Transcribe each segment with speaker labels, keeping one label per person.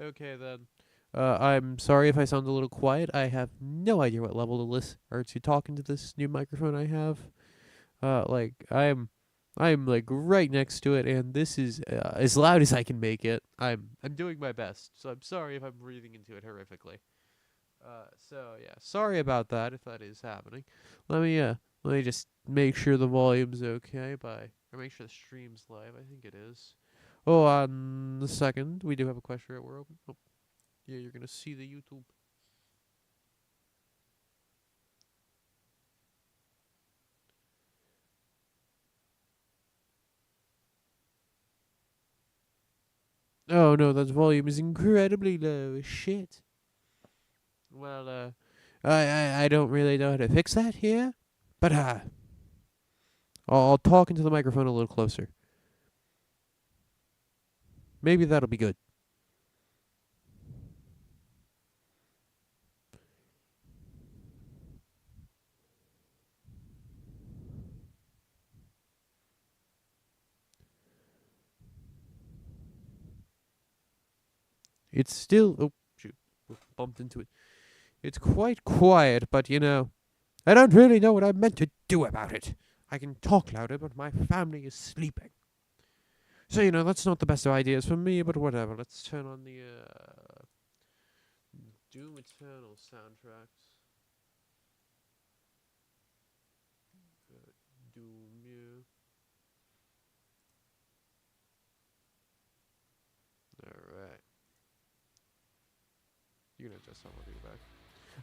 Speaker 1: Okay then. I'm sorry if I sound a little quiet. I have no idea what level to listen or to talk into this new microphone I have. Like I'm like right next to it, and this is as loud as I can make it. I'm doing my best, so I'm sorry if I'm breathing into it horrifically. So yeah, sorry about that if that is happening. Let me just make sure the volume's okay or make sure the stream's live. I think it is. Oh, on the second, we do have a question at We're open. Oh, yeah, you're gonna see the YouTube. Oh no, that volume is incredibly low. Shit. Well, I don't really know how to fix that here, but I'll talk into the microphone a little closer. Maybe that'll be good. It's still oh shoot, bumped into it. It's quite quiet, but I don't really know what I'm meant to do about it. I can talk louder, but my family is sleeping. So that's not the best of ideas for me, but whatever. Let's turn on the Doom Eternal soundtracks. Doom, yeah. Alright. You can adjust that one to go back.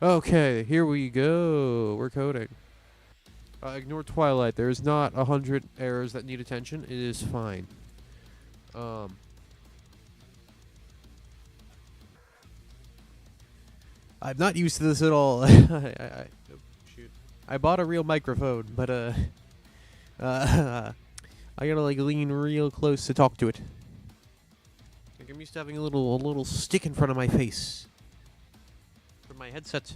Speaker 1: Okay, here we go. We're coding. Ignore Twilight. There's not 100 errors that need attention. It is fine. I'm not used to this at all. Oh, shoot. I bought a real microphone, but I gotta like lean real close to talk to it. Like I'm used to having a little stick in front of my face for my headset.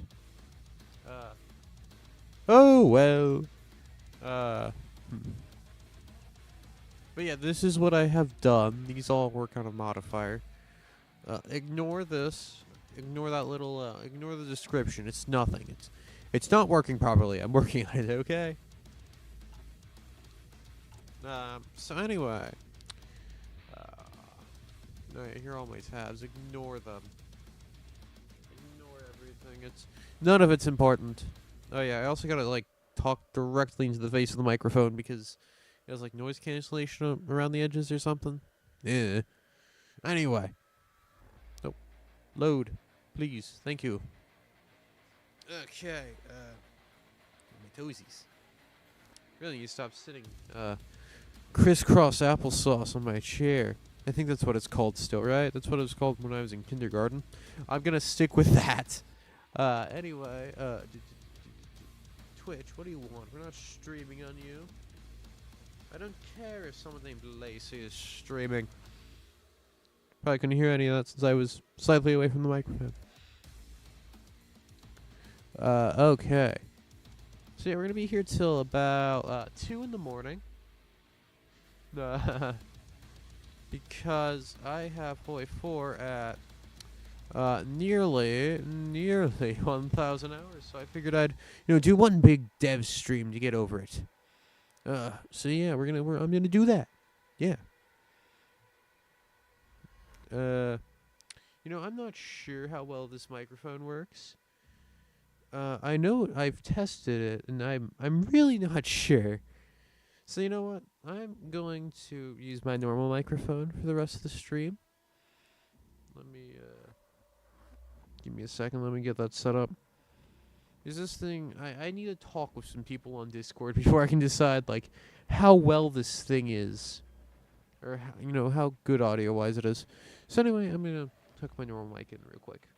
Speaker 1: Oh well. But yeah, this is what I have done. These all work on a modifier. Ignore this. Ignore that little. Ignore the description. It's nothing. It's not working properly. I'm working on it. Okay. So anyway. No, here are all my tabs. Ignore them. Ignore everything. None of it's important. Oh yeah, I also gotta like talk directly into the face of the microphone because it has like noise cancellation around the edges or something. Yeah. Anyway. Oh, load, please. Thank you. Okay. My toesies. Really, you stop sitting. Crisscross applesauce on my chair. I think that's what it's called still, right? That's what it was called when I was in kindergarten. I'm gonna stick with that. Anyway, Twitch, what do you want? We're not streaming on you. I don't care if someone named Lacey is streaming. Probably couldn't hear any of that since I was slightly away from the microphone. Okay. So yeah, we're gonna be here till about 2 in the morning. Because I have hoi4 at nearly 1,000 hours, so I figured I'd do one big dev stream to get over it. So yeah, I'm gonna do that. Yeah. I'm not sure how well this microphone works. I know I've tested it, and I'm really not sure. So you know what? I'm going to use my normal microphone for the rest of the stream. Let me give me a second. Let me get that set up. Is this thing? I need to talk with some people on Discord before I can decide like how well this thing is, or how good audio wise it is. So anyway, I'm gonna hook my normal mic in real quick.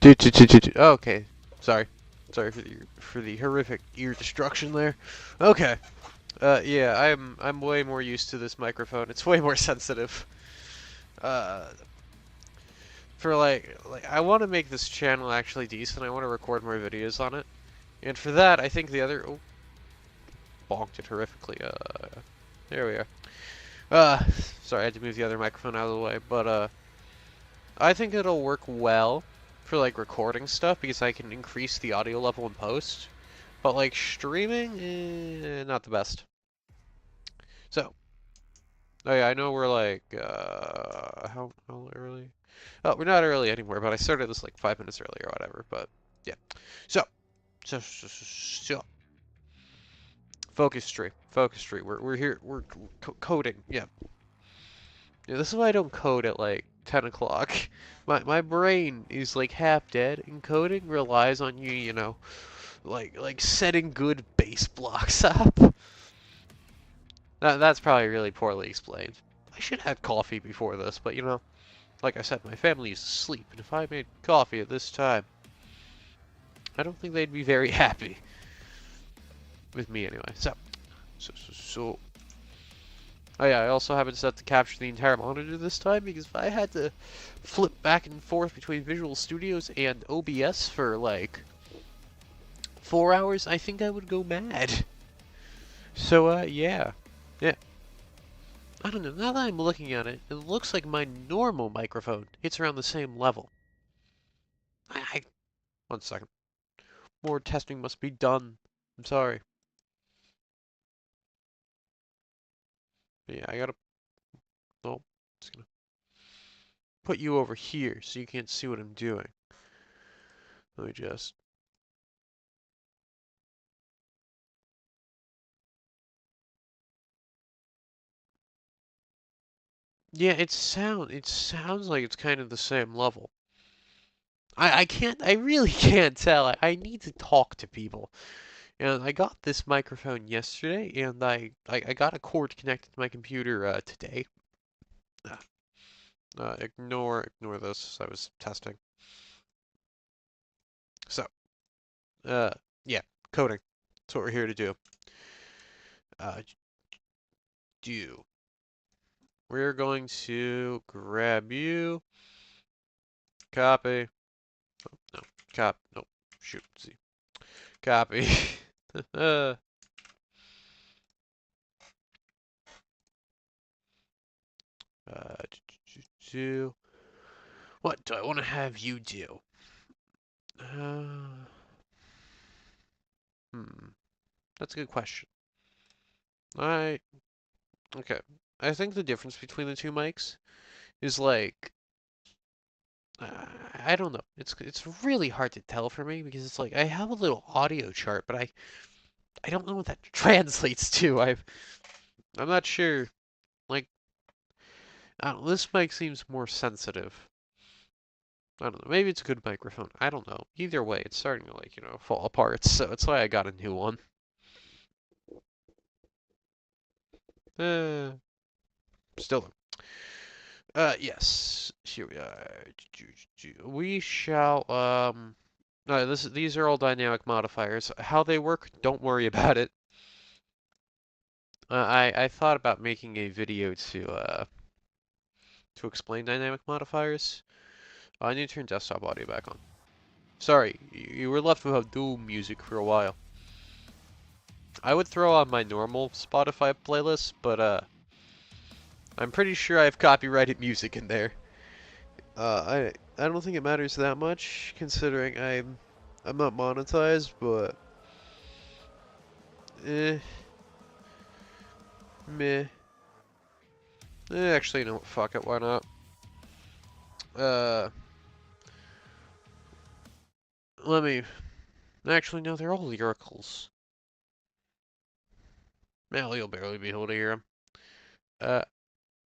Speaker 1: Oh, okay. Sorry. Sorry for the horrific ear destruction there. Okay. Yeah, I'm way more used to this microphone. It's way more sensitive. Uh, for like I want to make this channel actually decent. I want to record more videos on it. And for that, I think the other bonked it horrifically. There we are. Uh, sorry, I had to move the other microphone out of the way, but I think it'll work well for like recording stuff because I can increase the audio level in post. But like streaming, not the best. So, oh yeah, I know we're like how early? Oh, we're not early anymore, but I started this like 5 minutes early or whatever. But yeah, so so focus tree. We're here. We're coding. Yeah. Yeah, this is why I don't code at like 10 o'clock. My brain is like half dead, and coding relies on you, you know, like setting good base blocks up. That's probably really poorly explained. I should have had coffee before this, but you know, like I said, my family is asleep, and if I made coffee at this time, I don't think they'd be very happy with me anyway. So. Oh yeah, I also have it set to capture the entire monitor this time because if I had to flip back and forth between Visual Studios and OBS for like 4 hours, I think I would go mad. So yeah. Yeah. I don't know, now that I'm looking at it, it looks like my normal microphone hits around the same level. One second. More testing must be done. I'm sorry. But yeah, I gotta, well, just gonna put you over here so you can't see what I'm doing. Let me just, yeah, it sounds like it's kind of the same level. I really can't tell. I need to talk to people. And I got this microphone yesterday, and I got a cord connected to my computer today. Uh, ignore this. I was testing. So, uh, yeah, coding. That's what we're here to do. Uh, do. We're going to grab you. Copy. Oh, no. No. Shoot. See. Copy. uh, do. What do I want to have you do? Uh, That's a good question. I okay. I think the difference between the two mics is like I don't know. It's really hard to tell for me because it's like I have a little audio chart, but I don't know what that translates to. I'm not sure. Like I don't know, this mic seems more sensitive. I don't know. Maybe it's a good microphone. I don't know. Either way, it's starting to like, you know, fall apart. So that's why I got a new one. Uh, Still. Yes. Here we are. We shall no, these are all dynamic modifiers. How they work, don't worry about it. I thought about making a video to explain dynamic modifiers. I need to turn desktop audio back on. Sorry, you were left without Doom music for a while. I would throw on my normal Spotify playlist, but I'm pretty sure I have copyrighted music in there. I don't think it matters that much considering I'm not monetized, but eh, meh. Actually, you know what? Fuck it. Why not? Uh, Let me. Actually, no. They're all lyricals. Well, you'll barely be able to hear them. Uh,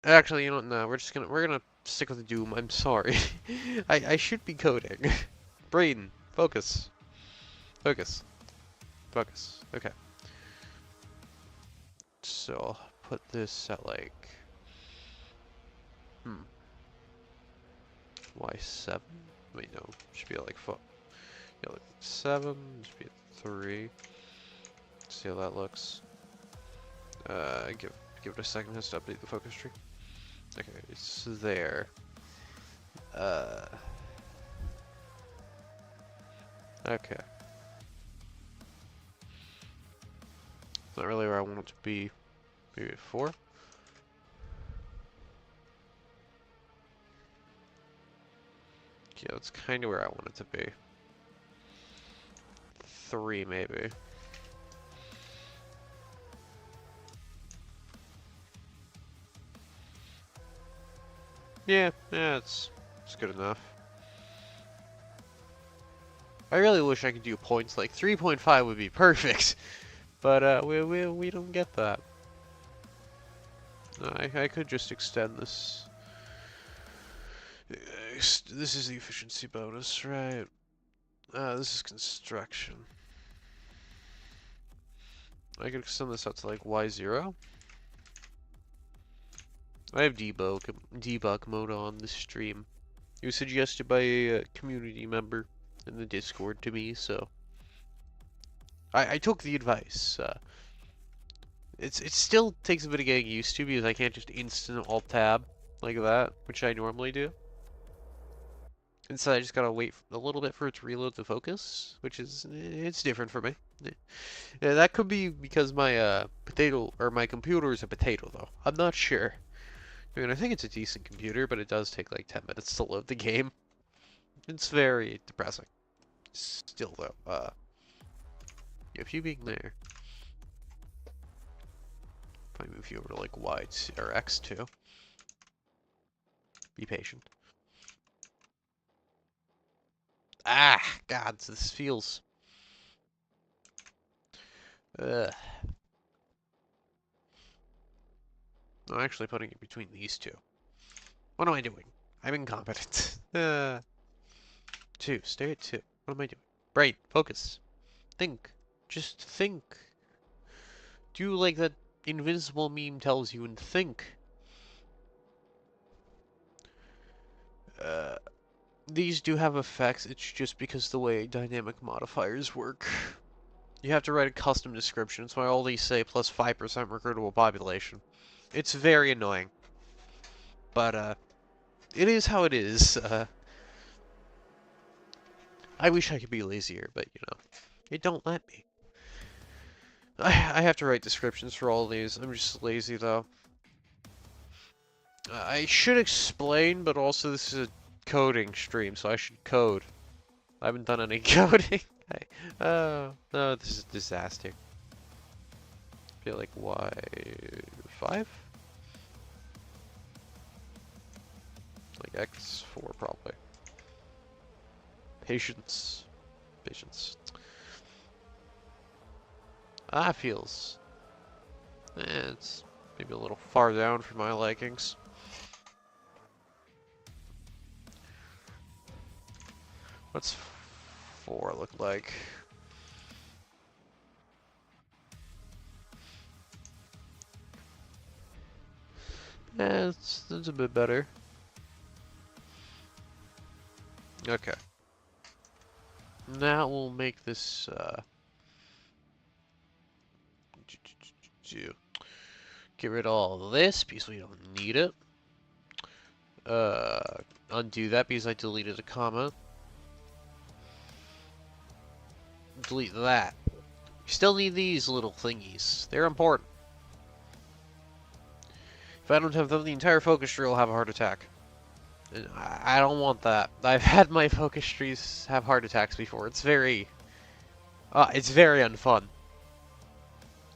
Speaker 1: Actually, you know what? No, we're gonna stick with the Doom. I'm sorry. I should be coding. Braden, focus, focus, focus. Okay. So I'll put this at like Y7. Wait, no. Should be at like 4. Yeah, like 7. Should be at 3. See how that looks. Give it a second. It has to update the focus tree. Okay, it's there. Okay. Not really where I want it to be. Maybe at 4. Yeah, that's kind of where I want it to be. 3 maybe. Yeah, it's good enough. I really wish I could do points like 3.5 would be perfect, but we don't get that. I could just extend this. This is the efficiency bonus, right? This is construction. I could extend this out to like Y0. I have debug mode on the stream. It was suggested by a community member in the Discord to me, so I took the advice. It still takes a bit of getting used to because I can't just instant alt tab like that, which I normally do. Instead, I just gotta wait a little bit for it to reload the focus, which is it's different for me. Yeah, that could be because my my computer is a potato though. I'm not sure. I mean, I think it's a decent computer, but it does take like 10 minutes to load the game. It's very depressing. Still though, if you being there, if I move you over to like Y2 or X2, be patient. Ah, God, this feels. Ugh. I'm actually putting it between these two. What am I doing? I'm incompetent. 2, stay at 2. What am I doing? Brain, focus. Think. Just think. Do like that invincible meme tells you and think. These do have effects, it's just because the way dynamic modifiers work. You have to write a custom description, that's why all these say plus 5% recruitable population. It's very annoying. But, it is how it is. I wish I could be lazier, but, you know, it don't let me. I have to write descriptions for all these. I'm just lazy, though. I should explain, but also this is a coding stream, so I should code. I haven't done any coding. Oh, no, this is a disaster. I feel like Y5? Like X4, probably. Patience. Patience. Ah, feels. It's maybe a little far down for my likings. What's 4 look like? Yeah, it's a bit better. Okay. Now we'll make this, get rid of all this because we don't need it. Undo that because I deleted a comma. Delete that. You still need these little thingies. They're important. If I don't have them, the entire focus tree will have a heart attack. And I don't want that. I've had my focus trees have heart attacks before. It's very unfun.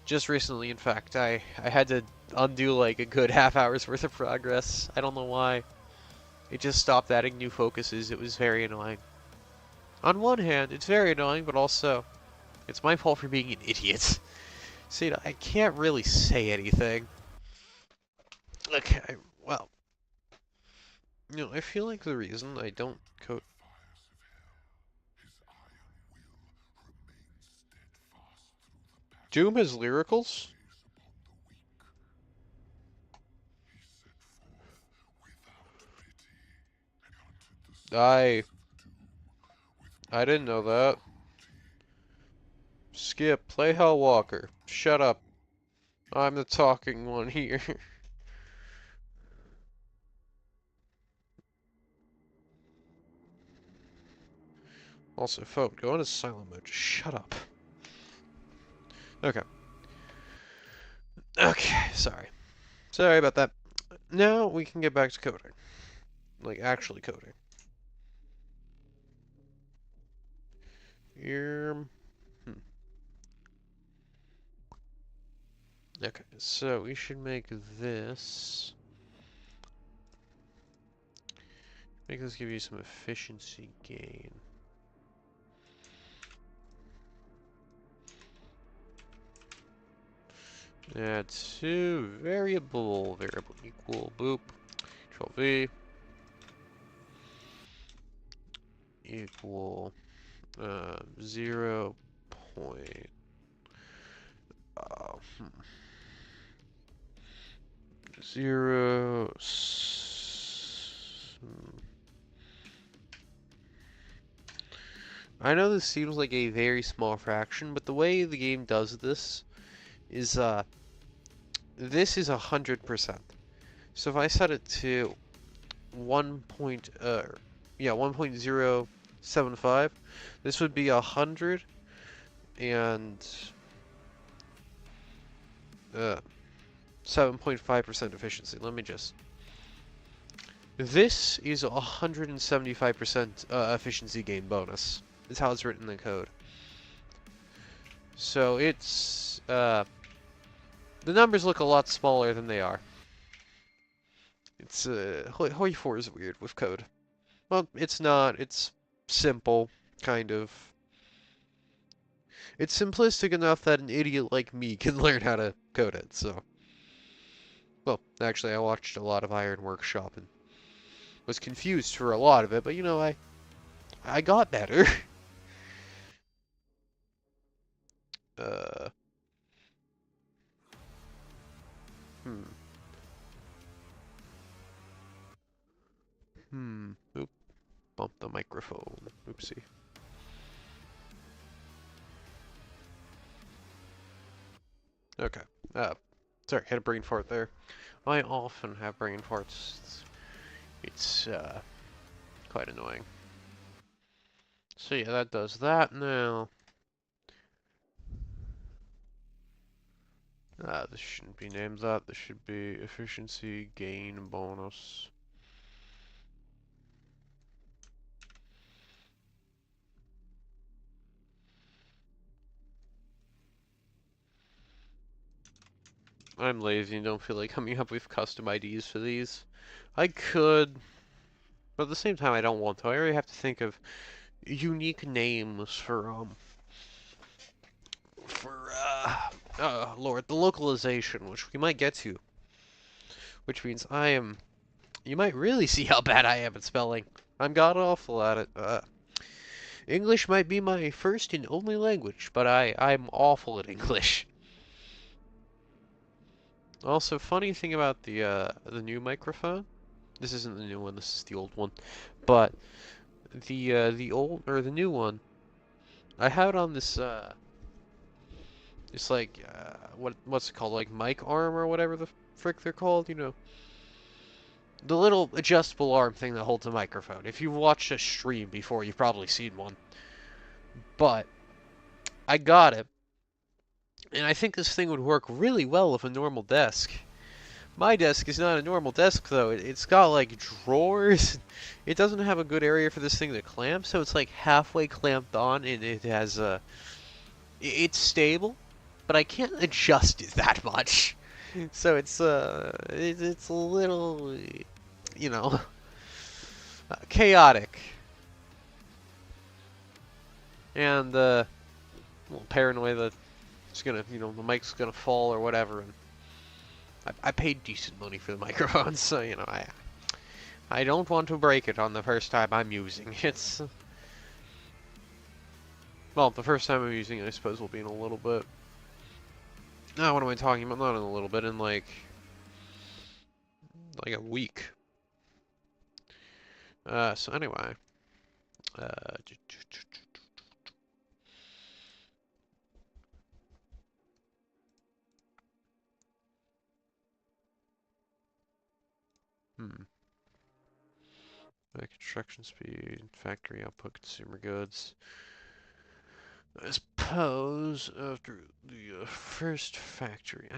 Speaker 1: Just recently, in fact, I had to undo like a good half hour's worth of progress. I don't know why. It just stopped adding new focuses. It was very annoying. On one hand, it's very annoying, but also, it's my fault for being an idiot. See, I can't really say anything. Okay, well, you know, I feel like the reason I don't code. Doom has lyricals? I I didn't know that. Skip, play Hell Walker. Shut up. I'm the talking one here. Also, phone, go into silent mode. Just shut up. Okay. Okay, sorry. Sorry about that. Now we can get back to coding. Like, actually coding. Here. Okay, so we should make this. Make this give you some efficiency gain. Add to variable equal boop. Control V equal 0 point uh, 0 I know this seems like a very small fraction, but the way the game does this is this is 100%. So if I set it to 1.075, this would be 100 and 7.5% efficiency. Let me just. This is 175% efficiency gain bonus. Is how it's written in the code. So it's the numbers look a lot smaller than they are. It's hoi4 is weird with code. Well, it's not. It's simple, kind of. It's simplistic enough that an idiot like me can learn how to code it. So, well, actually, I watched a lot of Iron Workshop and was confused for a lot of it, but you know, I got better. uh, hmm, Oop, bump the microphone. Oopsie. Okay. Sorry, had a brain fart there. I often have brain farts. It's quite annoying. So yeah, that does that now. This shouldn't be named that. This should be efficiency gain bonus. I'm lazy and don't feel like coming up with custom IDs for these. I could, but at the same time I don't want to. I already have to think of unique names for Lord, the localization, which we might get to. Which means you might really see how bad I am at spelling. I'm god awful at it. English might be my first and only language, but I'm awful at English. Also, funny thing about the new microphone. This isn't the new one. This is the old one. But the new one, I have it on this it's like what's it called, like mic arm or whatever the frick they're called. You know, the little adjustable arm thing that holds a microphone. If you've watched a stream before, you've probably seen one. But I got it, and I think this thing would work really well with a normal desk. My desk is not a normal desk, though. It's got, like, drawers. It doesn't have a good area for this thing to clamp, so it's, like, halfway clamped on, and it has a... It's stable, but I can't adjust it that much. So it's a little, you know, chaotic. And, a little paranoid that it's gonna, you know, the mic's gonna fall or whatever, and I paid decent money for the microphone, so, you know, I don't want to break it on the first time I'm using it. Well, the first time I'm using it, I suppose, will be in a little bit. No, what am I talking about? Not in a little bit, in like a week. So anyway. Construction speed, factory output, consumer goods. I suppose after the first factory,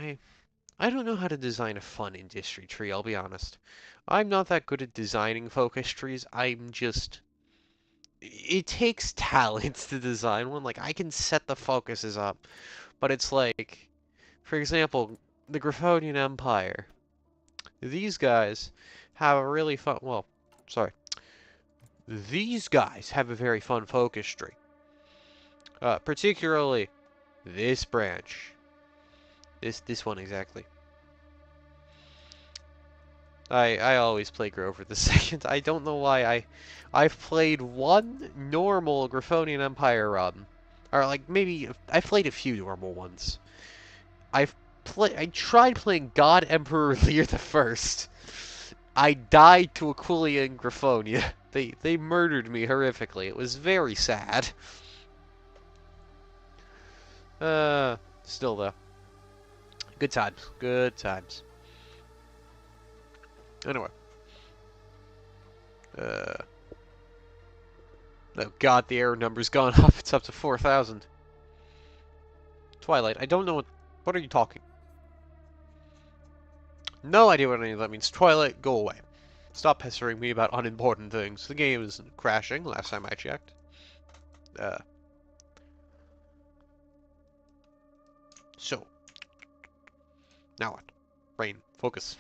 Speaker 1: I don't know how to design a fun industry tree, I'll be honest. I'm not that good at designing focus trees. It takes talent to design one. Like, I can set the focuses up, but it's like, for example, the Griffonian Empire. These guys have a really fun, well, sorry. These guys have a very fun focus tree. Particularly this branch. This one exactly. I always play Grover the second. I don't know why I've played one normal Griffonian Empire run. Or like maybe I've played a few normal ones. I tried playing God Emperor Lear the First. I died to Aquilia and Griffonia. They murdered me horrifically. It was very sad. Still though. Good times. Good times. Anyway. Oh god, the error number's gone up. It's up to 4,000. Twilight, I don't know what are you talking? No idea what any of that means. Twilight, go away. Stop pestering me about unimportant things. The game isn't crashing, last time I checked. So. Now what? Brain, focus.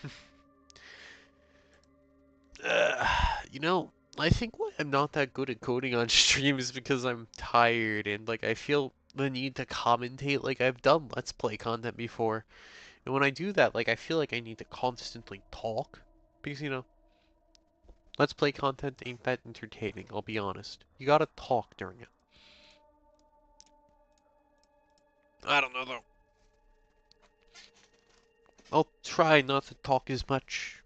Speaker 1: You know, I think why I'm not that good at coding on stream is because I'm tired and like I feel the need to commentate like I've done Let's Play content before. And when I do that, like I feel like I need to constantly talk. Because, you know, Let's Play content ain't that entertaining, I'll be honest. You gotta talk during it. I don't know though. I'll try not to talk as much.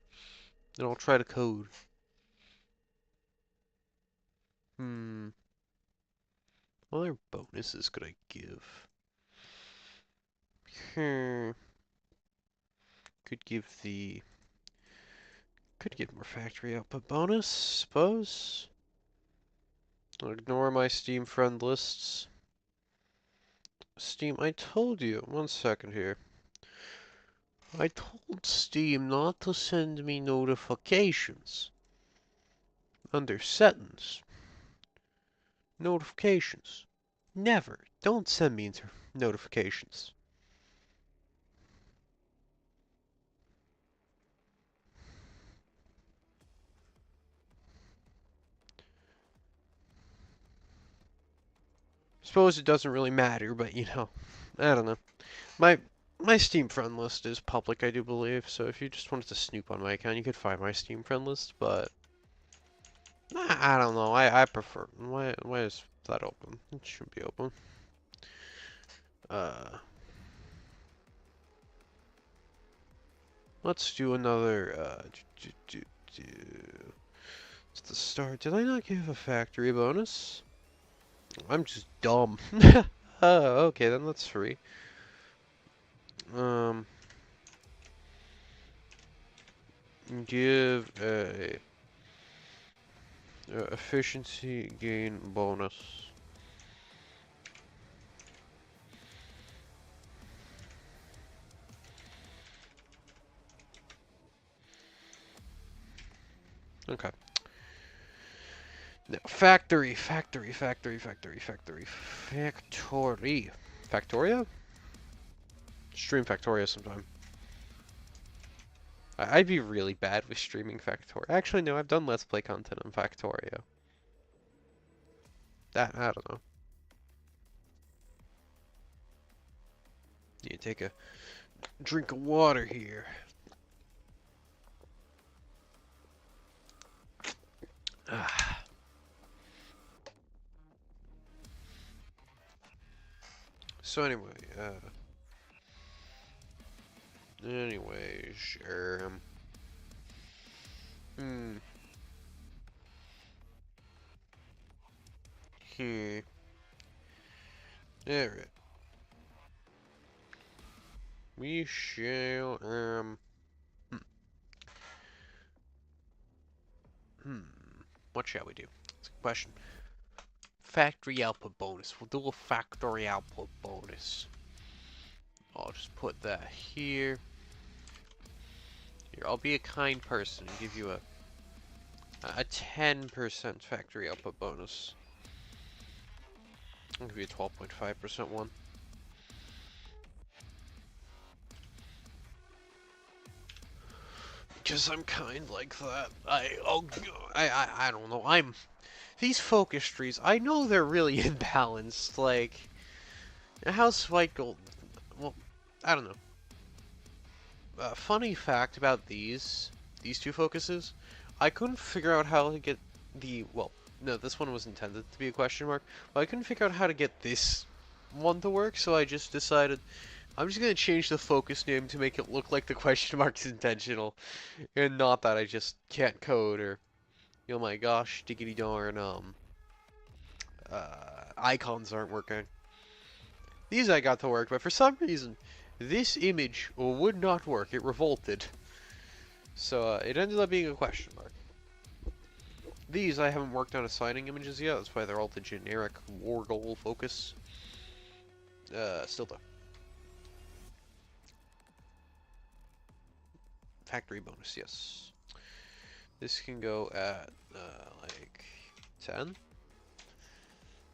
Speaker 1: And I'll try to code. What other bonuses could I give? Could give the... Could give more factory output bonus, suppose. I'll ignore my Steam friend lists. Steam, I told you. 1 second here. I told Steam not to send me notifications. Under settings. Notifications. Never. Don't send me notifications. Suppose it doesn't really matter, but you know, I don't know. My Steam friend list is public, I do believe, so if you just wanted to snoop on my account, you could find my Steam friend list, but I don't know. I prefer. Why is that open? It should be open. Let's do another. It's the start. Did I not give a factory bonus? I'm just dumb. Oh, okay, then that's free. Give a efficiency gain bonus. Okay. Now, factory. Factoria? Stream Factoria sometime. I'd be really bad with streaming Factoria. Actually, no, I've done Let's Play content on Factoria. That, I don't know. You take a drink of water here. So anyway, sure. Here. Alright. We shall,
Speaker 2: What shall we do? That's a good question. Factory output bonus. We'll do a factory output bonus. I'll just put that here. Here, I'll be a kind person and give you a 10% factory output bonus. I'll give you a 12.5% one. Because I'm kind like that. I don't know. These focus trees, I know they're really imbalanced. Like, how's White Gold? Well, I don't know. Funny fact about these two focuses, I couldn't figure out how to get well, no, this one was intended to be a question mark, but I couldn't figure out how to get this one to work, so I just decided I'm just gonna change the focus name to make it look like the question mark is intentional, and not that I just can't code or, oh my gosh, diggity darn, icons aren't working. These I got to work, but for some reason, this image would not work. It revolted. So it ended up being a question mark. These I haven't worked on assigning images yet. That's why they're all the generic war goal focus. Still though. Factory bonus, yes. This can go at like 10.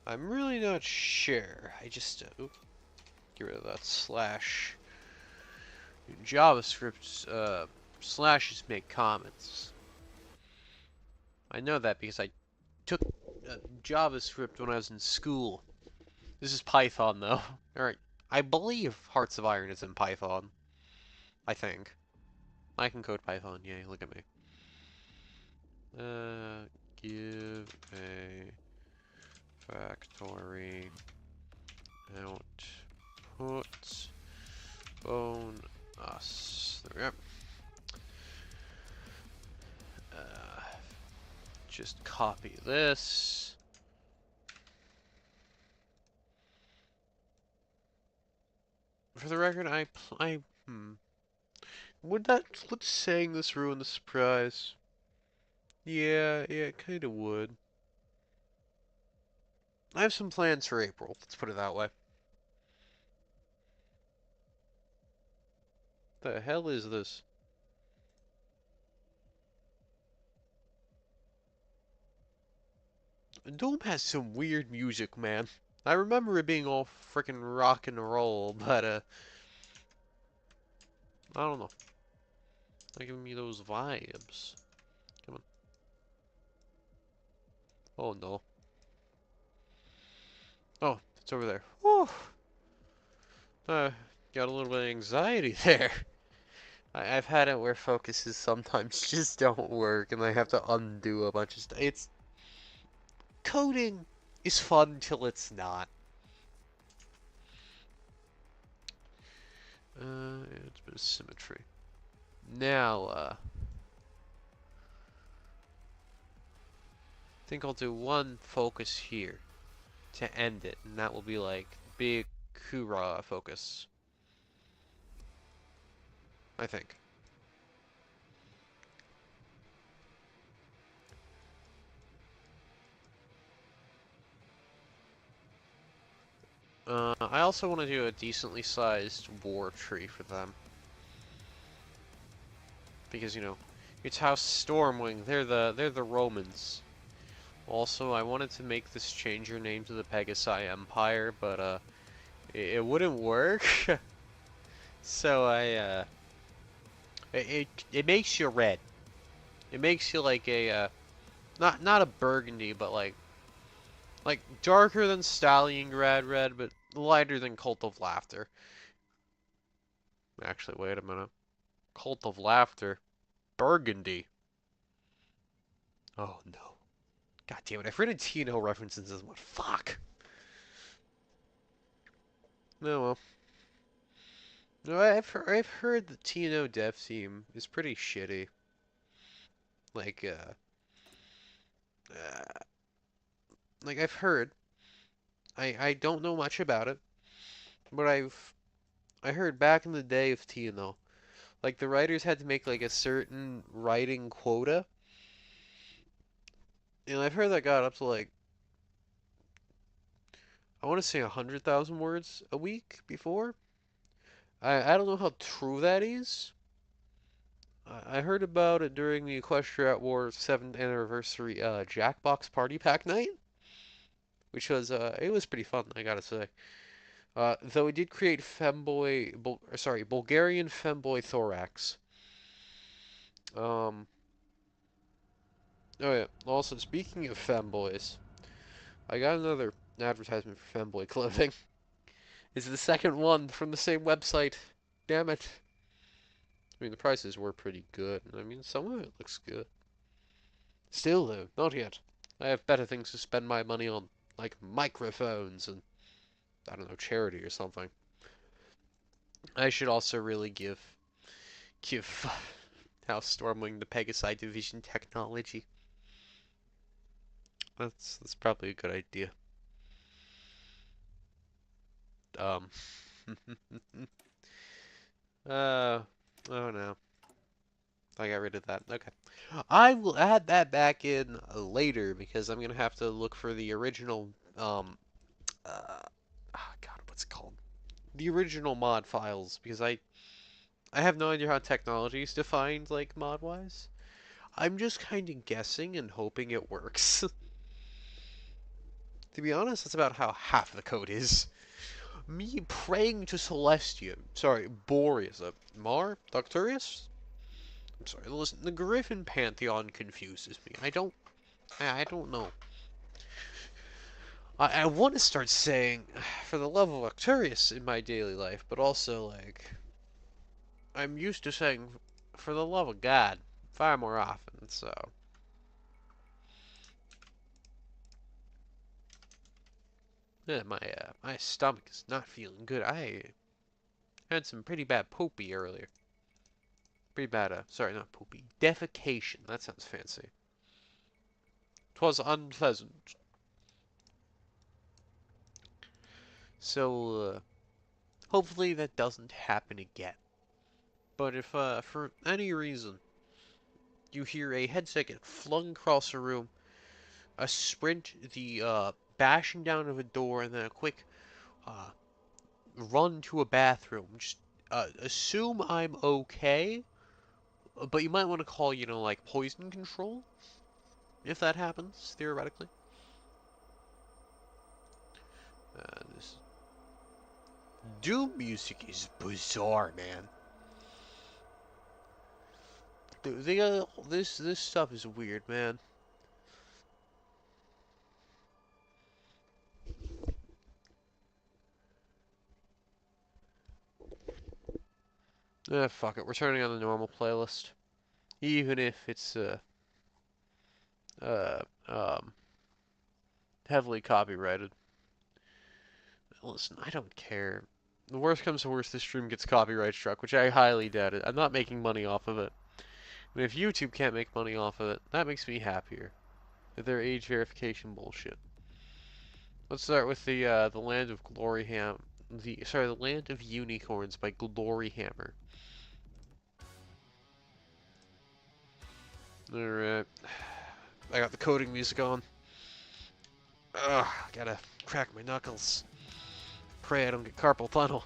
Speaker 2: I'm really not sure. I just get rid of that slash. JavaScript slashes make comments. I know that because I took JavaScript when I was in school. This is Python though. Alright, I believe Hearts of Iron is in Python. I think. I can code Python, yay, look at me. Give a factory output bonus. There we go. Just copy this. For the record, would saying this ruin the surprise? Yeah, it kinda would. I have some plans for April, let's put it that way. The hell is this? Doom has some weird music, man. I remember it being all frickin' rock and roll, but I don't know. Not giving me those vibes. Come on. Oh no. Oh, it's over there. Whew. Got a little bit of anxiety there. I've had it where focuses sometimes just don't work, and I have to undo a bunch of stuff. It's coding is fun till it's not. It's a bit of symmetry. Now, I think I'll do one focus here to end it, and that will be like big Kura focus. I think. I also want to do a decently sized war tree for them. Because, you know, it's House Stormwing. They're the Romans. Also, I wanted to make this change your name to the Pegasi Empire, but it wouldn't work. So it makes you red. It makes you like a not a burgundy, but like darker than Stalingrad red, but lighter than Cult of Laughter. Actually, wait a minute. Cult of Laughter, burgundy. Oh no. God damn it! I've written Tino references as what? Fuck. No, well. No, I've heard the Tino dev team is pretty shitty. Like uh like I've heard. I don't know much about it, but I heard back in the day of Tino, like the writers had to make like a certain writing quota, And I've heard that got up to like, I want to say 100,000 words a week before. I don't know how true that is. I heard about it during the Equestria War 7th anniversary Jackbox Party Pack night, which was it was pretty fun, I gotta say. Though it did create Bulgarian femboy thorax. Um, oh yeah. Also, speaking of femboys, I got another advertisement for femboy clothing. It's the second one from the same website. Damn it. I mean, the prices were pretty good. I mean, some of it looks good. Still, though, not yet. I have better things to spend my money on, like microphones and, I don't know, charity or something. I should also really give House Stormwing the Pegasi Division technology. That's probably a good idea. Um, oh no, I got rid of that. Okay, I will add that back in later because I'm gonna have to look for the original God, what's it called? The original mod files because I have no idea how technology is defined like mod wise. I'm just kind of guessing and hoping it works. To be honest, that's about how half the code is. Me praying to Celestia. Sorry, Boreas. Mar? Doctorius? I'm sorry, listen, the Griffin Pantheon confuses me. I don't know. I want to start saying, for the love of Arcturus in my daily life, but also, like, I'm used to saying, for the love of God, far more often, so. Yeah, my stomach is not feeling good. I had some pretty bad poopy earlier. Pretty bad, sorry, not poopy. Defecation. That sounds fancy. 'Twas unpleasant. So, hopefully that doesn't happen again. But if, for any reason, you hear a headset get flung across a room, a sprint, the, bashing down of a door, and then a quick, uh, run to a bathroom, just, assume I'm okay, but you might want to call, you know, like, poison control, if that happens, theoretically. This Doom music is bizarre, man. This stuff is weird, man. Fuck it. We're turning on the normal playlist, even if it's uh um heavily copyrighted. Listen, I don't care. The worst comes to worst, this stream gets copyright struck, which I highly doubt it. I'm not making money off of it. And if YouTube can't make money off of it, that makes me happier. With their age verification bullshit. Let's start with the Land of Gloryham. The Land of Unicorns by Gloryhammer. Alright. I got the coding music on. Ugh, gotta crack my knuckles. Pray I don't get carpal tunnel.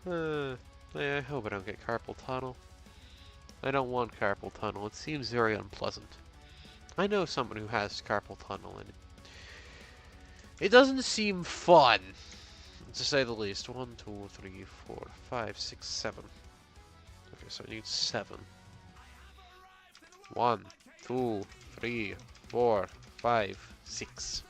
Speaker 2: I hope I don't get carpal tunnel. I don't want carpal tunnel. It seems very unpleasant. I know someone who has carpal tunnel, and it doesn't seem fun, to say the least. 1, 2, 3, 4, 5, 6, 7. Okay, so I need 7. 1, 2, 3, 4, 5, 6.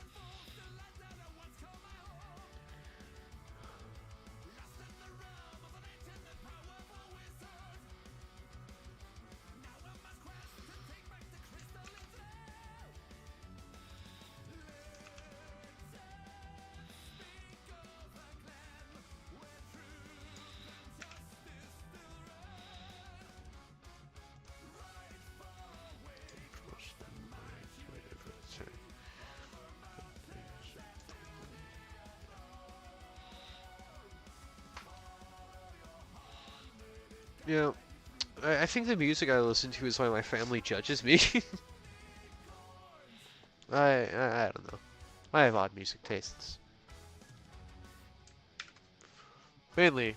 Speaker 2: Yeah, I think the music I listen to is why my family judges me. I don't know. I have odd music tastes. Mainly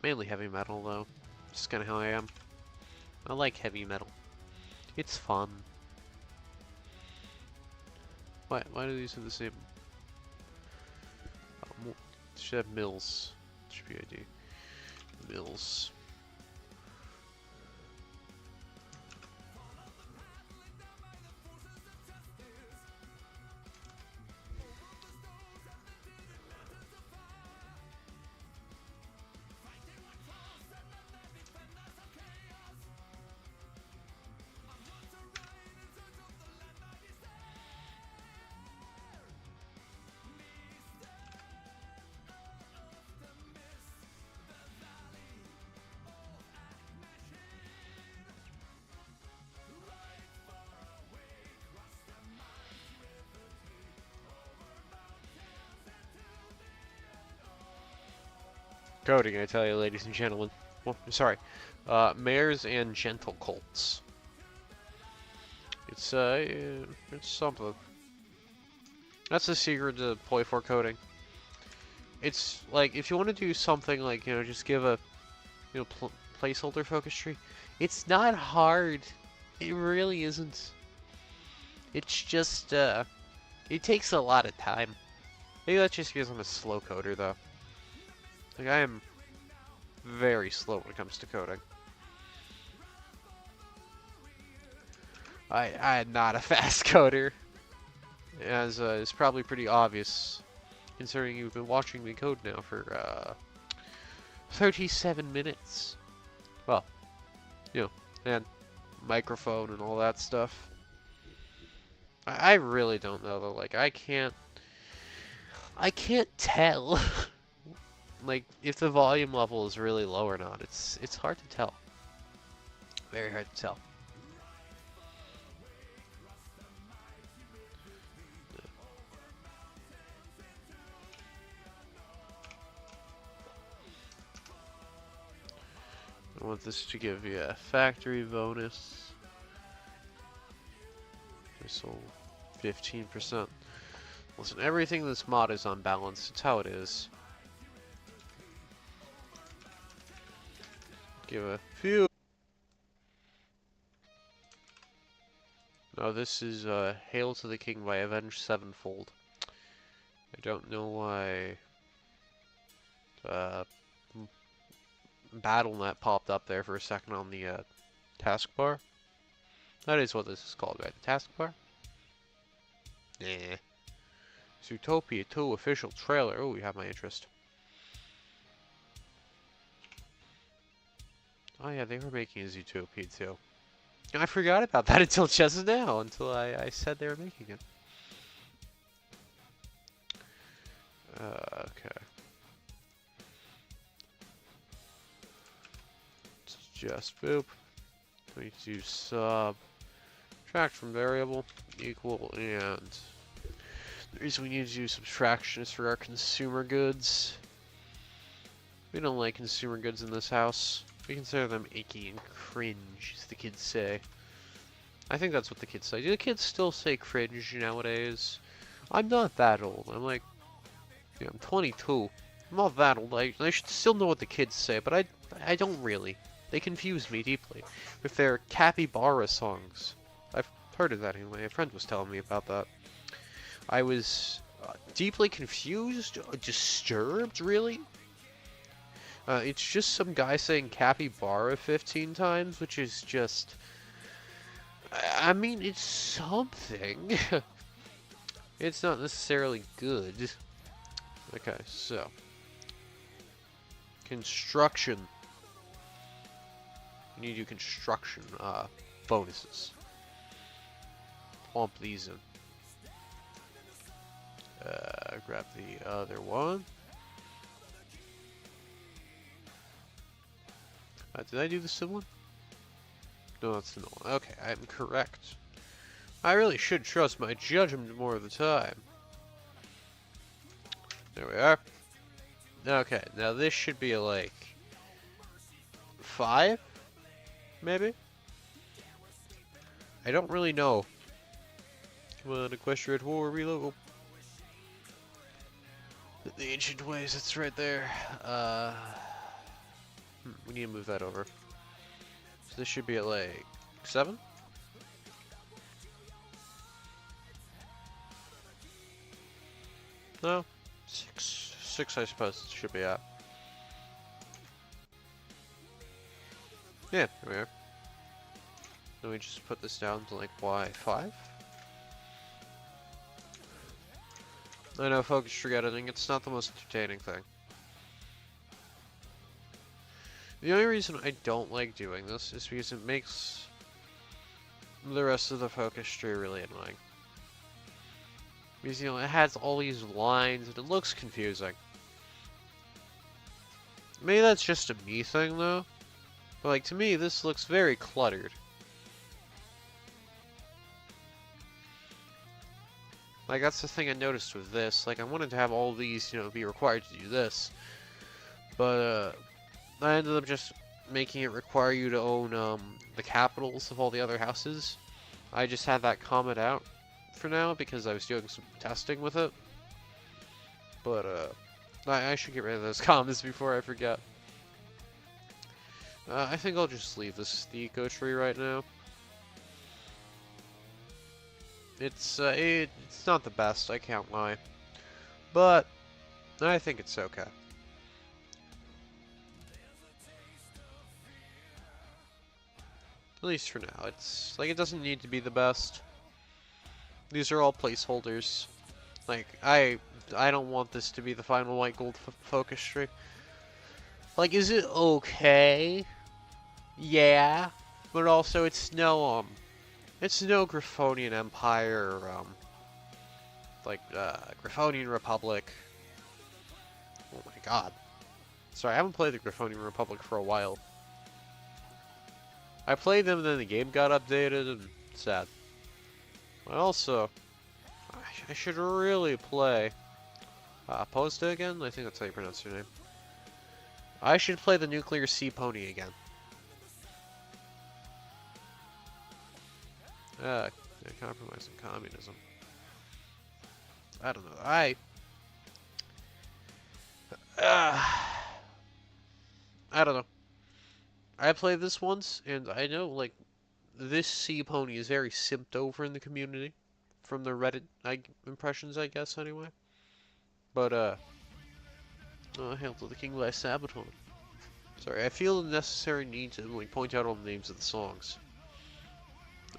Speaker 2: heavy metal though. Just kind of how I am. I like heavy metal. It's fun. Why do these have the same? Oh, should have Mills. Should be ID. Mills. Coding, I tell you, ladies and gentlemen. Well, sorry. Mares and gentle colts. It's something. That's the secret to hoi4 coding. It's like if you want to do something like just give a placeholder focus tree. It's not hard. It really isn't. It's just it takes a lot of time. Maybe that's just because I'm a slow coder though. Like I am very slow when it comes to coding. I'm not a fast coder, as is probably pretty obvious, considering you've been watching me code now for 37 minutes. Well, and microphone and all that stuff. I really don't know though. Like I can't tell. Like if the volume level is really low or not. It's hard to tell. Very hard to tell. I want this to give you a factory bonus. So 15%. Listen, everything in this mod is unbalanced. It's how it is. Give a few. No, this is Hail to the King by Avenged Sevenfold. I don't know why BattleNet popped up there for a second on the taskbar. That is what this is called, right? The taskbar? Nah. Zootopia 2 official trailer. Oh, you have my interest. Oh yeah, they were making a Zootopia 2. I forgot about that until just now, until I said they were making it. Okay. It's just boop. 22 sub. Subtract from variable equal, and the reason we need to do subtraction is for our consumer goods. We don't like consumer goods in this house. We consider them icky and cringe, as the kids say. I think that's what the kids say. Do the kids still say cringe nowadays? I'm not that old. I'm like, yeah, I'm 22. I'm not that old. I should still know what the kids say, but I don't really. They confuse me deeply with their capybara songs. I've heard of that anyway. A friend was telling me about that. I was deeply confused, disturbed, really. It's just some guy saying capybara 15 times, which is just... I mean, it's something. It's not necessarily good. Okay, so. Construction. You need to do construction bonuses. Plump these in. Grab the other one. Did I do the sim one? No, that's the one. Okay, I'm correct. I really should trust my judgment more of the time. There we are. Okay, now this should be like 5, maybe? I don't really know. Come on, Equestria War, reload. The ancient ways, it's right there. We need to move that over. So this should be at like 7? No? 6. 6 I suppose it should be at. Yeah, there we are. Then we just put this down to like Y5? I know, focus tree editing, it's not the most entertaining thing. The only reason I don't like doing this is because it makes the rest of the focus tree really annoying. Because, you know, it has all these lines and it looks confusing. Maybe that's just a me thing though. But like, to me, this looks very cluttered. Like, that's the thing I noticed with this. Like, I wanted to have all these, you know, be required to do this. But, I ended up just making it require you to own, the capitals of all the other houses. I just had that comment out for now because I was doing some testing with it. But, I should get rid of those comments before I forget. I think I'll just leave this the eco tree right now. It's not the best, I can't lie. But, I think it's okay. At least for now. It's, like, it doesn't need to be the best. These are all placeholders. Like, I don't want this to be the final white gold focus tree. Like, is it okay? Yeah. But also, it's no Griffonian Empire, or, Griffonian Republic. Oh my god. Sorry, I haven't played the Griffonian Republic for a while. I played them, then the game got updated, and sad. But also, I should really play Posta again? I think that's how you pronounce your name. I should play the Nuclear Sea Pony again. Compromising communism. I don't know. I don't know. I played this once, and I know, like, this sea pony is very simped over in the community. From the Reddit impressions, I guess, anyway. But, Hail to the King by Sabaton. Sorry, I feel the necessary need to, like, point out all the names of the songs.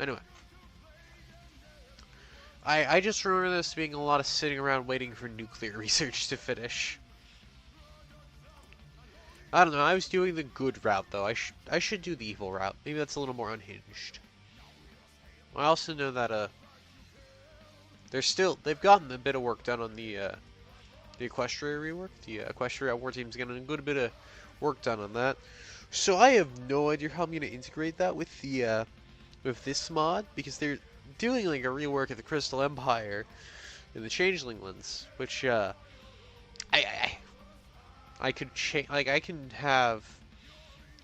Speaker 2: Anyway. I just remember this being a lot of sitting around waiting for nuclear research to finish. I don't know, I was doing the good route, though. I should do the evil route. Maybe that's a little more unhinged. I also know that, they've gotten a bit of work done on the Equestria rework. The Equestria War Team's getting a good bit of work done on that. So I have no idea how I'm going to integrate that with the, with this mod, because they're doing, like, a rework of the Crystal Empire and the Changeling Lands, which, I could change, like, I can have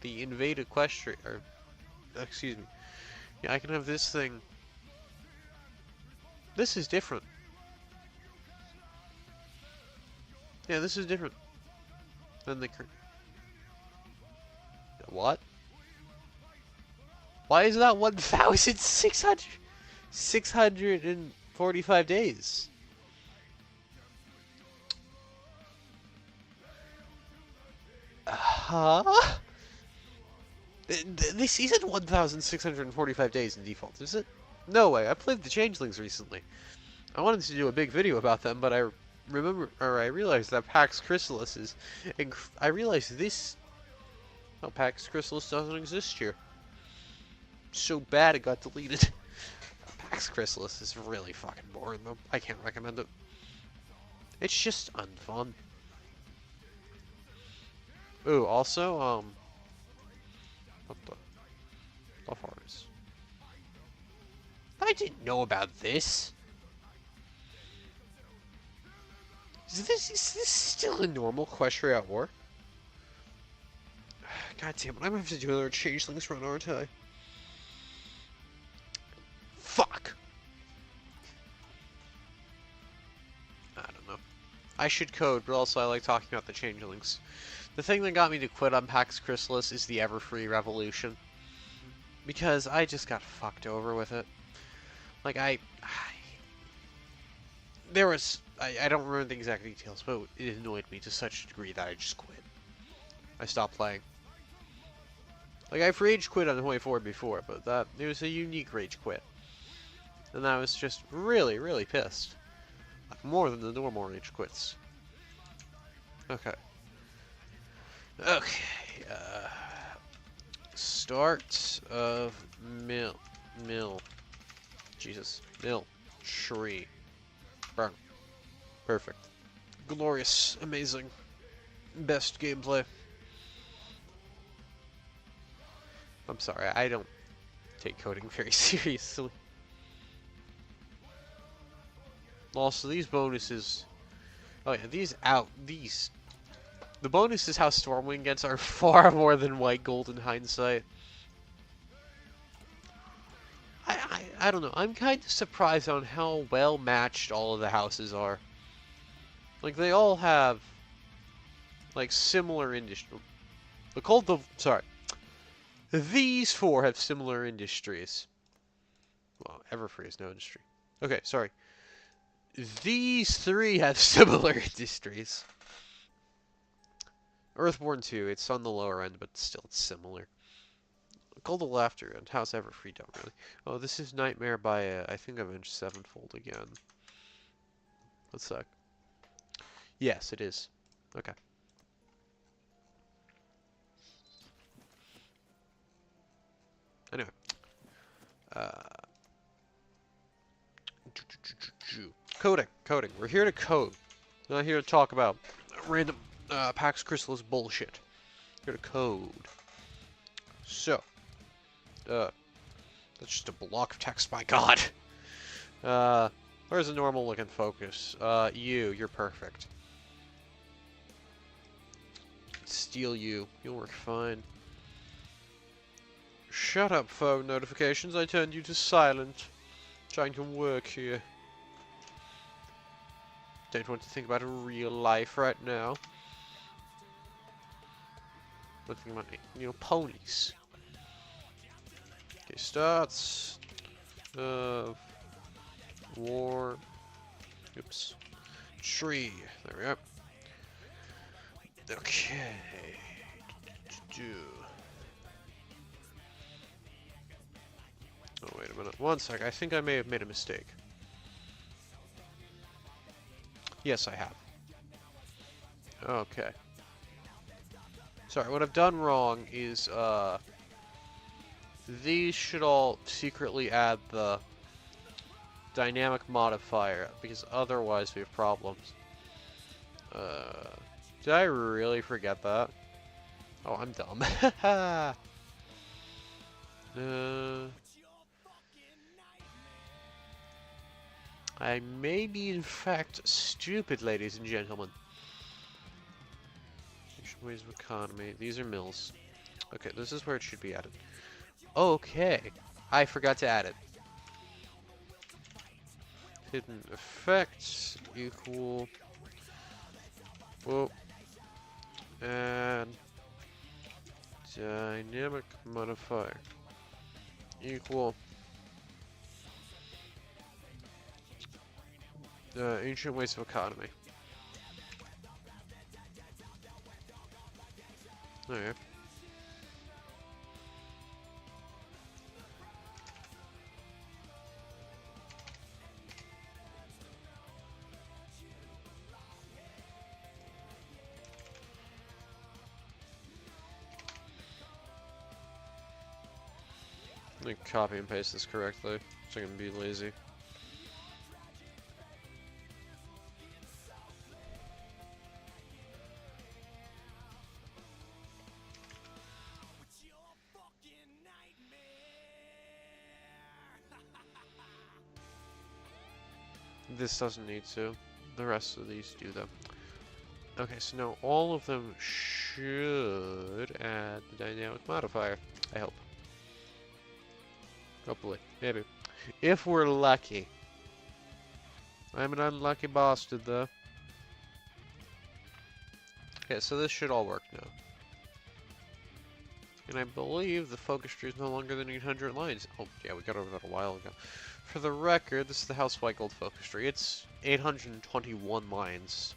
Speaker 2: the Invade Equestria, or, excuse me, yeah, I can have this thing. This is different. Yeah, this is different than the current. What? Why is that 645 days? Huh? This isn't 1,645 days in default, is it? No way, I played the Changelings recently. I wanted to do a big video about them, but I realized that Pax Chrysalis is... I realized this... Oh, Pax Chrysalis doesn't exist here. So bad it got deleted. Pax Chrysalis is really fucking boring, though. I can't recommend it. It's just unfun. Ooh, also, what the fuck is? I didn't know about this. Is this still a normal Equestria War? God damn it, I'm gonna have to do another Changelings run, aren't I? Fuck! I should code, but also I like talking about the changelings. The thing that got me to quit on Pax Chrysalis is the Everfree Revolution. Because I just got fucked over with it. Like, there was... I don't remember the exact details, but it annoyed me to such a degree that I just quit. I stopped playing. Like, I've rage quit on hoi4 before, but it was a unique rage quit. And I was just really, really pissed. Like, more than the normal rage quits. Okay. Okay, start of mill. Jesus. Mill. Tree. Burn. Perfect. Glorious. Amazing. Best gameplay. I'm sorry, I don't take coding very seriously. Also, these bonuses... Oh yeah, these... The bonuses how Stormwind gets are far more than White Gold in hindsight. I don't know, I'm kind of surprised on how well matched all of the houses are. Like, they all have, like, similar industry. These four have similar industries. Well, Everfree is no industry. Okay, sorry. These three have similar industries. Earthborn 2, it's on the lower end, but still it's similar. Call the Laughter and House Everfree don't really. Oh, this is Nightmare by, I think Avenged Sevenfold again. Let's sec. Yes, it is. Okay. Anyway. Coding. We're here to code. We're not here to talk about random Pax Chrysalis bullshit. We're here to code. So. That's just a block of text, my god. Where's the normal looking focus? You're perfect. Steal you. You'll work fine. Shut up, phone notifications. I turned you to silent. Trying to work here. Don't want to think about real life right now. I'm thinking about, ponies. Okay, starts of war. Oops. Tree. There we go. Okay. Oh, wait a minute. One sec. I think I may have made a mistake. Yes, I have. Okay. Sorry, what I've done wrong is, these should all secretly add the dynamic modifier, because otherwise we have problems. Did I really forget that? Oh, I'm dumb. I may be, in fact, stupid, ladies and gentlemen. Ways of economy. These are mills. Okay, this is where it should be added. Okay. I forgot to add it. Hidden effects equal... Whoa. And... dynamic modifier equal... ancient ways of economy. Okay. Let me copy and paste this correctly, so I can be lazy. This doesn't need to. The rest of these do though. Okay, so now all of them should add the dynamic modifier. I hope. Hopefully. Maybe. If we're lucky. I'm an unlucky bastard though. Okay, so this should all work now. And I believe the focus tree is no longer than 800 lines. Oh, yeah, we got over that a while ago. For the record, this is the House White Gold focus tree. It's 821 lines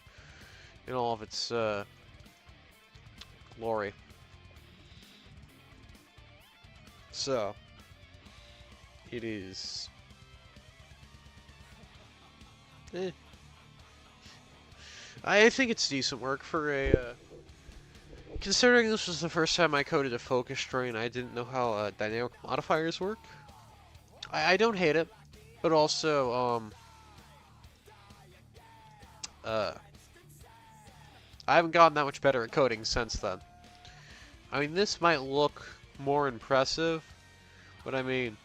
Speaker 2: in all of its glory. So, it is... I think it's decent work for a... considering this was the first time I coded a focus tree and I didn't know how dynamic modifiers work, I don't hate it, but also, I haven't gotten that much better at coding since then. I mean, this might look more impressive, but I mean,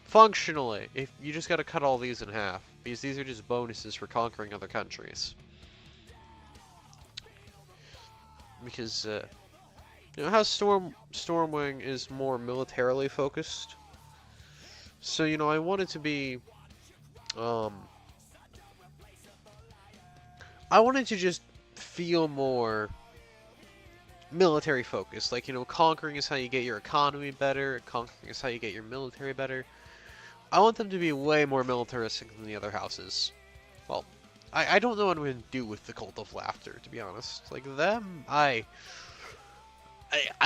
Speaker 2: functionally, if you just gotta cut all these in half, because these are just bonuses for conquering other countries. Because, you know how Stormwing is more militarily focused? So, you know, I wanted to be, I wanted to just feel more military focused. Like, you know, conquering is how you get your economy better, conquering is how you get your military better. I want them to be way more militaristic than the other houses. Well, I don't know what I'm going to do with the Cult of Laughter, to be honest. Like, them, I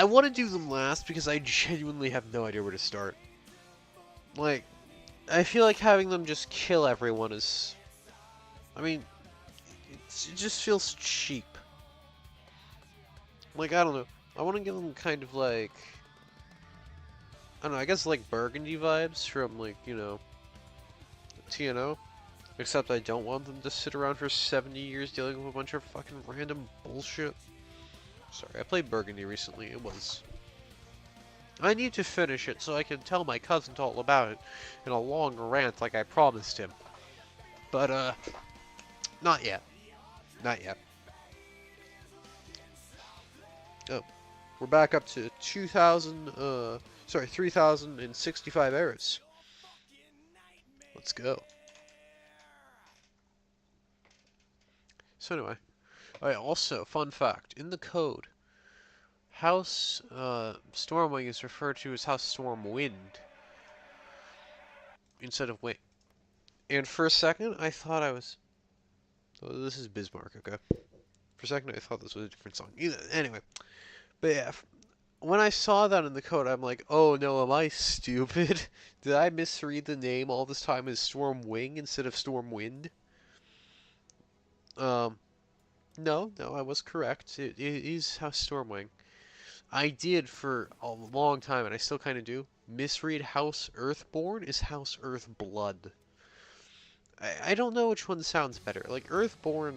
Speaker 2: want to do them last because I genuinely have no idea where to start. Like, I feel like having them just kill everyone is... I mean, it just feels cheap. Like, I don't know. I want to give them kind of like... I don't know, I guess like Burgundy vibes from, like, you know, TNO. Except I don't want them to sit around for 70 years dealing with a bunch of fucking random bullshit. Sorry, I played Burgundy recently. It was... I need to finish it so I can tell my cousin all about it in a long rant like I promised him. But, not yet. Not yet. Oh. We're back up to 3,065 errors. Let's go. So anyway. Oh yeah, also, fun fact. In the code, House Stormwing is referred to as House Stormwind instead of Wing. And for a second, I thought I was... Oh, this is Bismarck, okay. For a second, I thought this was a different song. Anyway. But yeah, when I saw that in the code, I'm like, oh no, am I stupid? Did I misread the name all this time as Stormwing instead of Stormwind? No, I was correct. It is House Stormwing. I did for a long time, and I still kind of do, misread House Earthborn as House Earthblood. I don't know which one sounds better. Like, Earthborn...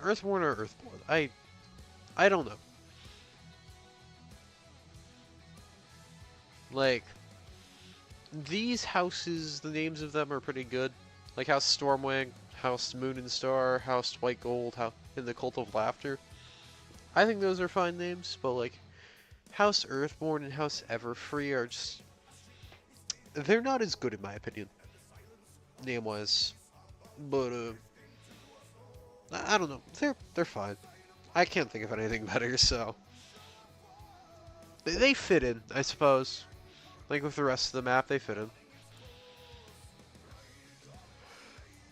Speaker 2: Earthborn or Earthblood? I don't know. Like, these houses, the names of them are pretty good. Like House Stormwing, House Moon and Star, House White Gold, and the Cult of Laughter. I think those are fine names, but like, House Earthborn and House Everfree are just... They're not as good in my opinion, name-wise. But, I don't know. They're fine. I can't think of anything better, so... They fit in, I suppose. Like with the rest of the map, they fit in.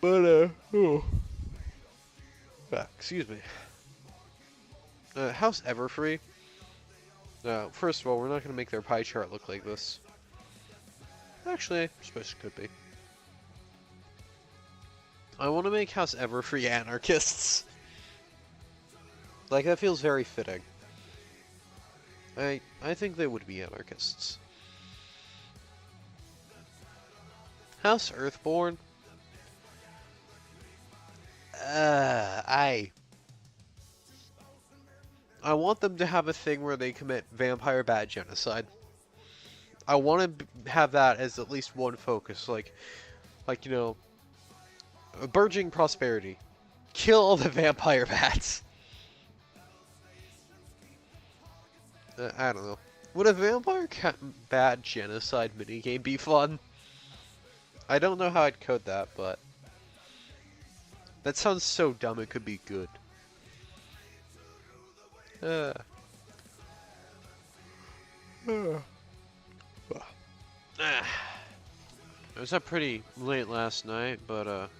Speaker 2: But, excuse me. House Everfree. First of all, we're not going to make their pie chart look like this. Actually, I suppose it could be. I want to make House Everfree anarchists. Like, that feels very fitting. I think they would be anarchists. House Earthborn. I want them to have a thing where they commit vampire bat genocide. I want to have that as at least one focus, like you know, burgeoning prosperity. Kill all the vampire bats. I don't know. Would a vampire bat genocide minigame be fun? I don't know how I'd code that, but that sounds so dumb it could be good. Uh, I was up pretty late last night, but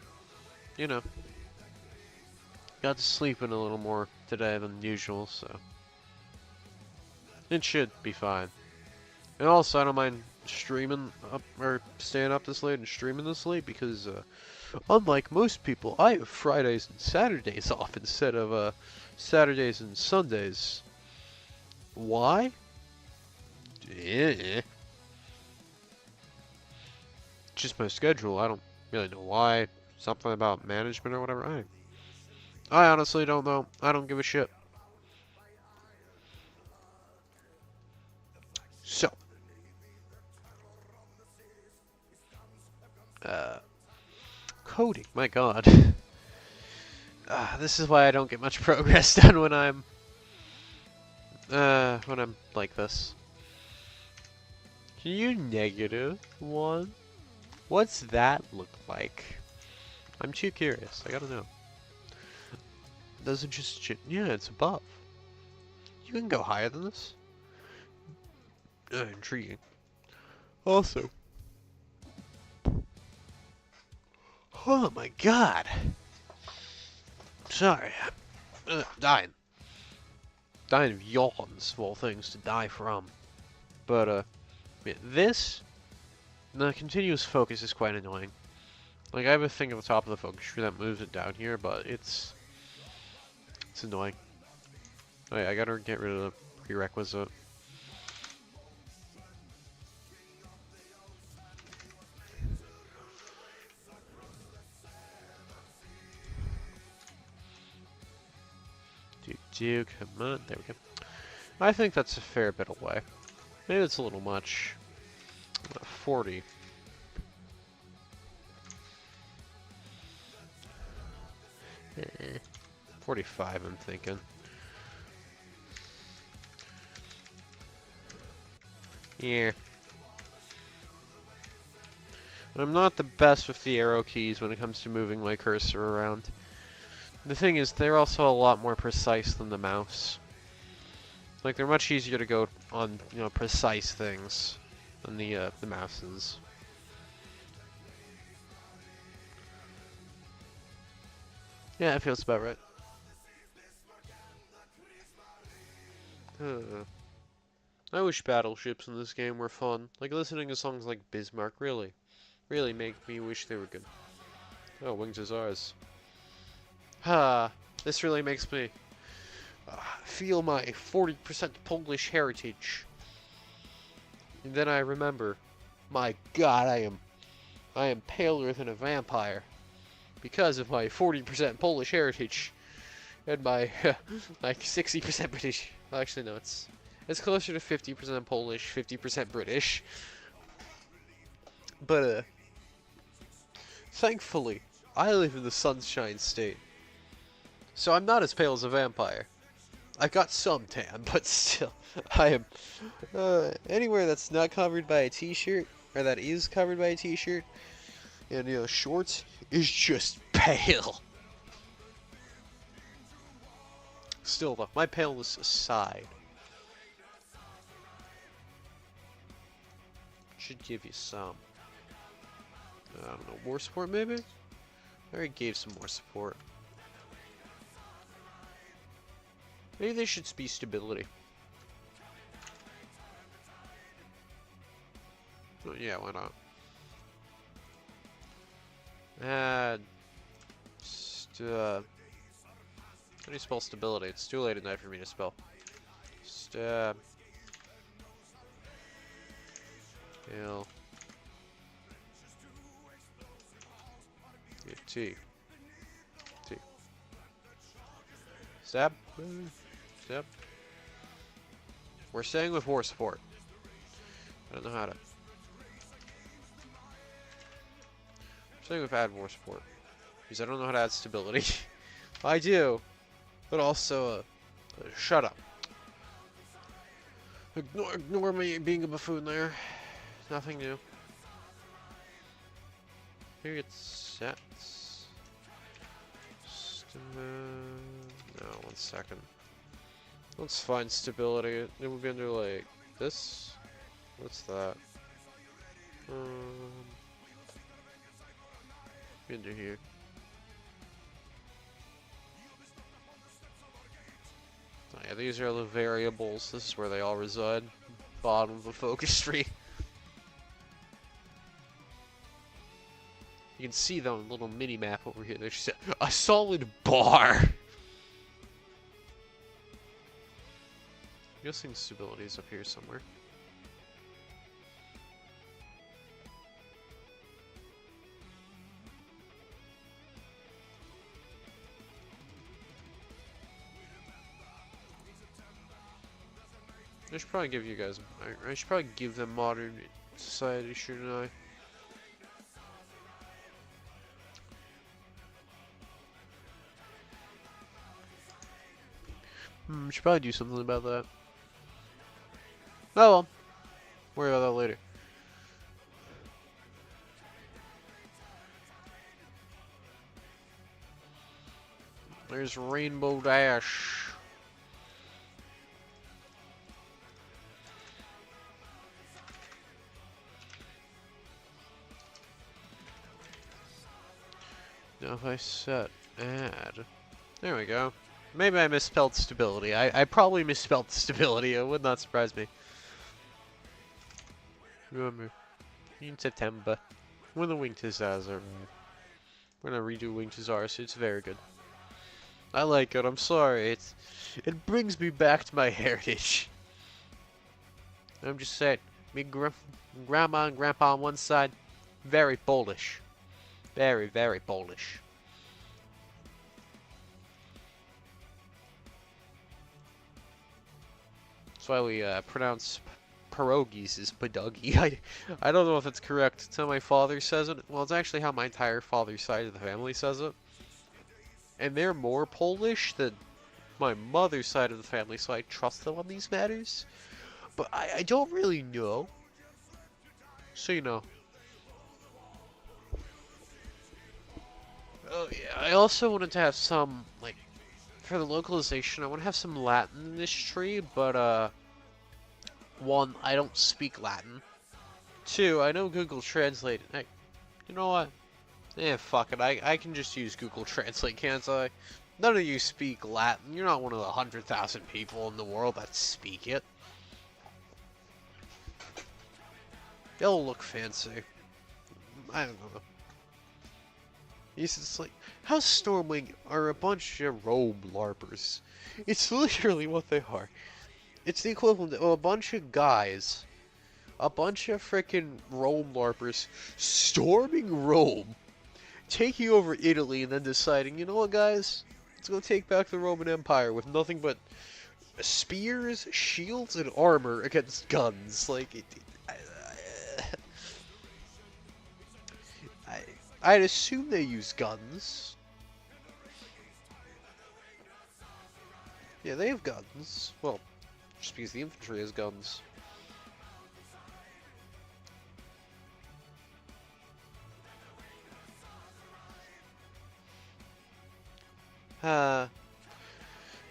Speaker 2: you know, got to sleep in a little more today than usual, so it should be fine. And also, I don't mind streaming up or staying up this late and streaming this late because, unlike most people, I have Fridays and Saturdays off instead of Saturdays and Sundays. Why? Yeah. Just my schedule. I don't really know why. Something about management or whatever. I honestly don't know. I don't give a shit. So, uh, coding. My God. This is why I don't get much progress done when I'm like this. Can you -1? What's that look like? I'm too curious. I gotta know. Does it just yeah, it's above. You can go higher than this? Intriguing. Also. Oh my god. Sorry. Dying. Dying of yawns, of all things to die from. But, yeah, this, the continuous focus is quite annoying. Like, I have a thing at the top of the focus tree that moves it down here, but it's annoying. Oh yeah, I gotta get rid of the prerequisite. Come on, there we go. I think that's a fair bit away. Maybe it's a little much. 40. 45, I'm thinking. Yeah. I'm not the best with the arrow keys when it comes to moving my cursor around. The thing is, they're also a lot more precise than the mouse. Like, they're much easier to go on, you know, precise things than the mouse is. Yeah, it feels about right. I wish battleships in this game were fun. Like, listening to songs like Bismarck really make me wish they were good. Oh, Wings is ours. Ha! This really makes me feel my 40% Polish heritage. And then I remember, my God, I am paler than a vampire because of my 40% Polish heritage and my like 60% British. Well, actually, no, it's closer to 50% Polish, 50% British. But thankfully, I live in the Sunshine State, so I'm not as pale as a vampire. I got some tan, but still, I am anywhere that's not covered by a t-shirt, or that is covered by a t-shirt, and, you know, shorts, is just pale. Still, though, my paleness aside, should give you some, I don't know, more support maybe? I already gave some more support. Maybe they should be stability. Oh, yeah, why not? Add... how do you spell stability? It's too late at night for me to spell. Stab. L. T. T. Stab. Stab. We're staying with war support. I don't know how to. I'm staying with add war support. Because I don't know how to add stability. I do. But also, shut up. Ignore me being a buffoon there. Nothing new. Here it's sets. No, 1 second. Let's find stability. It would be under like this. What's that? Be under here. Oh, yeah, these are the variables. This is where they all reside. Bottom of the focus tree. You can see the little mini map over here. There's just a solid bar. I'm guessing stability is up here somewhere. I should probably give you guys. I should probably give them modern society, shouldn't I? Should probably do something about that. Oh well. Worry about that later. There's Rainbow Dash. Now if I set add. There we go. Maybe I misspelled stability. I probably misspelled stability. It would not surprise me. Remember, in September, when the winters arrive. We're gonna redo Winged Ours. It's very good. I like it. I'm sorry. It brings me back to my heritage. I'm just saying. Me grandma and grandpa on one side, very Polish. Very, very Polish. That's why we pronounce pierogies as padogi. I don't know if it's correct. It's how my father says it. Well, it's actually how my entire father's side of the family says it. And they're more Polish than my mother's side of the family, so I trust them on these matters. But I don't really know. So, you know. Oh, yeah. I also wanted to have some, like, for the localization, I want to have some Latin in this tree, but, one, I don't speak Latin. Two, I know Google Translate. Hey, you know what? Fuck it. I can just use Google Translate, can't I? None of you speak Latin. You're not one of the 100,000 people in the world that speak it. It'll look fancy. I don't know. It's like, House Stormwing are a bunch of robe larpers. It's literally what they are. It's the equivalent of a bunch of guys, a bunch of frickin' Rome larpers, storming Rome, taking over Italy, and then deciding, you know what, guys? Let's go take back the Roman Empire with nothing but spears, shields, and armor against guns. Like, I'd assume they use guns. Yeah, they have guns. Well, just because the infantry has guns. If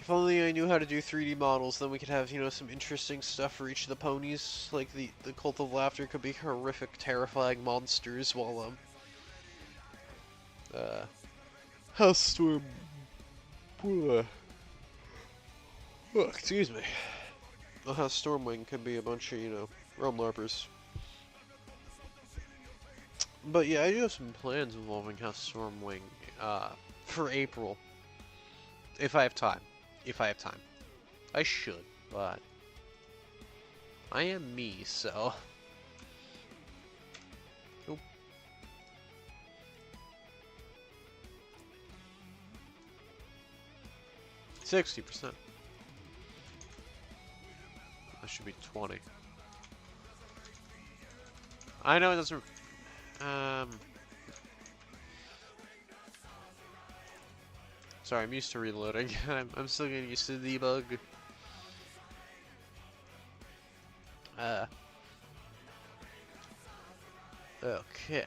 Speaker 2: only I knew how to do 3D models, then we could have, you know, some interesting stuff for each of the ponies. Like, the Cult of Laughter could be horrific, terrifying monsters, while, House Storm... Oh, excuse me. Well, House Stormwing could be a bunch of, you know, Rome LARPers. But yeah, I do have some plans involving House Stormwing, for April. If I have time. If I have time. I should, but I am me, so. Nope. $60%. That should be 20. I know it doesn't. Sorry, I'm used to reloading. I'm still getting used to the debug. Okay.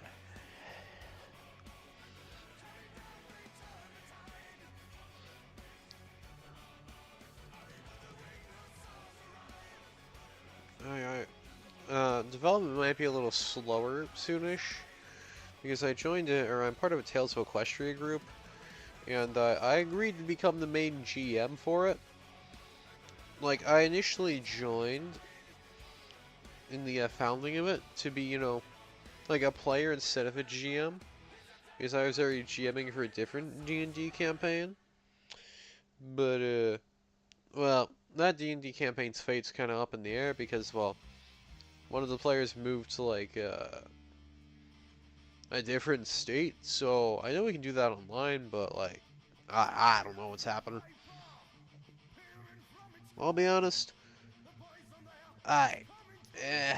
Speaker 2: Development might be a little slower soonish because I joined it, or I'm part of a Tales of Equestria group, and I agreed to become the main GM for it. Like, I initially joined in the founding of it to be, you know, like a player instead of a GM, because I was already GMing for a different D&D campaign. But, well, that D&D campaign's fate's kind of up in the air because, well, one of the players moved to, like, a different state, so I know we can do that online, but, like, I don't know what's happening. I'll be honest, I, eh,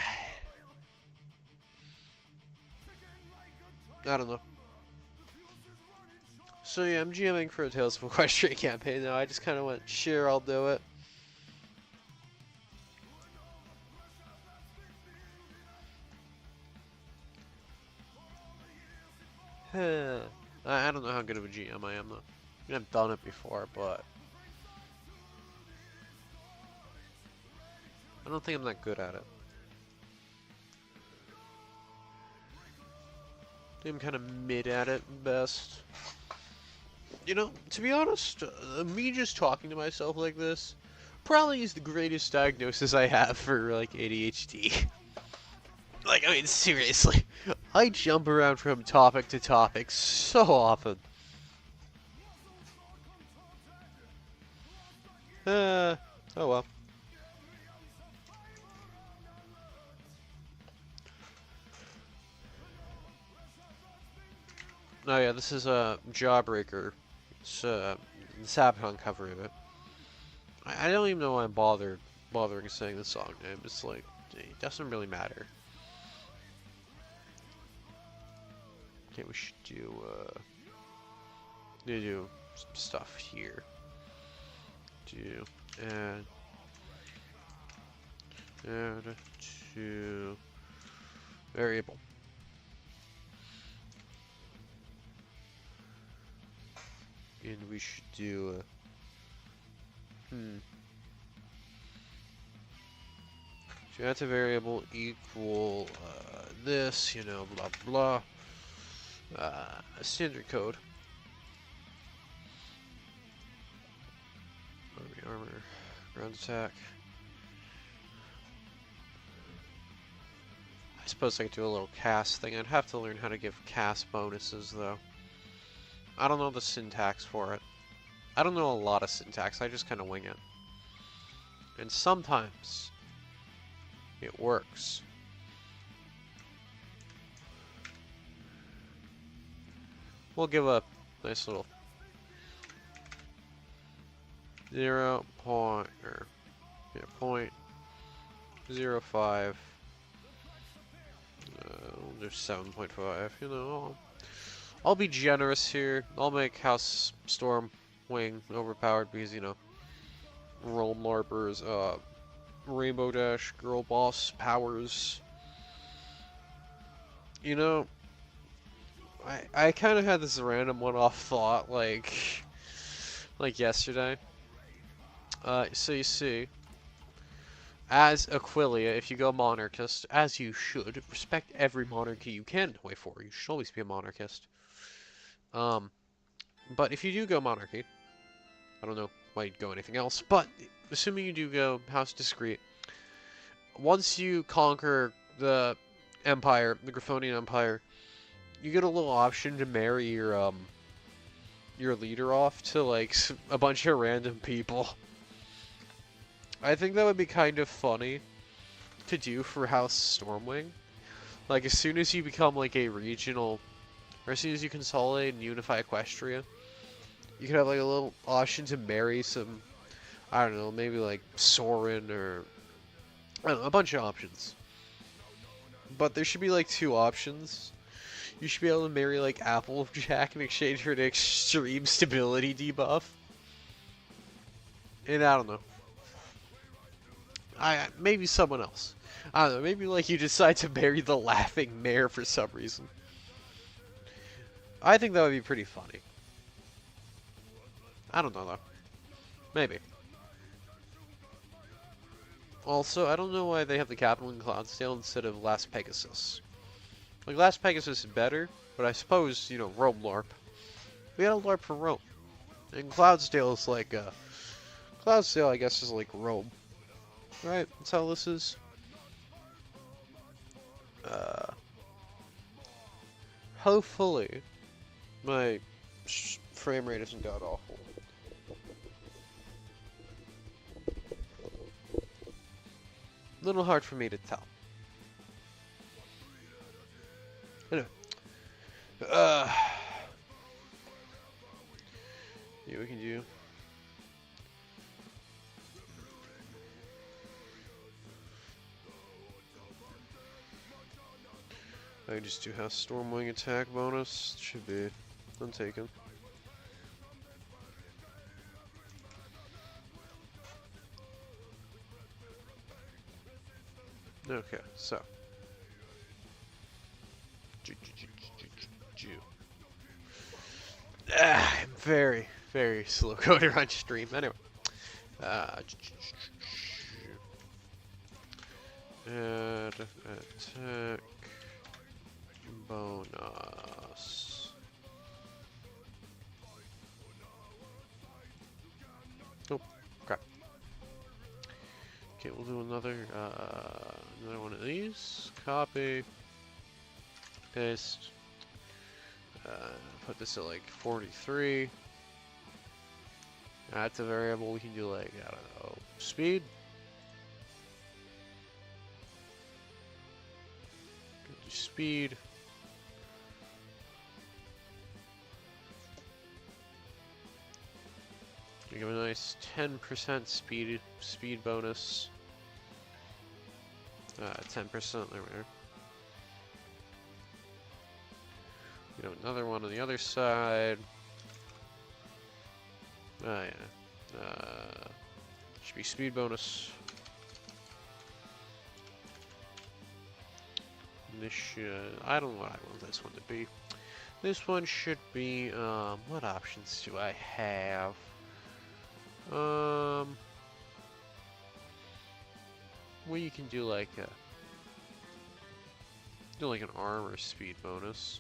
Speaker 2: I don't know. So yeah, I'm GMing for a Tales of Equestria campaign now. I just kind of went, sure, I'll do it. I don't know how good of a GM I am though. I mean, I've done it before, but I don't think I'm that good at it. I think I'm kind of mid at it best. You know, to be honest, me just talking to myself like this probably is the greatest diagnosis I have for, like, ADHD. Like, I mean, seriously. I jump around from topic to topic so often. Oh well. Oh yeah, this is a Jawbreaker. It's the Sabaton cover of it. I don't even know why I'm bothering saying the song name. It's like, it doesn't really matter. Okay, we should do some stuff here. Add to variable. And we should do so add to variable equal this, you know, blah blah. Standard code. Armor, ground attack. I suppose I could do a little cast thing. I'd have to learn how to give cast bonuses though. I don't know the syntax for it. I don't know a lot of syntax, I just kind of wing it. And sometimes it works. We'll give a nice little 0.05. There's 7.5. You know, I'll be generous here. I'll make House Stormwing overpowered because, you know, Realm Larpers, Rainbow Dash, Girl Boss powers. You know, I kind of had this random one-off thought, like yesterday. So you see, as Aquilia, if you go monarchist, as you should, respect every monarchy you can, hoi4. You should always be a monarchist. But if you do go monarchy, I don't know why you'd go anything else, but assuming you do go House Discreet, once you conquer the Empire, the Griffonian Empire, you get a little option to marry your leader off to, like, a bunch of random people. I think that would be kind of funny to do for House Stormwing. Like, as soon as you become, like, a regional, or as soon as you consolidate and unify Equestria, you could have, like, a little option to marry some, I don't know, maybe, like, Sorin, or, I don't know, a bunch of options. But there should be, like, 2 options. You should be able to marry, like, Applejack in exchange for an extreme stability debuff. And I don't know. Maybe someone else. I don't know, maybe, like, you decide to marry the Laughing Mare for some reason. I think that would be pretty funny. I don't know, though. Maybe. Also, I don't know why they have the capital in Cloudsdale instead of Last Pegasus. Like, Last Pegasus is better, but I suppose, you know, Rome LARP. We got a LARP for Rome. And Cloudsdale is like, Cloudsdale, I guess, is like Rome. Right? That's how this is. Hopefully, my frame rate isn't god awful. Little hard for me to tell. Anyway. Yeah, we can do. I can just do House Stormwing attack bonus. Should be untaken. Okay, so. I'm very, very slow coder on stream. Anyway. Add attack bonus. Oh, crap. Okay, we'll do another one of these. Copy. Paste. Put this at like 43. That's a variable. We can do like, I don't know, speed. Do speed. We give a nice 10% speed bonus. 10% there we are. You know, another one on the other side. Oh yeah. Should be speed bonus. And this should, I don't know what I want this one to be. This one should be, what options do I have? Well, you can do like an armor speed bonus.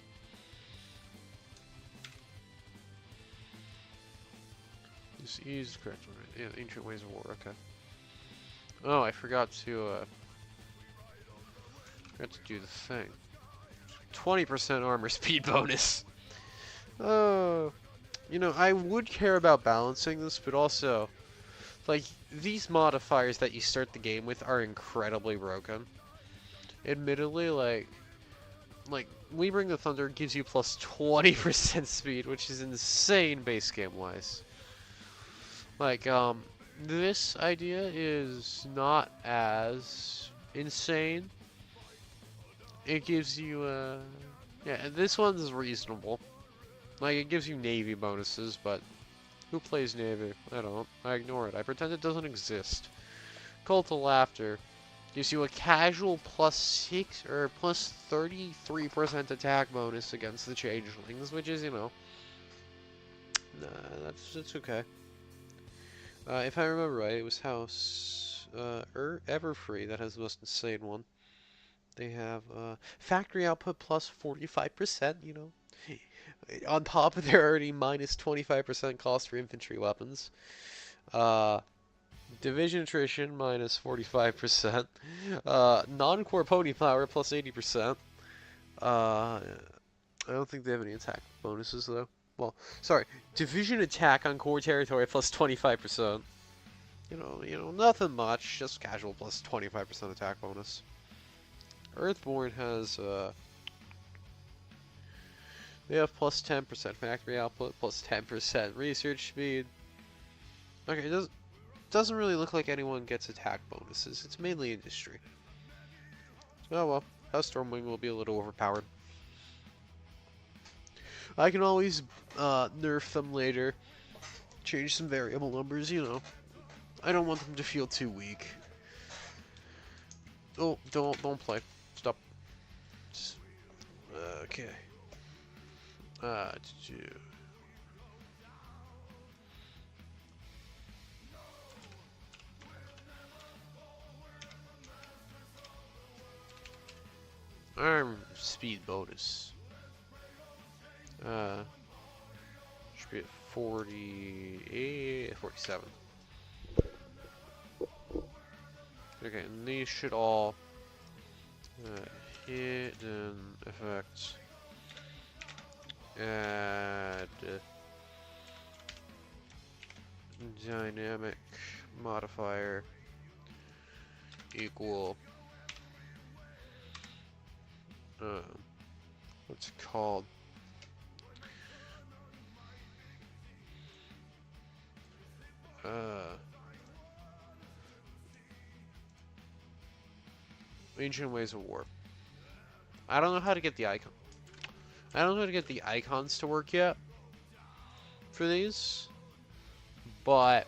Speaker 2: This is the correct one, right? Yeah, Ancient Ways of War, okay. Oh, I forgot to do the thing. 20% armor speed bonus. Oh, you know, I would care about balancing this, but also, like, these modifiers that you start the game with are incredibly broken. Admittedly, like, We Bring the Thunder gives you plus 20% speed, which is insane base game-wise. Like, this idea is not as insane. It gives you, yeah, this one's reasonable. Like, it gives you Navy bonuses, but who plays Navy? I don't. I ignore it. I pretend it doesn't exist. Cult of Laughter gives you a casual plus 6 or plus 33% attack bonus against the changelings, which is, you know, nah, that's okay. If I remember right, it was House Everfree that has the most insane one. They have factory output plus 45%, you know, on top of their already minus 25% cost for infantry weapons. Division attrition minus 45%. Non-core pony power plus 80%. I don't think they have any attack bonuses though. Well, sorry, division attack on core territory plus 25%. You know, nothing much, just casual plus 25% attack bonus. Earthborn has they have plus 10% factory output, plus 10% research speed. Okay, it doesn't really look like anyone gets attack bonuses. It's mainly industry. Oh well, House Stormwing will be a little overpowered. I can always nerf them later, change some variable numbers, you know. I don't want them to feel too weak. Oh, don't play. Stop. Okay. arm speed bonus. Should be at 48, 47. Okay, and these should all hit and effects. Add dynamic modifier equal what's it called? Ancient Ways of War. I don't know how to get the icon. I don't know how to get the icons to work yet for these, but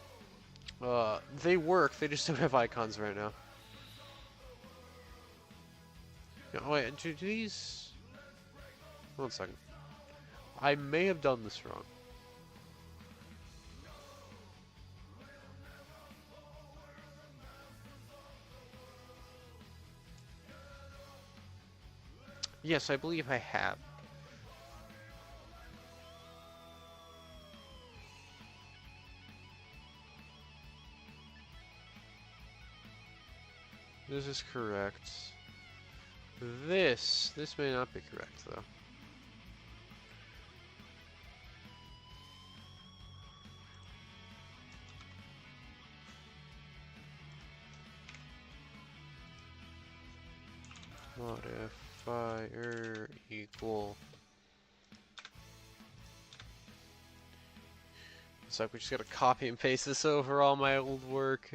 Speaker 2: they work. They just don't have icons right now. No, wait, do these? 1 second. I may have done this wrong. Yes, I believe I have. This is correct. This may not be correct, though. Modifier equal. It's like we just gotta copy and paste this over all my old work.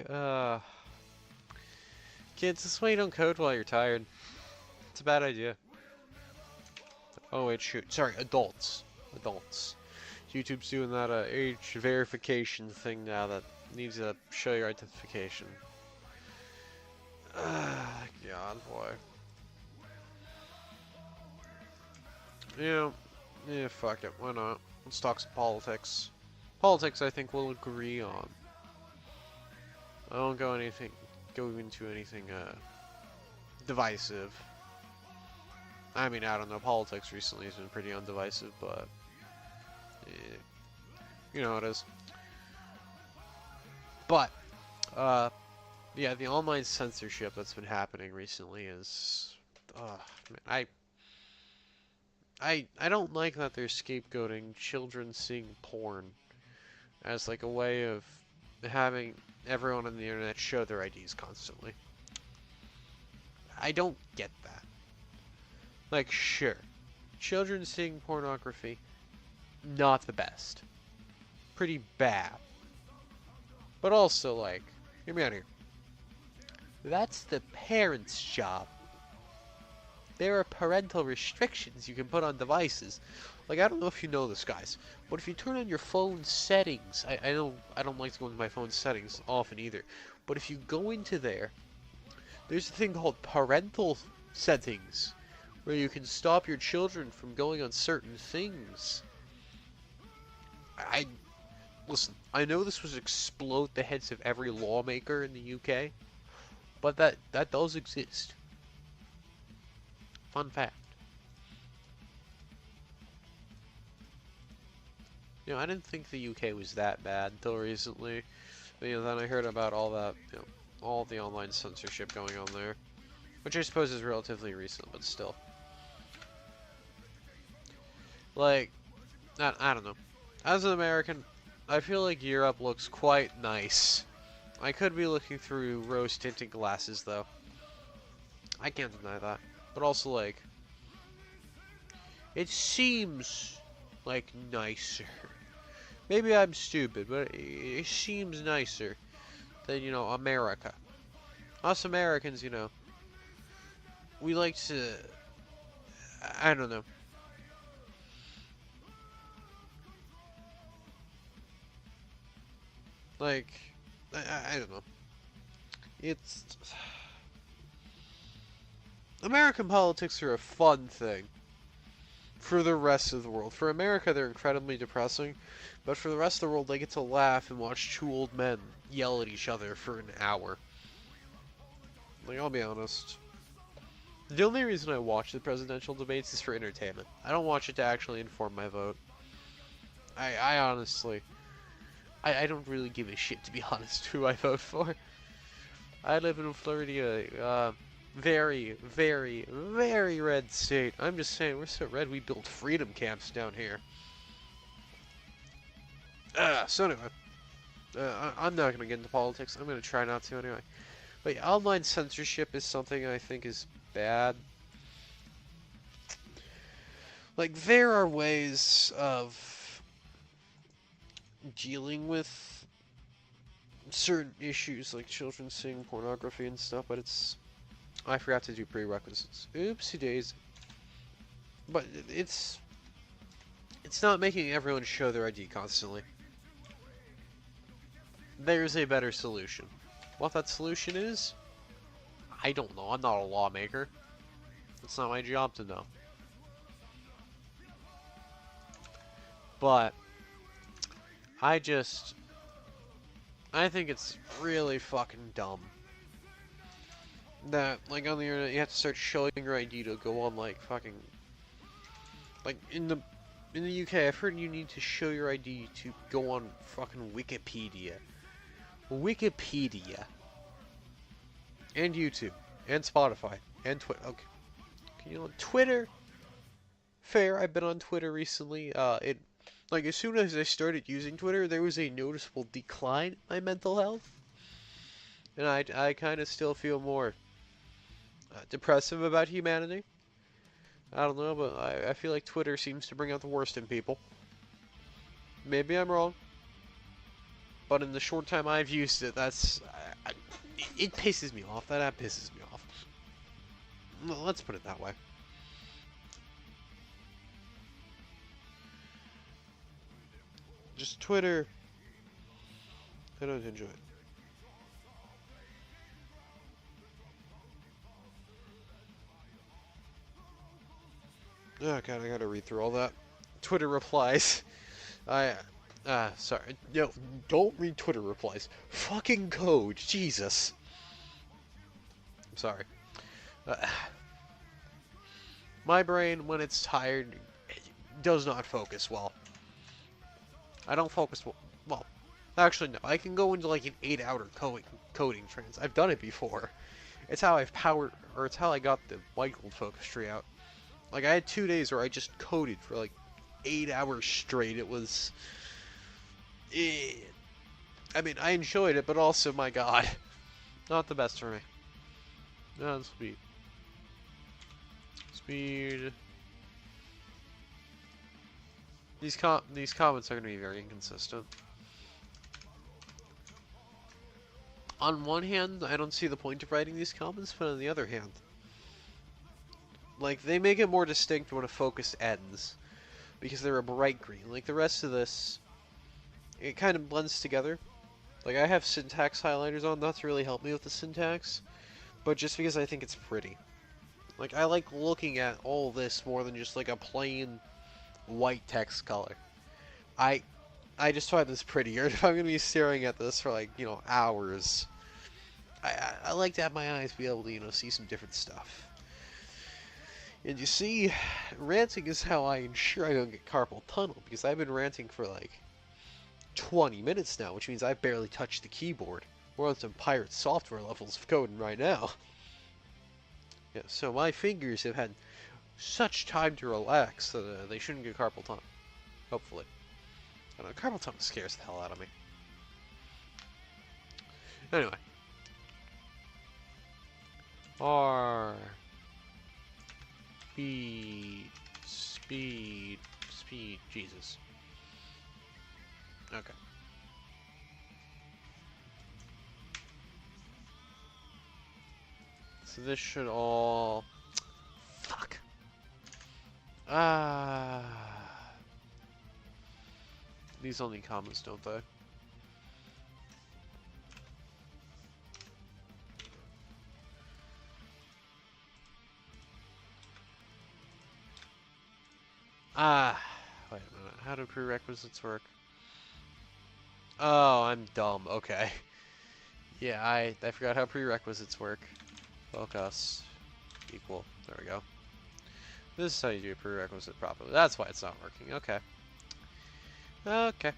Speaker 2: Kids, this way you don't code while you're tired. It's a bad idea. Oh wait, shoot. Sorry, adults. Adults. YouTube's doing that age verification thing now that needs to show your identification. God, boy. Yeah, fuck it. Why not? Let's talk some politics. Politics, I think we'll agree on. I won't go into anything divisive. I mean, I don't know. Politics recently has been pretty undivisive, but you know how it is. But yeah, the online censorship that's been happening recently is, man, I don't like that they're scapegoating children seeing porn as like a way of having everyone on the internet show their IDs constantly. I don't get that. Like, sure, children seeing pornography, not the best. Pretty bad. But also, like, hear me out here. That's the parents' job. There are parental restrictions you can put on devices. Like, I don't know if you know this, guys, but if you turn on your phone settings, I know I don't like to go into my phone settings often either, but if you go into there, there's a thing called parental settings, where you can stop your children from going on certain things. Listen, I know this was explode the heads of every lawmaker in the UK, but that does exist. Fun fact. You know, I didn't think the UK was that bad until recently. But, you know, then I heard about all that, you know, all the online censorship going on there, which I suppose is relatively recent, but still. Like, I don't know. As an American, I feel like Europe looks quite nice. I could be looking through rose-tinted glasses, though. I can't deny that. But also, like, it seems like nicer. Maybe I'm stupid, but it seems nicer than, you know, America. Us Americans, you know, we like to, I don't know. Like, I don't know. It's... American politics are a fun thing for the rest of the world. For America, they're incredibly depressing, but for the rest of the world, they get to laugh and watch two old men yell at each other for an hour. Like, I'll be honest. The only reason I watch the presidential debates is for entertainment. I don't watch it to actually inform my vote. I honestly, I don't really give a shit, to be honest, who I vote for. I live in Florida, very, very, very red state. I'm just saying, we're so red we built freedom camps down here. So anyway, I'm not going to get into politics. I'm going to try not to anyway. But yeah, online censorship is something I think is bad. Like, there are ways of dealing with certain issues, like children seeing pornography and stuff, but it's... I forgot to do prerequisites. Oopsie daisy. But it's not making everyone show their ID constantly. There's a better solution. What that solution is, I don't know. I'm not a lawmaker. It's not my job to know. But I think it's really fucking dumb that, like, on the internet you have to start showing your ID to go on, like, fucking, like, in the UK, I've heard you need to show your ID to go on fucking Wikipedia. Wikipedia. And YouTube. And Spotify. And Twitter. Okay. You know, Twitter. Fair, I've been on Twitter recently. Like, as soon as I started using Twitter, there was a noticeable decline in my mental health. And I kind of still feel more depressive about humanity. I don't know, but I feel like Twitter seems to bring out the worst in people. Maybe I'm wrong. But in the short time I've used it, it pisses me off. That app pisses me off. Well, let's put it that way. Just Twitter, I don't enjoy it. Oh god, I gotta read through all that. Twitter replies. Sorry. No, don't read Twitter replies. Fucking code, Jesus. I'm sorry. My brain, when it's tired, does not focus well. I don't focus well. Actually, no. I can go into like an 8-hour coding trance. I've done it before. It's how it's how I got the white gold focus tree out. Like, I had 2 days where I just coded for like 8 hours straight. It was... I mean, I enjoyed it, but also, my god. Not the best for me. No, speed. Speed. These comments are going to be very inconsistent. On one hand, I don't see the point of writing these comments, but on the other hand, like, they make it more distinct when a focus ends, because they're a bright green. Like, the rest of this, it kind of blends together. Like, I have syntax highlighters on, not to really help me with the syntax, but just because I think it's pretty. Like, I like looking at all this more than just, like, a plain white text color. I just find this prettier. If I'm going to be staring at this for, like, you know, hours, I like to have my eyes be able to, you know, see some different stuff. And you see, ranting is how I ensure I don't get carpal tunnel, because I've been ranting for, like, 20 minutes now, which means I've barely touched the keyboard. We're on some pirate software levels of coding right now. Yeah, so my fingers have had such time to relax that they shouldn't get carpal tunnel. Hopefully. I don't know, carpal tunnel scares the hell out of me. Anyway. R. Speed. Jesus. Okay. So this should all... Fuck. These all need comments, don't they? Wait a minute. How do prerequisites work? Oh, I'm dumb. Okay. Yeah, I forgot how prerequisites work. Focus. equal. There we go. This is how you do a prerequisite properly. That's why it's not working. Okay. Okay.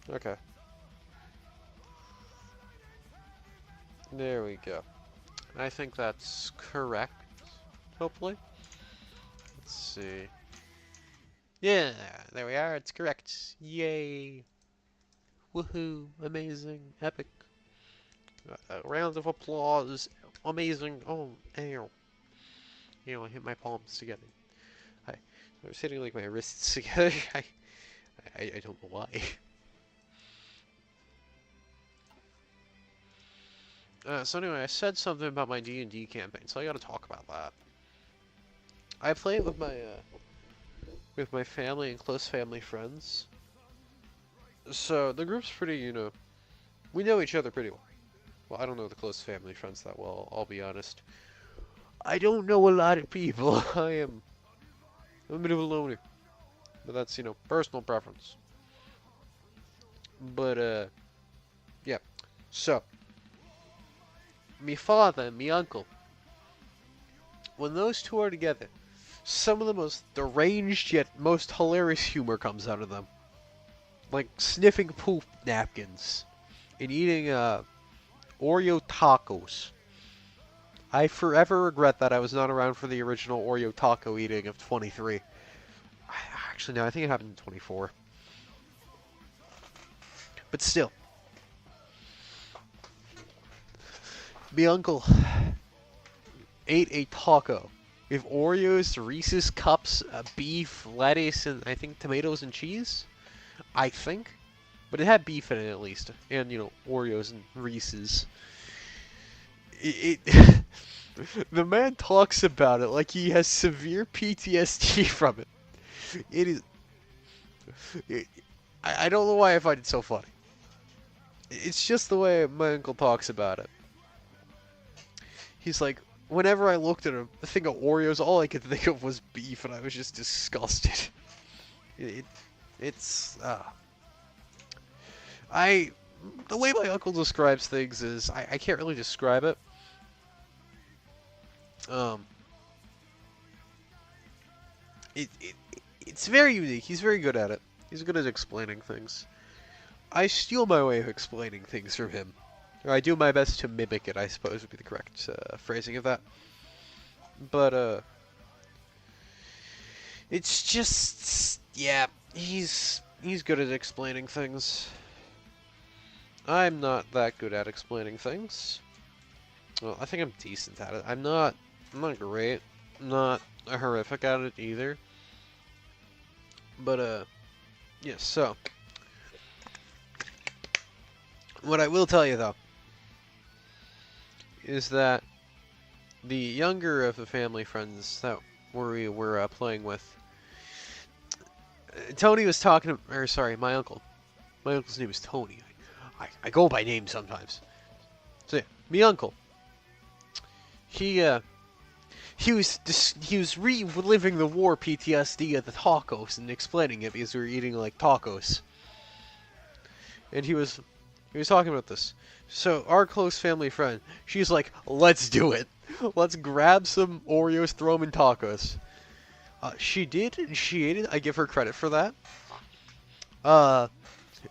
Speaker 2: Okay. There we go. I think that's correct, hopefully. Let's see. Yeah, there we are, it's correct. Yay. Woohoo, amazing, epic. A round of applause, amazing. Oh, ow. You know, I hit my palms together. I was hitting like my wrists together. I don't know why. So anyway, I said something about my D&D campaign, so I gotta talk about that. I play it with my family and close family friends. So the group's pretty, you know, we know each other pretty well. Well, I don't know the close family friends that well, I'll be honest. I don't know a lot of people. I'm a bit of a loner. But that's, you know, personal preference. But, yeah. So, me father and me uncle, when those two are together, some of the most deranged yet most hilarious humor comes out of them. Like sniffing poop napkins and eating Oreo tacos. I forever regret that I was not around for the original Oreo taco eating of 23. Actually, no, I think it happened in 24. But still. My uncle ate a taco with Oreos, Reese's Cups, beef, lettuce, and I think tomatoes and cheese? I think. But it had beef in it at least. And, you know, Oreos and Reese's. The man talks about it like he has severe PTSD from it. It is... I don't know why I find it so funny. It's just the way my uncle talks about it. He's like, whenever I looked at a thing of Oreos, all I could think of was beef, and I was just disgusted. The way my uncle describes things is, I can't really describe it. It's very unique. He's very good at it. He's good at explaining things. I steal my way of explaining things from him. Or I do my best to mimic it, I suppose would be the correct phrasing of that. But, it's just, yeah, he's good at explaining things. I'm not that good at explaining things. Well, I think I'm decent at it. I'm not great. I'm not horrific at it either. But, yeah, so. What I will tell you, though, is that the younger of the family friends that we were playing with, Tony was talking, or sorry, my uncle. My uncle's name is Tony. I go by name sometimes. So yeah, me uncle. He was reliving the war PTSD of the tacos and explaining it because we were eating like tacos. And he was talking about this. So our close family friend, she's like, let's do it. Let's grab some Oreos, throw them in tacos. She did, and she ate it. I give her credit for that.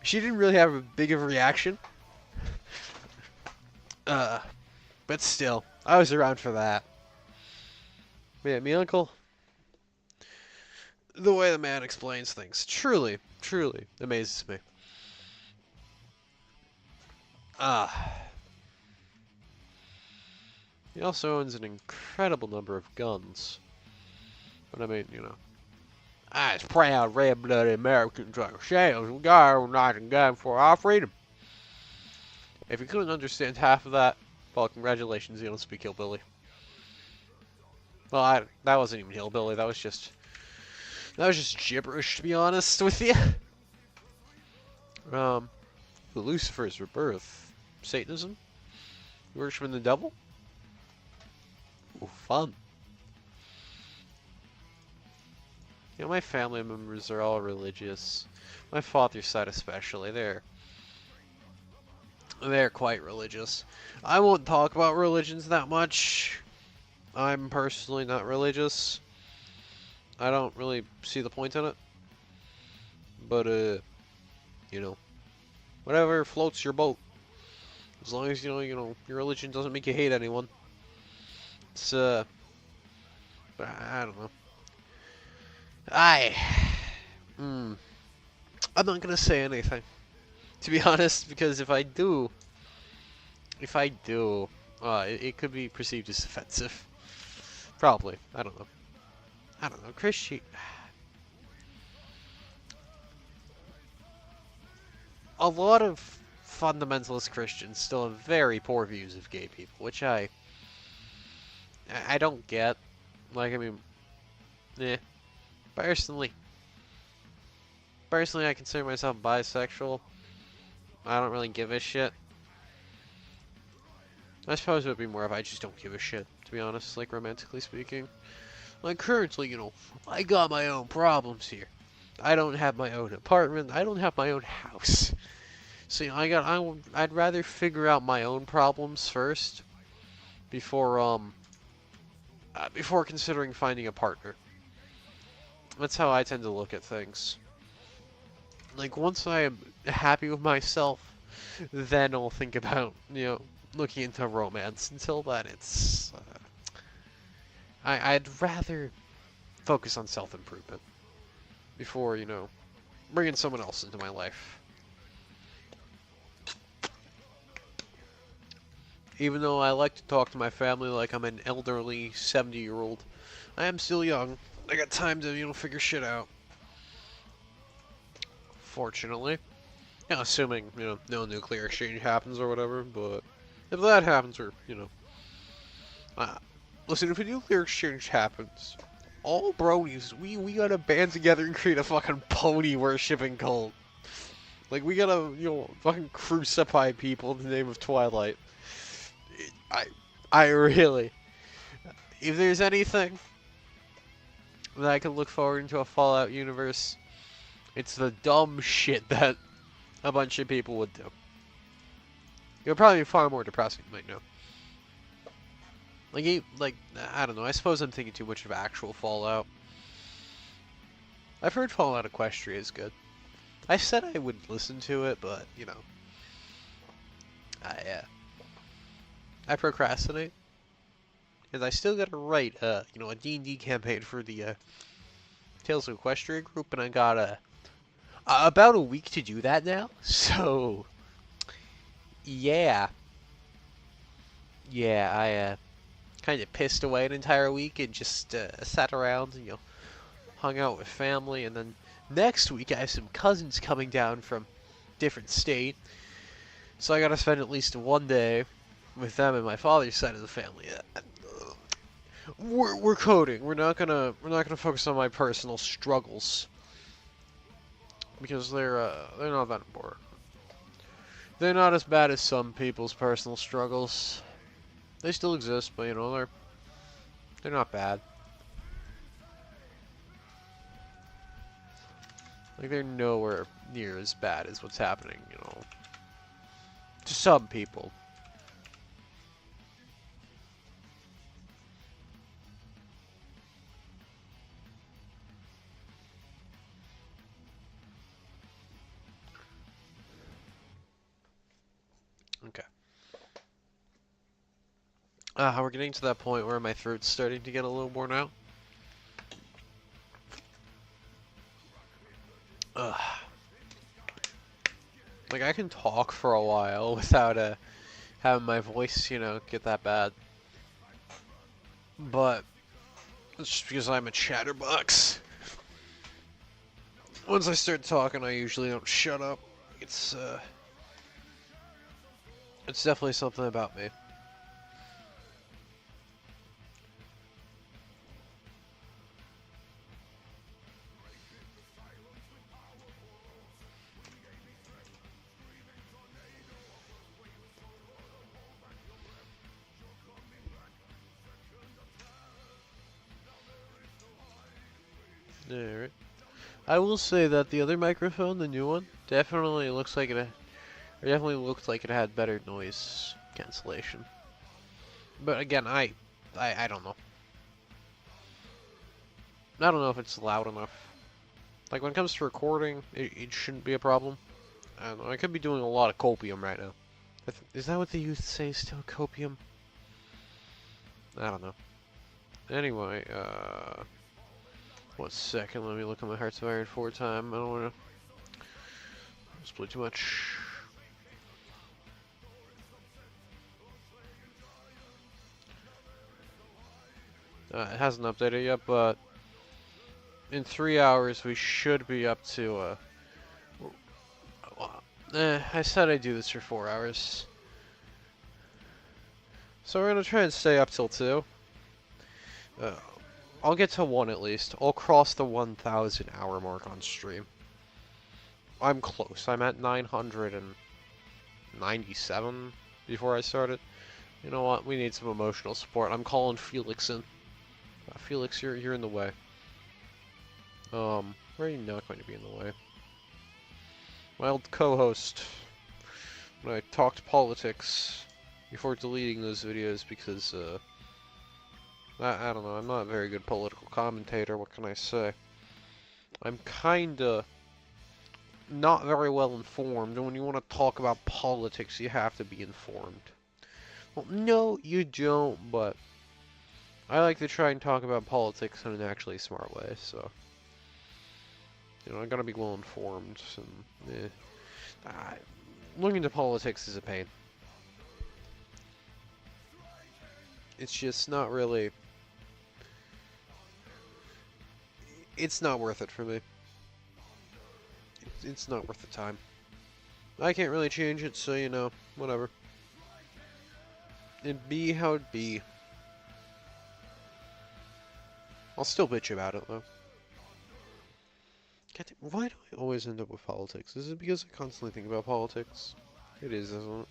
Speaker 2: She didn't really have a big of a reaction. But still, I was around for that. But yeah, me uncle, the way the man explains things, truly amazes me. He also owns an incredible number of guns. But I mean, you know, as proud red-blooded Americans ourselves, we got a knife and gun for our freedom. If you couldn't understand half of that, well, congratulations, you don't speak hillbilly. Well, that wasn't even hillbilly. That was just gibberish, to be honest with you. Lucifer's rebirth. Satanism? Worshiping the devil? Ooh, fun. You know, my family members are all religious. My father's side especially. They're quite religious. I won't talk about religions that much. I'm personally not religious. I don't really see the point in it. But, you know, whatever floats your boat. As long as, you know, your religion doesn't make you hate anyone. It's, but I don't know. I'm not gonna say anything, to be honest, because if I do, it could be perceived as offensive. Probably. I don't know. Christian. A lot of fundamentalist Christians still have very poor views of gay people, which I don't get. Like, I mean, eh. Personally, I consider myself bisexual. I don't really give a shit. I suppose it would be more if I just don't give a shit, to be honest, like, romantically speaking. Like, currently, you know, I got my own problems here. I don't have my own apartment. I don't have my own house. So, you know, I'd rather figure out my own problems first before considering finding a partner. That's how I tend to look at things. Like, once I am happy with myself, then I'll think about, you know, looking into romance. Until then, it's... I'd rather focus on self-improvement before, you know, bringing someone else into my life. Even though I like to talk to my family like I'm an elderly 70-year-old, I am still young. I got time to, you know, figure shit out. Fortunately. Yeah, assuming, you know, no nuclear exchange happens or whatever, but if that happens, or, you know... listen, if a nuclear exchange happens, all bronies, we gotta band together and create a fucking pony-worshipping cult. Like, we gotta, you know, fucking crucify people in the name of Twilight. I really... If there's anything that I can look forward into a Fallout universe, it's the dumb shit that a bunch of people would do. It would probably be far more depressing, like, no. Like, I don't know, I suppose I'm thinking too much of actual Fallout. I've heard Fallout Equestria is good. I said I would listen to it, but, you know. I procrastinate. And I still gotta write, you know, a D&D campaign for the, Tales of Equestria group, and I got, about a week to do that now, so... Yeah. Yeah, I, kind of pissed away an entire week and just, sat around and, you know, hung out with family, and then next week I have some cousins coming down from different state, so I gotta spend at least one day with them and my father's side of the family. We're coding. We're not gonna focus on my personal struggles because they're not that important. They're not as bad as some people's personal struggles. They still exist, but you know they're not bad. Like, they're nowhere near as bad as what's happening, you know, to some people. Okay. We're getting to that point where my throat's starting to get a little worn out. Like, I can talk for a while without having my voice, you know, get that bad. But it's just because I'm a chatterbox. Once I start talking, I usually don't shut up. It's definitely something about me. Alright. I will say that the other microphone, the new one, definitely looks like it definitely looked like it had better noise cancellation. But again, I don't know. I don't know if it's loud enough. Like when it comes to recording, it shouldn't be a problem. I don't know. I could be doing a lot of copium right now. Is that what they used to say? Still copium? I don't know. Anyway, 1 second. Let me look at my Hearts of Iron 4 time. I don't want to split too much. It hasn't updated yet, but in 3 hours we should be up to. I said I'd do this for 4 hours. So we're gonna try and stay up till 2. I'll get to 1 at least. I'll cross the 1,000 hour mark on stream. I'm close. I'm at 997 before I started. You know what? We need some emotional support. I'm calling Felix in. Felix, you're in the way. Where are you not going to be in the way? My old co-host. When I talked politics before deleting those videos because I don't know. I'm not a very good political commentator. What can I say? I'm kinda not very well informed, and when you want to talk about politics, you have to be informed. Well, no, you don't, but I like to try and talk about politics in an actually smart way, so. You know, I gotta be well informed, and looking into politics is a pain. It's just not really. It's not worth it for me. It's not worth the time. I can't really change it, so you know, whatever. It be how it be. I'll still bitch about it, though. Why do I always end up with politics? Is it because I constantly think about politics? It is, isn't it?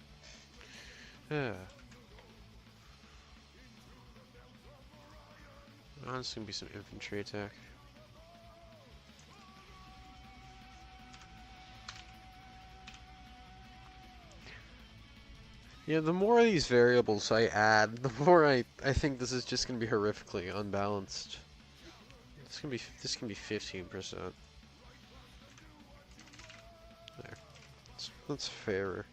Speaker 2: Yeah. Oh, there's gonna be some infantry attack. Yeah, the more of these variables I add, the more I think this is just gonna be horrifically unbalanced. This can be 15%. There. That's fairer.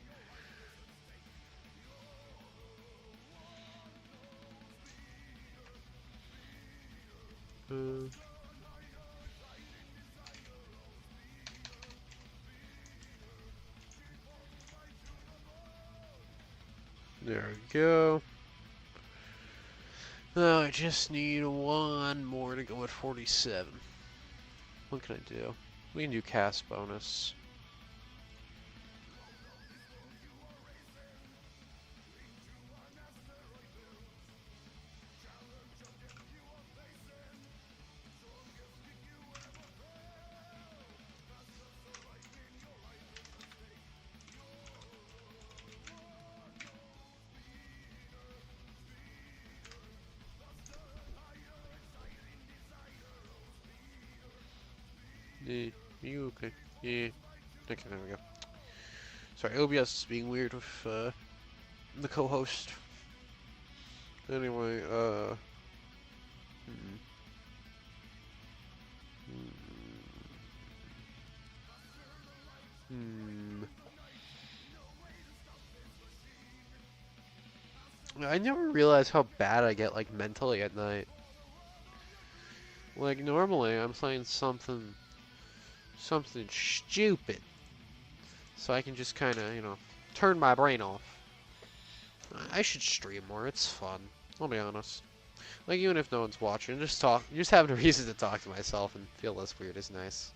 Speaker 2: There we go. Now I just need 1 more to go at 47. What can I do? We can do cast bonus. You okay? Yeah. Okay, there we go. Sorry, OBS is being weird with the co-host. Anyway, hmm. I never realized how bad I get, like, mentally at night. Like, normally I'm playing something stupid. So I can just kind of, you know, turn my brain off. I should stream more, it's fun. I'll be honest. Like, even if no one's watching, just having a reason to talk to myself and feel less weird is nice.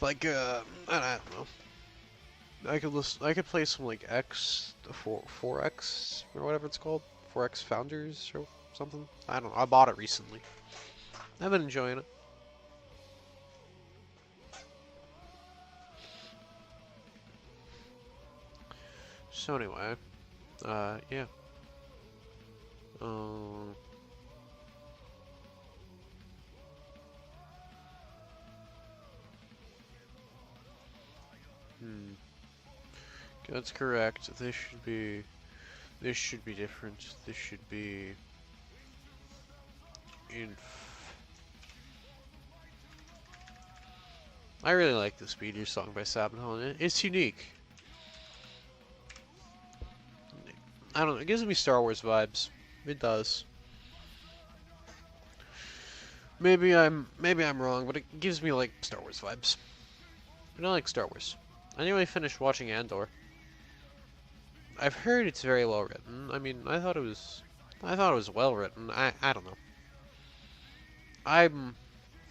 Speaker 2: Like, I don't know. I could play some, like, 4X, or whatever it's called. 4X Founders, or something. I don't know, I bought it recently. I've been enjoying it. So anyway, yeah. Hmm. That's correct. This should be. This should be different. This should be. Inf. I really like the Speeder song by Sabbath. It's unique. I don't know. It gives me Star Wars vibes. It does. Maybe I'm wrong, but it gives me like Star Wars vibes. But I like Star Wars. I nearly finished watching Andor. I've heard it's very well written. I mean, I thought it was well written. I don't know. I'm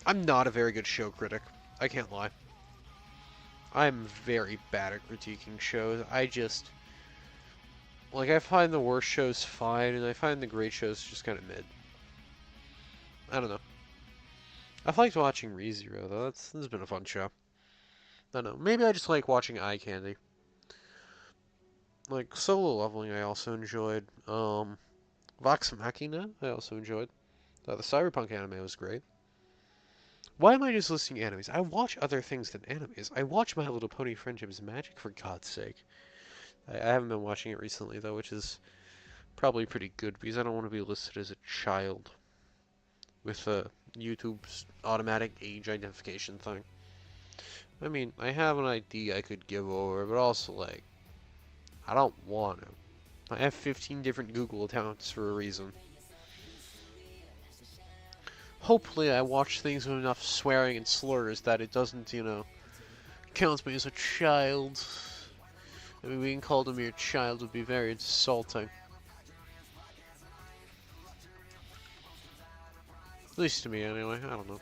Speaker 2: I'm not a very good show critic. I can't lie. I'm very bad at critiquing shows. I find the worst shows fine, and I find the great shows just kind of mid. I don't know. I've liked watching ReZero though. This has been a fun show. I don't know. Maybe I just like watching eye candy. Like Solo Leveling, I also enjoyed. Vox Machina, I also enjoyed. The Cyberpunk anime was great. Why am I just listing animes? I watch other things than animes. I watch My Little Pony Friendship's Magic, for God's sake. I haven't been watching it recently, though, which is probably pretty good because I don't want to be listed as a child with YouTube's automatic age identification thing. I mean, I have an ID I could give over, but also, like, I don't want to. I have 15 different Google accounts for a reason. Hopefully, I watch things with enough swearing and slurs that it doesn't, count me as a child. I mean, being called a mere child would be very insulting. At least to me, anyway. I don't know.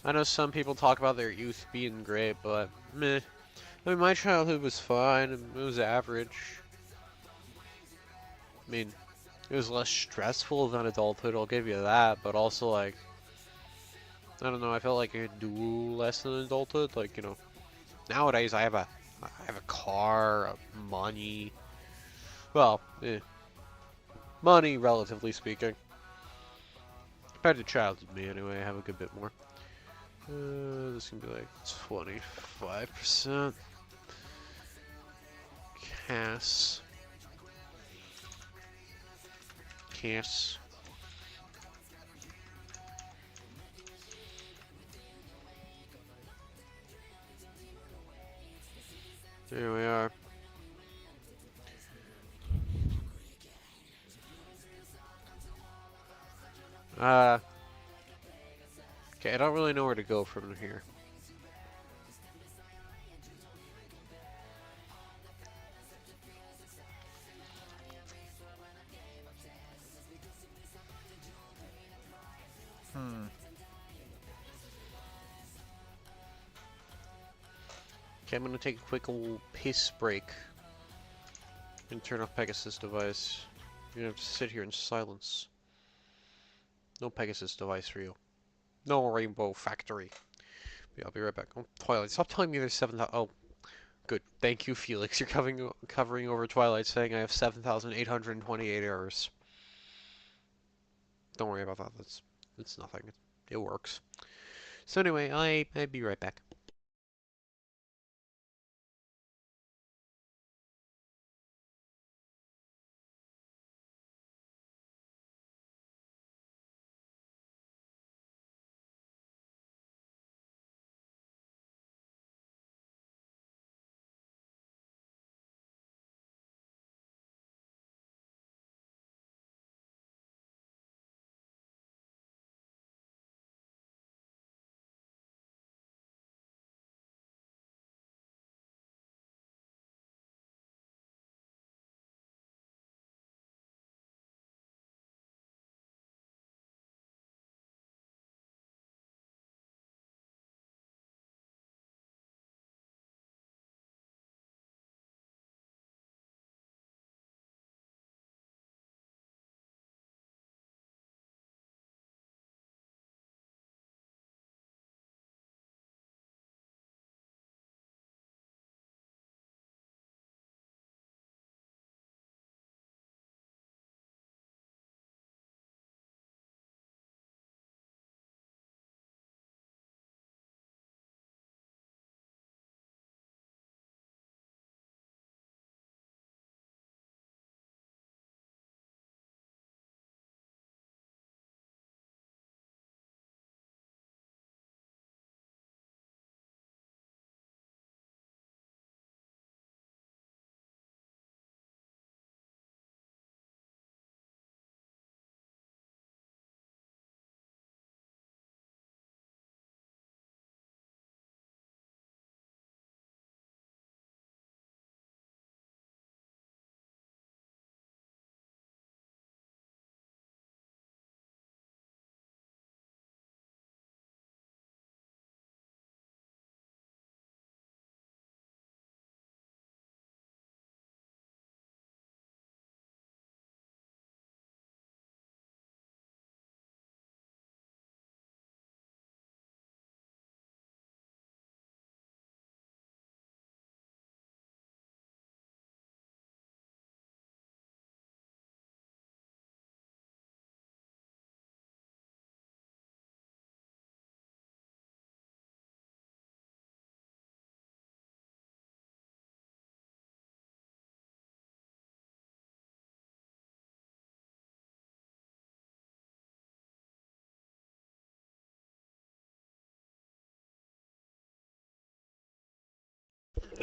Speaker 2: I know some people talk about their youth being great, but meh. I mean, my childhood was fine. It was average. I mean, it was less stressful than adulthood, I'll give you that, but also, like, I don't know, I felt like I could do less than adulthood. Like, nowadays I have a car, money. Well, money, relatively speaking. Compared to childhood me, anyway, I have a good bit more. This can be like 25%. Cass. Cass. There we are. Okay, I don't really know where to go from here. Okay, I'm gonna take a quick little piss break and turn off Pegasus device. You're gonna have to sit here in silence. No Pegasus device for you. No Rainbow Factory. Yeah, I'll be right back. Oh, Twilight. Stop telling me there's 7,000. Oh, good. Thank you, Felix. You're covering over Twilight, saying I have 7,828 errors. Don't worry about that. It's nothing. It works. So anyway, I'll be right back.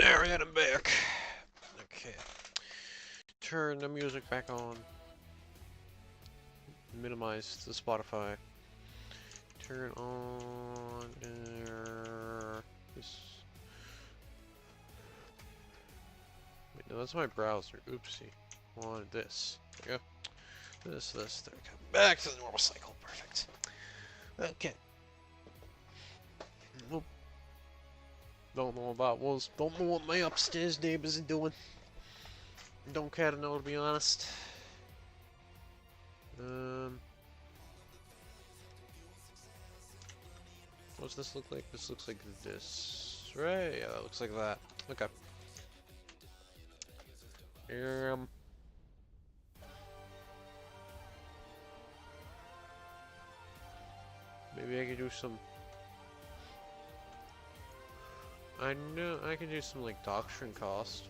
Speaker 2: Alright, I'm back. Okay. Turn the music back on. Minimize the Spotify. Turn on this. Wait, no, that's my browser. Oopsie. I wanted this. There we go. This. There we go. Back to the normal cycle. Perfect. Okay. Nope. Don't know about Wolves. Don't know what my upstairs neighbors are doing. Don't care to know, to be honest. What's this look like? This looks like this, right? Yeah, that looks like that. Okay. Maybe I could do some. I know I could do some like doctrine cost.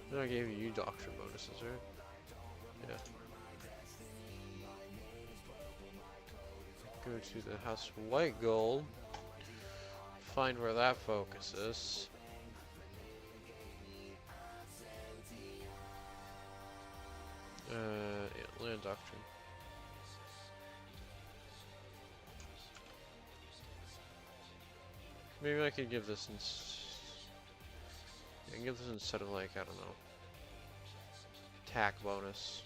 Speaker 2: Then I gave you doctrine bonuses, right? Yeah. Go to the House of White Gold. Find where that focuses. Yeah, land doctrine. Maybe I could give this I can give this instead of like, I don't know, attack bonus.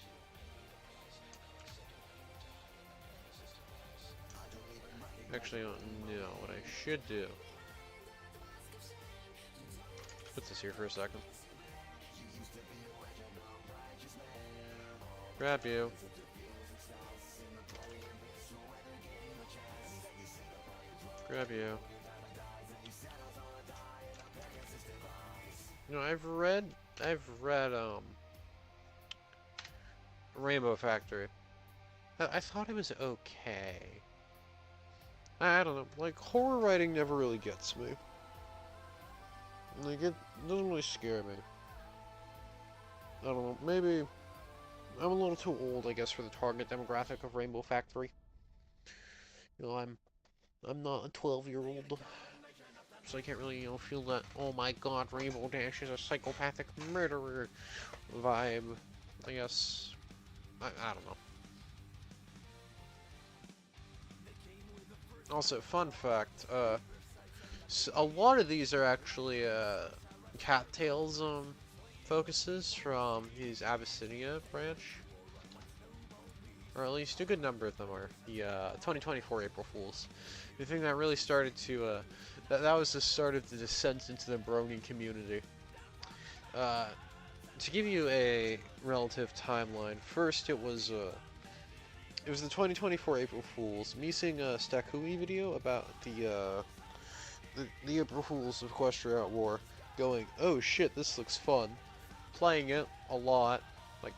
Speaker 2: Actually, I don't know what I should do. Put this here for a second. Grab you. Grab you. You know, I've read Rainbow Factory. I thought it was okay. I don't know, like, horror writing never really gets me. Like, it doesn't really scare me. I don't know, maybe I'm a little too old, I guess, for the target demographic of Rainbow Factory. You know, I'm not a 12-year-old, so I can't really, you know, feel that, oh my god, Rainbow Dash is a psychopathic murderer vibe, I guess. I don't know. Also, fun fact, a lot of these are actually, Cattails, focuses from his Abyssinia branch. Or at least a good number of them are the, 2024 April Fools. The thing that really started to, that was the start of the descent into the brony community. To give you a relative timeline, first it was the 2024 April Fools. Me seeing a Stakui video about the April Fools of Equestria at War, going, oh shit, this looks fun. Playing it a lot, like,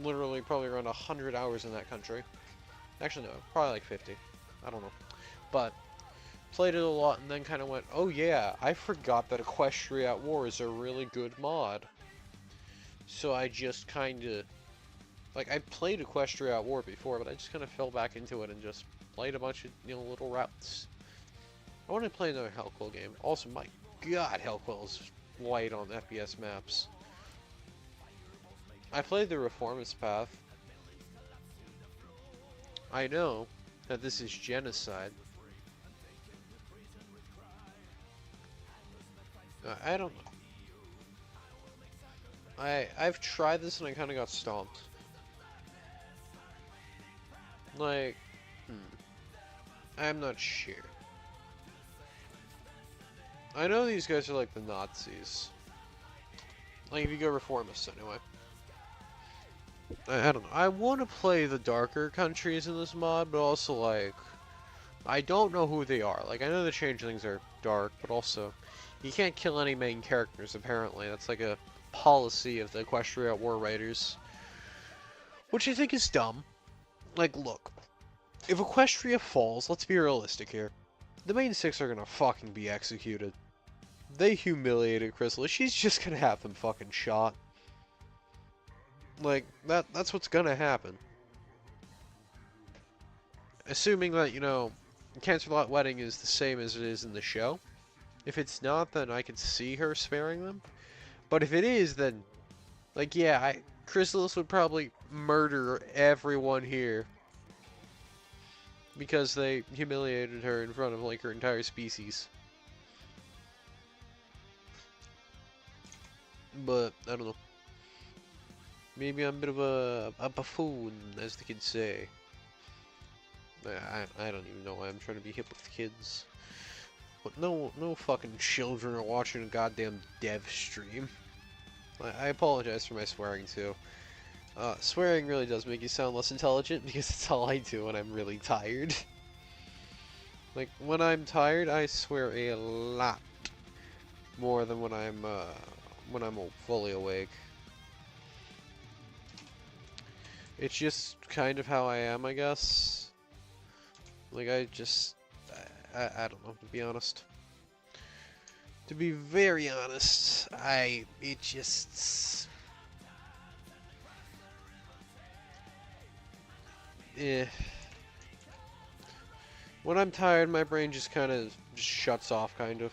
Speaker 2: literally probably around 100 hours in that country. Actually, no, probably like 50. I don't know. But, played it a lot and then kind of went, oh yeah, I forgot that Equestria at War is a really good mod. So I just kind of, like, I played Equestria at War before, but I just kind of fell back into it and just played a bunch of, you know, little routes. I want to play another Hellquill game. Also, my god, Hellquill is light on FPS maps. I played the Reformist Path. I know that this is genocide. I don't know. I've tried this and I kind of got stomped. Like, I'm not sure. I know these guys are like the Nazis. Like, if you go Reformists, anyway. I don't know. I want to play the darker countries in this mod, but also, like, I don't know who they are. Like, I know the changelings are dark, but also, you can't kill any main characters, apparently. That's like a policy of the Equestria at War writers. Which I think is dumb. Like, look. If Equestria falls, let's be realistic here. The main six are gonna fucking be executed. They humiliated Chrysalis. She's just gonna have them fucking shot. Like, that's what's gonna happen. Assuming that, you know, Canterlot Wedding is the same as it is in the show. If it's not, then I could see her sparing them. But if it is, then, like, yeah, Chrysalis would probably murder everyone here because they humiliated her in front of, like, her entire species. But, I don't know. Maybe I'm a bit of a buffoon, as the kids say. I don't even know why I'm trying to be hip with the kids. But no fucking children are watching a goddamn dev stream. I apologize for my swearing too. Swearing really does make you sound less intelligent because it's all I do when I'm really tired. Like, when I'm tired, I swear a lot more than when I'm fully awake. It's just kind of how I am, I guess. Like, I don't know, to be honest. To be very honest, it just... When I'm tired, my brain just kind of shuts off, kind of.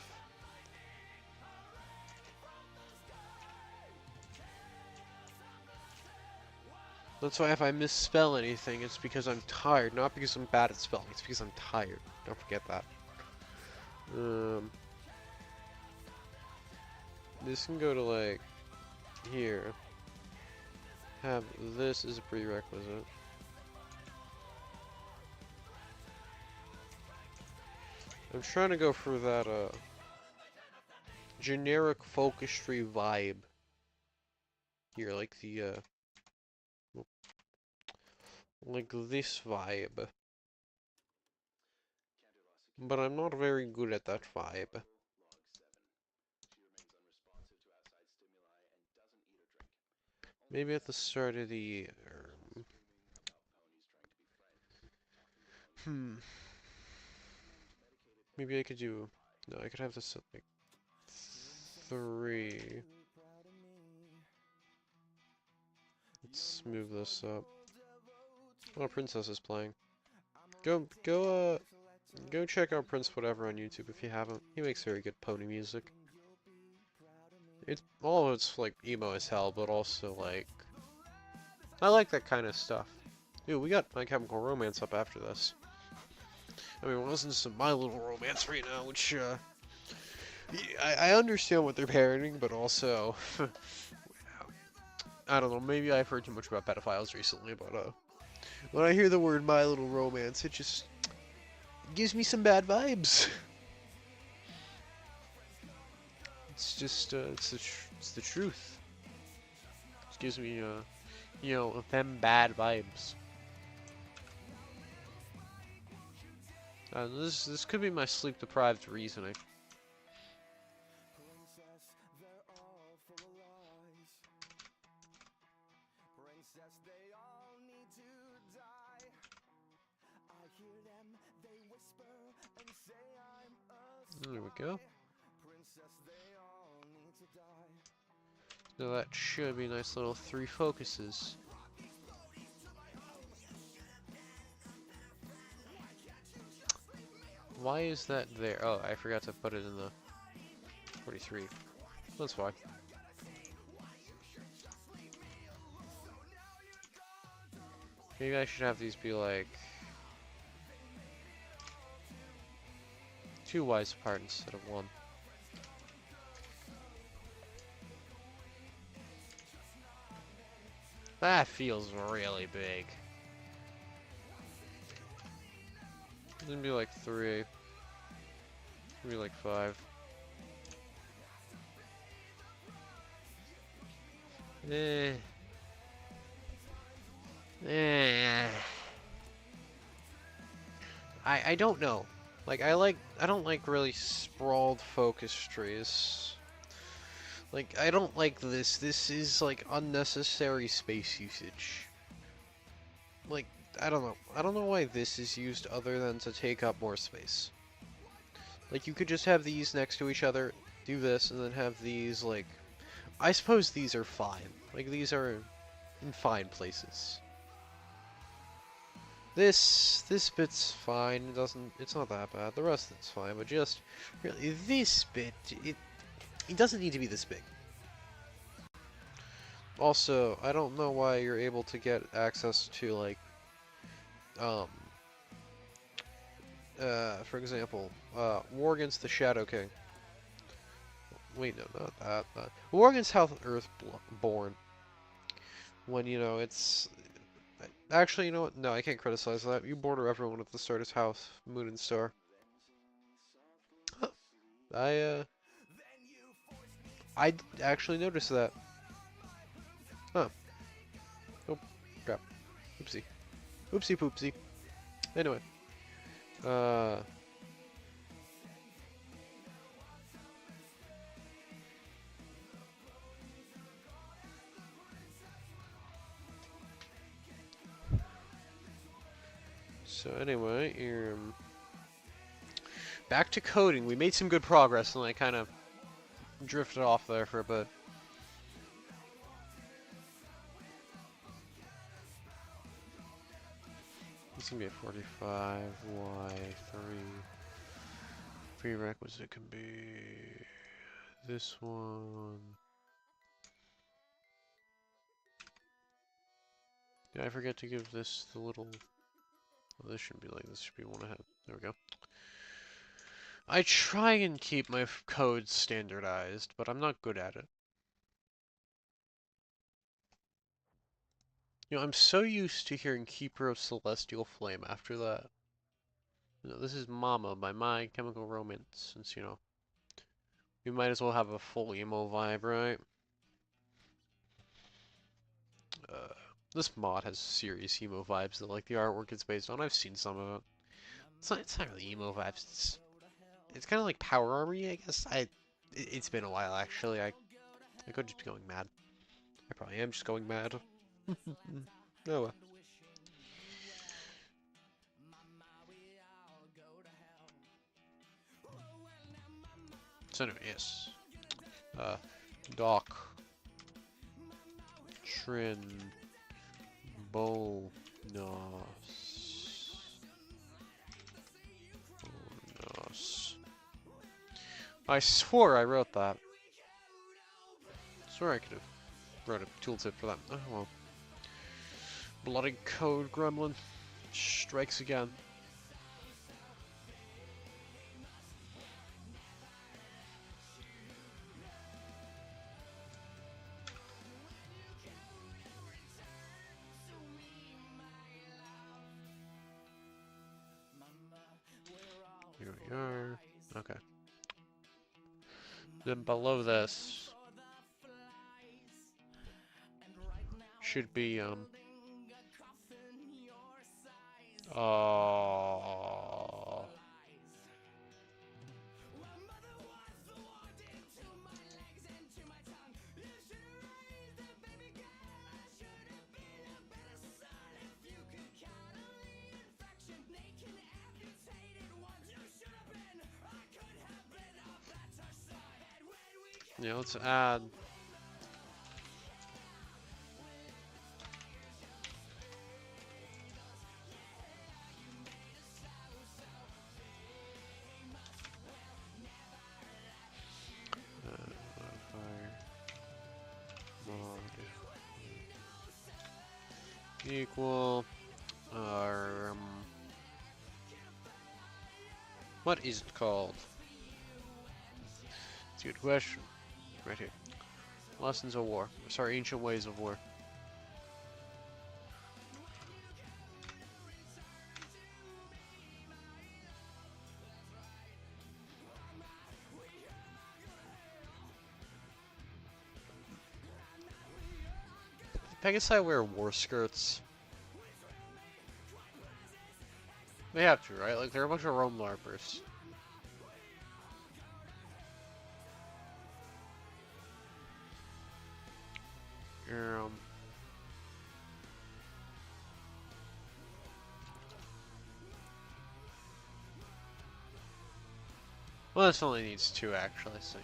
Speaker 2: That's why if I misspell anything, it's because I'm tired, not because I'm bad at spelling. It's because I'm tired. Don't forget that. This can go to, like, here. Have this as a prerequisite. I'm trying to go for that, generic Equestria vibe. Here, like the, like this vibe. But I'm not very good at that vibe. Maybe at the start of the... Maybe I could do... No, I could have this at, like, 3. Let's move this up. Oh, Princess is playing. Go check out Prince Whatever on YouTube if you haven't. He makes very good pony music. All of it's, like, emo as hell, but also, like... I like that kind of stuff. Dude, we got My Chemical Romance up after this. I mean, we're listening to some My Little Romance right now, which, I understand what they're parodying, but also... I don't know, maybe I've heard too much about pedophiles recently, but, when I hear the word My Little Romance, it just... gives me some bad vibes. It's just, it's the truth. It gives me, you know, them bad vibes. This could be my sleep-deprived reasoning. There we go. Now that should be nice little 3 focuses. Why is that there? Oh, I forgot to put it in the 43. That's fine. Maybe I should have these be like 2 wides apart instead of 1. That feels really big. It's gonna be like 3. Maybe like 5. I don't know. Like I don't like really sprawled focus trees. Like I don't like this. This is like unnecessary space usage. Like I don't know. I don't know why this is used other than to take up more space. Like you could just have these next to each other, do this, and then have these like I suppose these are fine. Like these are in fine places. This bit's fine. It's not that bad. The rest of it's fine, but just really this bit, it doesn't need to be this big. Also, I don't know why you're able to get access to like um for example, War Against the Shadow King. Wait, no, not that. War Against House Earthborn. When you know it's actually, you know what? No, I can't criticize that. You border everyone at the start as House, Moon, and Star. Huh. I actually noticed that. Huh. Oh, crap. Oopsie. Oopsie poopsie. Anyway. Uh. So anyway, back to coding. We made some good progress, and I kind of drifted off there for a bit. This can be a 45 Y3. Prerequisite can be this one. Did I forget to give this the little... Well, this shouldn't be like this. Should be one ahead. There we go. I try and keep my codes standardized, but I'm not good at it. You know, I'm so used to hearing Keeper of Celestial Flame after that. You know, this is Mama by My Chemical Romance, since, you know, we might as well have a full emo vibe, right? This mod has serious emo vibes that, like, the artwork it's based on. I've seen some of it. It's not really emo vibes. It's kind of like Power Armory, I guess. It's been a while, actually. I could just be going mad. I probably am just going mad. Oh well. So anyway, yes. Doc. Trin. Bonus. Bonus. I swore I wrote that. I swear I could have wrote a tooltip for that. Oh well. Bloody code gremlin strikes again. Here we are. Okay. Then below this should be uh yeah, let's add modifier mod equal what is it called? It's a good question. Right here. Lessons of War. Sorry, Ancient Ways of War. Pegasi wear war skirts. They have to, right? Like, they're a bunch of Rome LARPers. Well, this only needs two, actually, so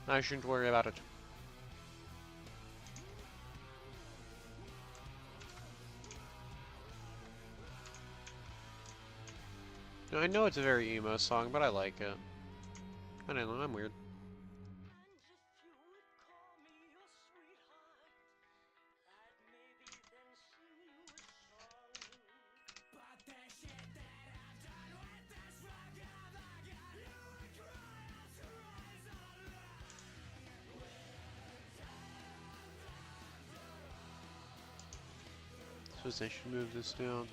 Speaker 2: I shouldn't worry about it. I know it's a very emo song, but I like it. I don't know, I'm weird. Suppose I should move this down.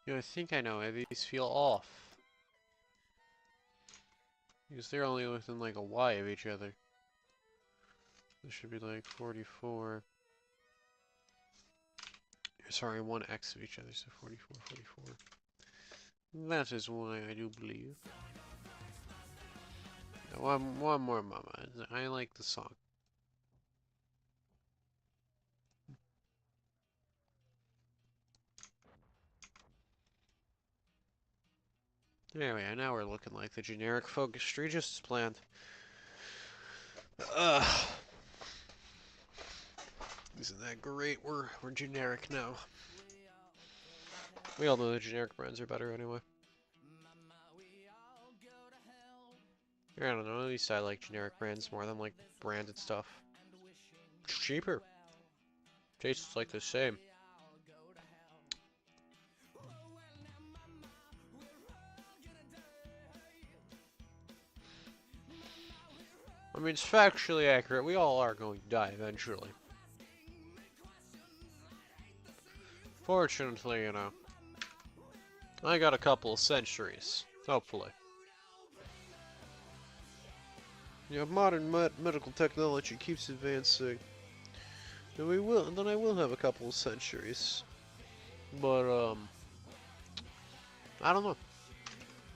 Speaker 2: You know, I think I know why these feel off. Because they're only within like a Y of each other. This should be like 44. Sorry, 1x of each other, so 44, 44. That is why I do believe. One more mama. I like the song. There we are, now we're looking like the generic focus tree just as planned. Ugh. Isn't that great? We're generic now. We all know the generic brands are better anyway. I don't know, at least I like generic brands more than like branded stuff. It's cheaper. Tastes like the same. I mean, it's factually accurate. We all are going to die eventually. Fortunately, you know, I got a couple of centuries, hopefully. You know, modern medical technology keeps advancing. Then I will have a couple of centuries. But, I don't know.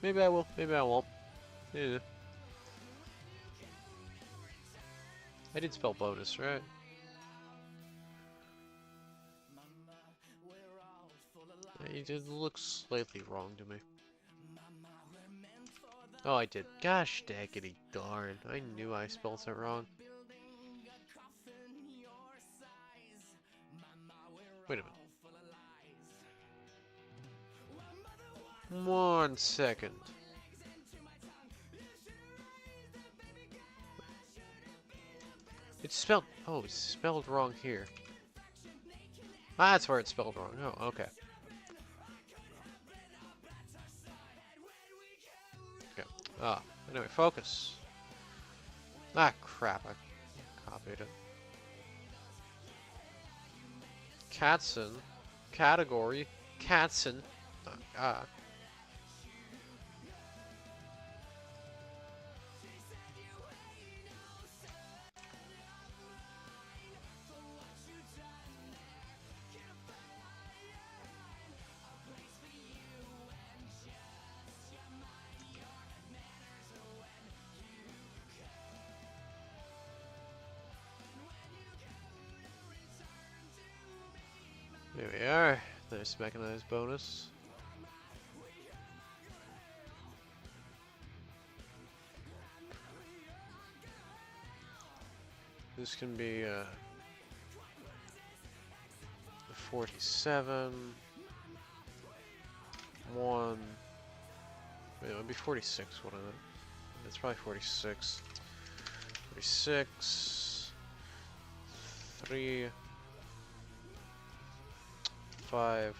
Speaker 2: Maybe I will, maybe I won't. Yeah. I did spell bonus, right? It did look slightly wrong to me. Oh, I did. Gosh daggity darn. I knew I spelled it wrong. Wait a minute. 1 second. It's spelled... Oh, it's spelled wrong here. Ah, that's where it's spelled wrong. Oh, okay. Okay. Ah, anyway, focus. Ah, crap. I copied it. Katzen. Category. Katzen. Ah. There we are. Nice mechanized bonus. This can be 47. 1. Wait, it would be 46, wouldn't it? It's probably 46. 46. 3. 5.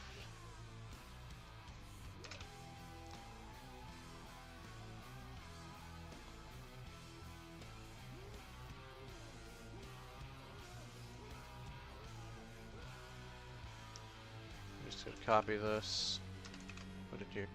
Speaker 2: I'm just gonna copy this. Put it here.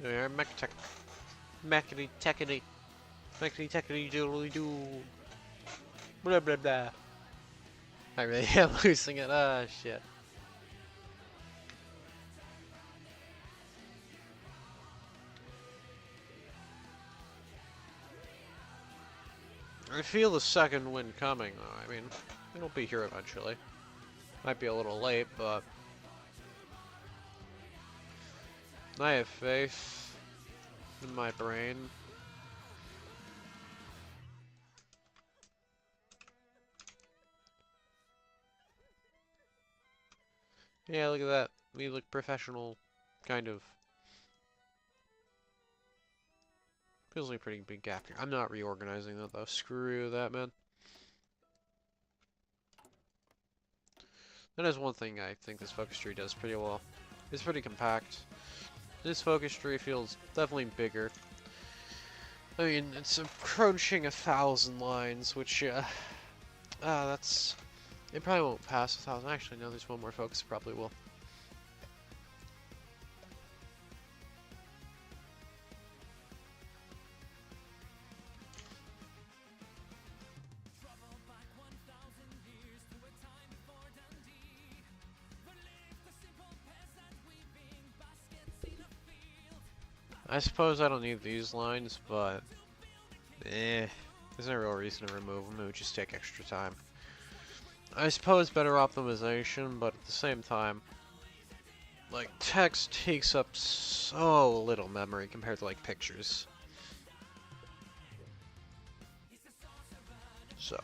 Speaker 2: Yeah, Mechany techany. Mechany techany doodly doo. Blah blah blah. I really am losing it. Ah, shit. I feel the second wind coming, though. I mean, it'll be here eventually. Might be a little late, but I have faith in my brain. Yeah, look at that. We look professional, kind of. Feels like a pretty big gap here. I'm not reorganizing that, though. Screw that, man. That is one thing I think this focus tree does pretty well. It's pretty compact. This focus tree feels definitely bigger. I mean, it's approaching 1,000 lines, which, that's... It probably won't pass 1,000. Actually, no, there's one more focus. It probably will. I suppose I don't need these lines, but there's no real reason to remove them. It would just take extra time. I suppose better optimization, but at the same time, like, text takes up so little memory compared to, like, pictures. So,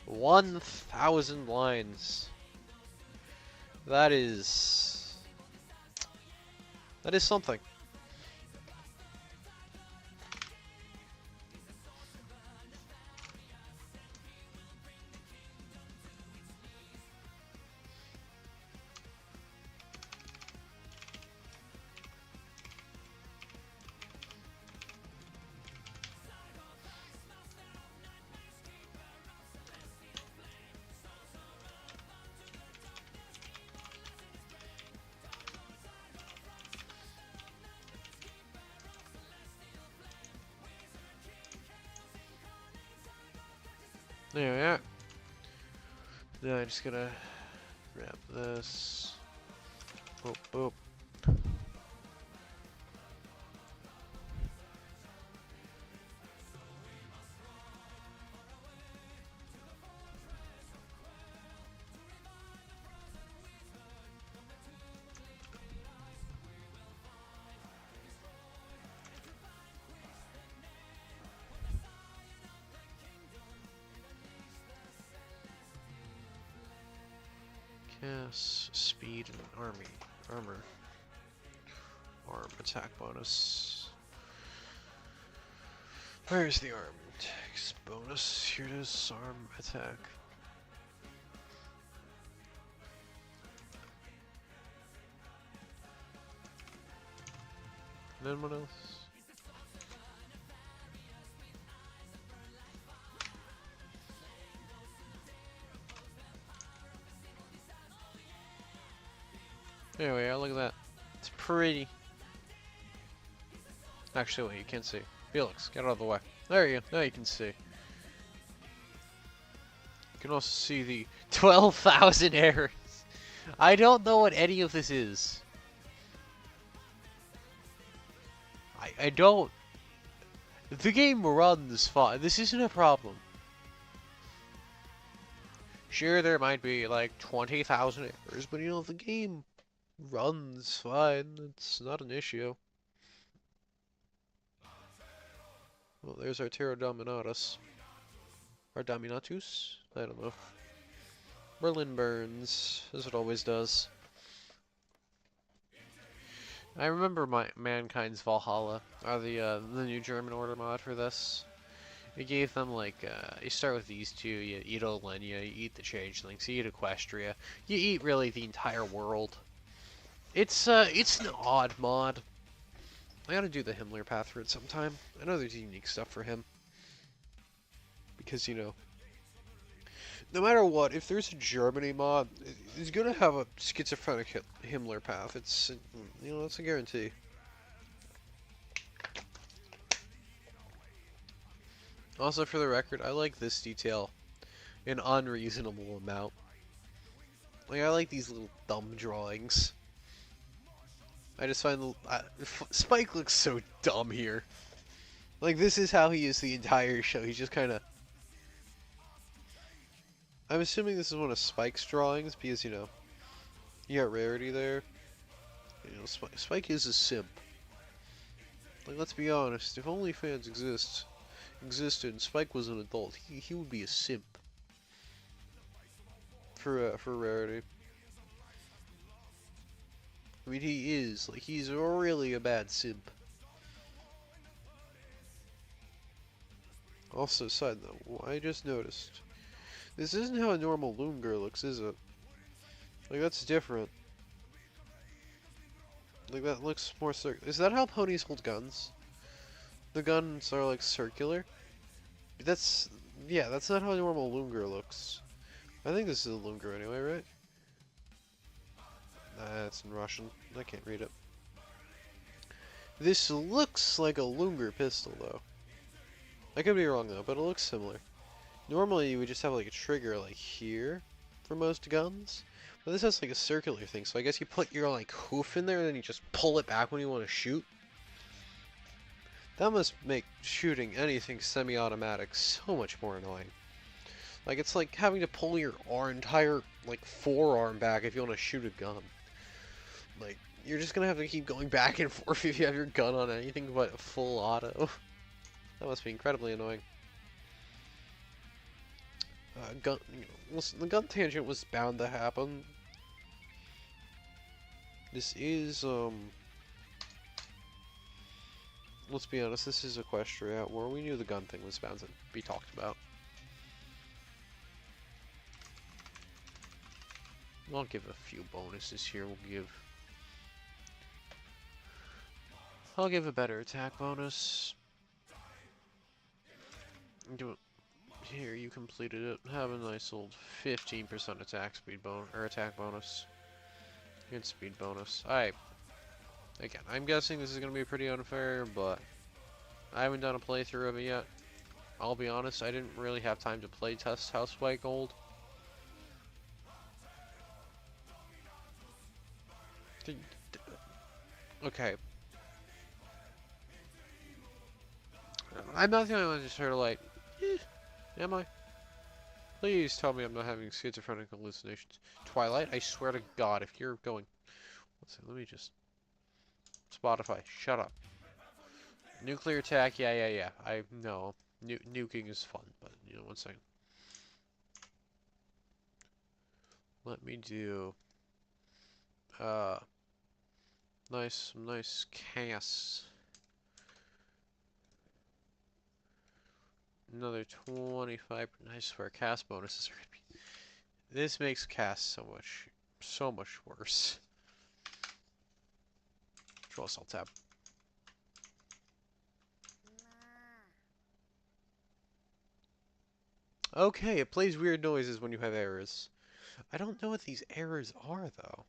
Speaker 2: 1,000 lines. That is something. There we are. Now I just gotta wrap this. Boop, boop. Yes, speed and armor. Arm attack bonus. Where's the arm attacks bonus? Here it is, arm attack. And then what else? There we are, look at that. It's pretty. Actually, wait, you can't see. Felix, get out of the way. There you go, now you can see. You can also see the 12,000 errors. I don't know what any of this is. I don't. The game runs fine. This isn't a problem. Sure, there might be like 20,000 errors, but you know, the game runs fine. It's not an issue. Well, there's our Dominatus. Or Dominatus? I don't know. Berlin burns, as it always does. I remember Mankind's Valhalla, or the new German order mod for this. It gave them like, you start with these two, you eat Olenia, you eat the Changelings, you eat Equestria, you eat really the entire world. It's an odd mod. I gotta do the Himmler path for it sometime. I know there's unique stuff for him. Because, you know, no matter what, if there's a Germany mod, it's gonna have a schizophrenic Himmler path. It's, you know, that's a guarantee. Also, for the record, I like this detail an unreasonable amount. Like, I like these little dumb drawings. I just find Spike looks so dumb here. Like, this is how he is the entire show. He's just kind of. I'm assuming this is one of Spike's drawings because, you got Rarity there. Spike is a simp. Like, let's be honest. If OnlyFans existed and Spike was an adult, he would be a simp for Rarity. I mean, he is. Like, he's really a bad simp. Also, side note, I just noticed. This isn't how a normal Loom Girl looks, is it? Like, that's different. Like, that looks more circular. Is that how ponies hold guns? The guns are, like, circular? That's... Yeah, that's not how a normal Loom Girl looks. I think this is a Loom Girl anyway, right? Nah, it's in Russian. I can't read it. This looks like a Lunger pistol, though. I could be wrong, though, but it looks similar. Normally, you would just have, like, a trigger, like, here for most guns. But this has, like, a circular thing, so I guess you put your, like, hoof in there, and then you just pull it back when you want to shoot. That must make shooting anything semi-automatic so much more annoying. Like, it's like having to pull your entire, like, forearm back if you want to shoot a gun. Like, you're just gonna have to keep going back and forth if you have your gun on anything but full auto. That must be incredibly annoying. Listen, the gun tangent was bound to happen. This is, let's be honest, this is Equestria where we knew the gun thing was bound to be talked about. I'll give a few bonuses here. I'll give a better attack bonus. Do it. Here, you completed it. Have a nice old 15% attack speed bonus or attack bonus. And speed bonus. Again, I'm guessing this is gonna be pretty unfair, but I haven't done a playthrough of it yet. I'll be honest, I didn't really have time to play test how Spike Gold. Okay. I'm not the only one who's sort of like, am I? Please tell me I'm not having schizophrenic hallucinations. Twilight, I swear to God, if you're going... let me just... Spotify, shut up. Nuclear attack, yeah. I know. Nuking is fun, but, 1 second. Let me do... nice casts. Another 25. Nice for cast bonuses. This makes cast so much worse. Control Alt Tab. Okay, it plays weird noises when you have errors. I don't know what these errors are, though.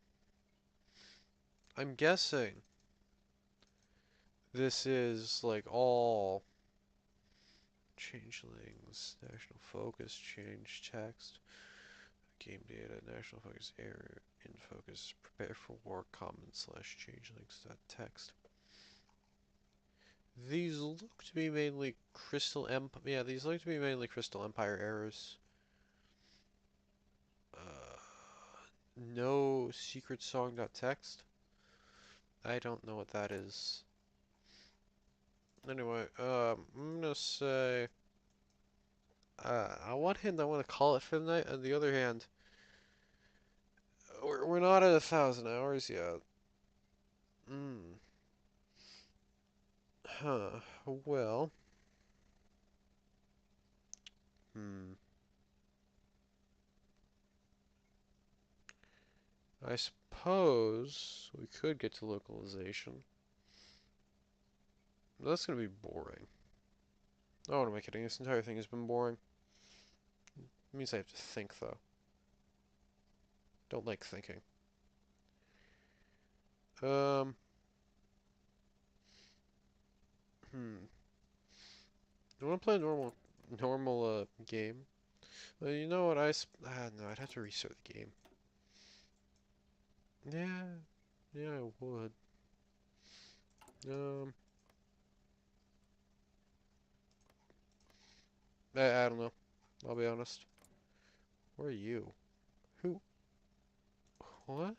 Speaker 2: I'm guessing this is, like, all changelings, national focus, change text, game data, national focus, error, in focus, prepare for war, common slash changelings.txt. These look to be mainly Crystal Empire. Yeah, these look to be mainly Crystal Empire errors. No secret song.txt. I don't know what that is. Anyway, I'm gonna say. On one hand, I want to call it for the night. On the other hand, we're not at 1,000 hours yet. Huh. Well. I suppose we could get to localization. But that's gonna be boring. Oh, what am I kidding? This entire thing has been boring. It means I have to think, though. Don't like thinking. Um. I want to play normal. normal game. You know what? No, I'd have to restart the game. Yeah, yeah, I would. Um, I don't know. I'll be honest. Where are you? Who? What?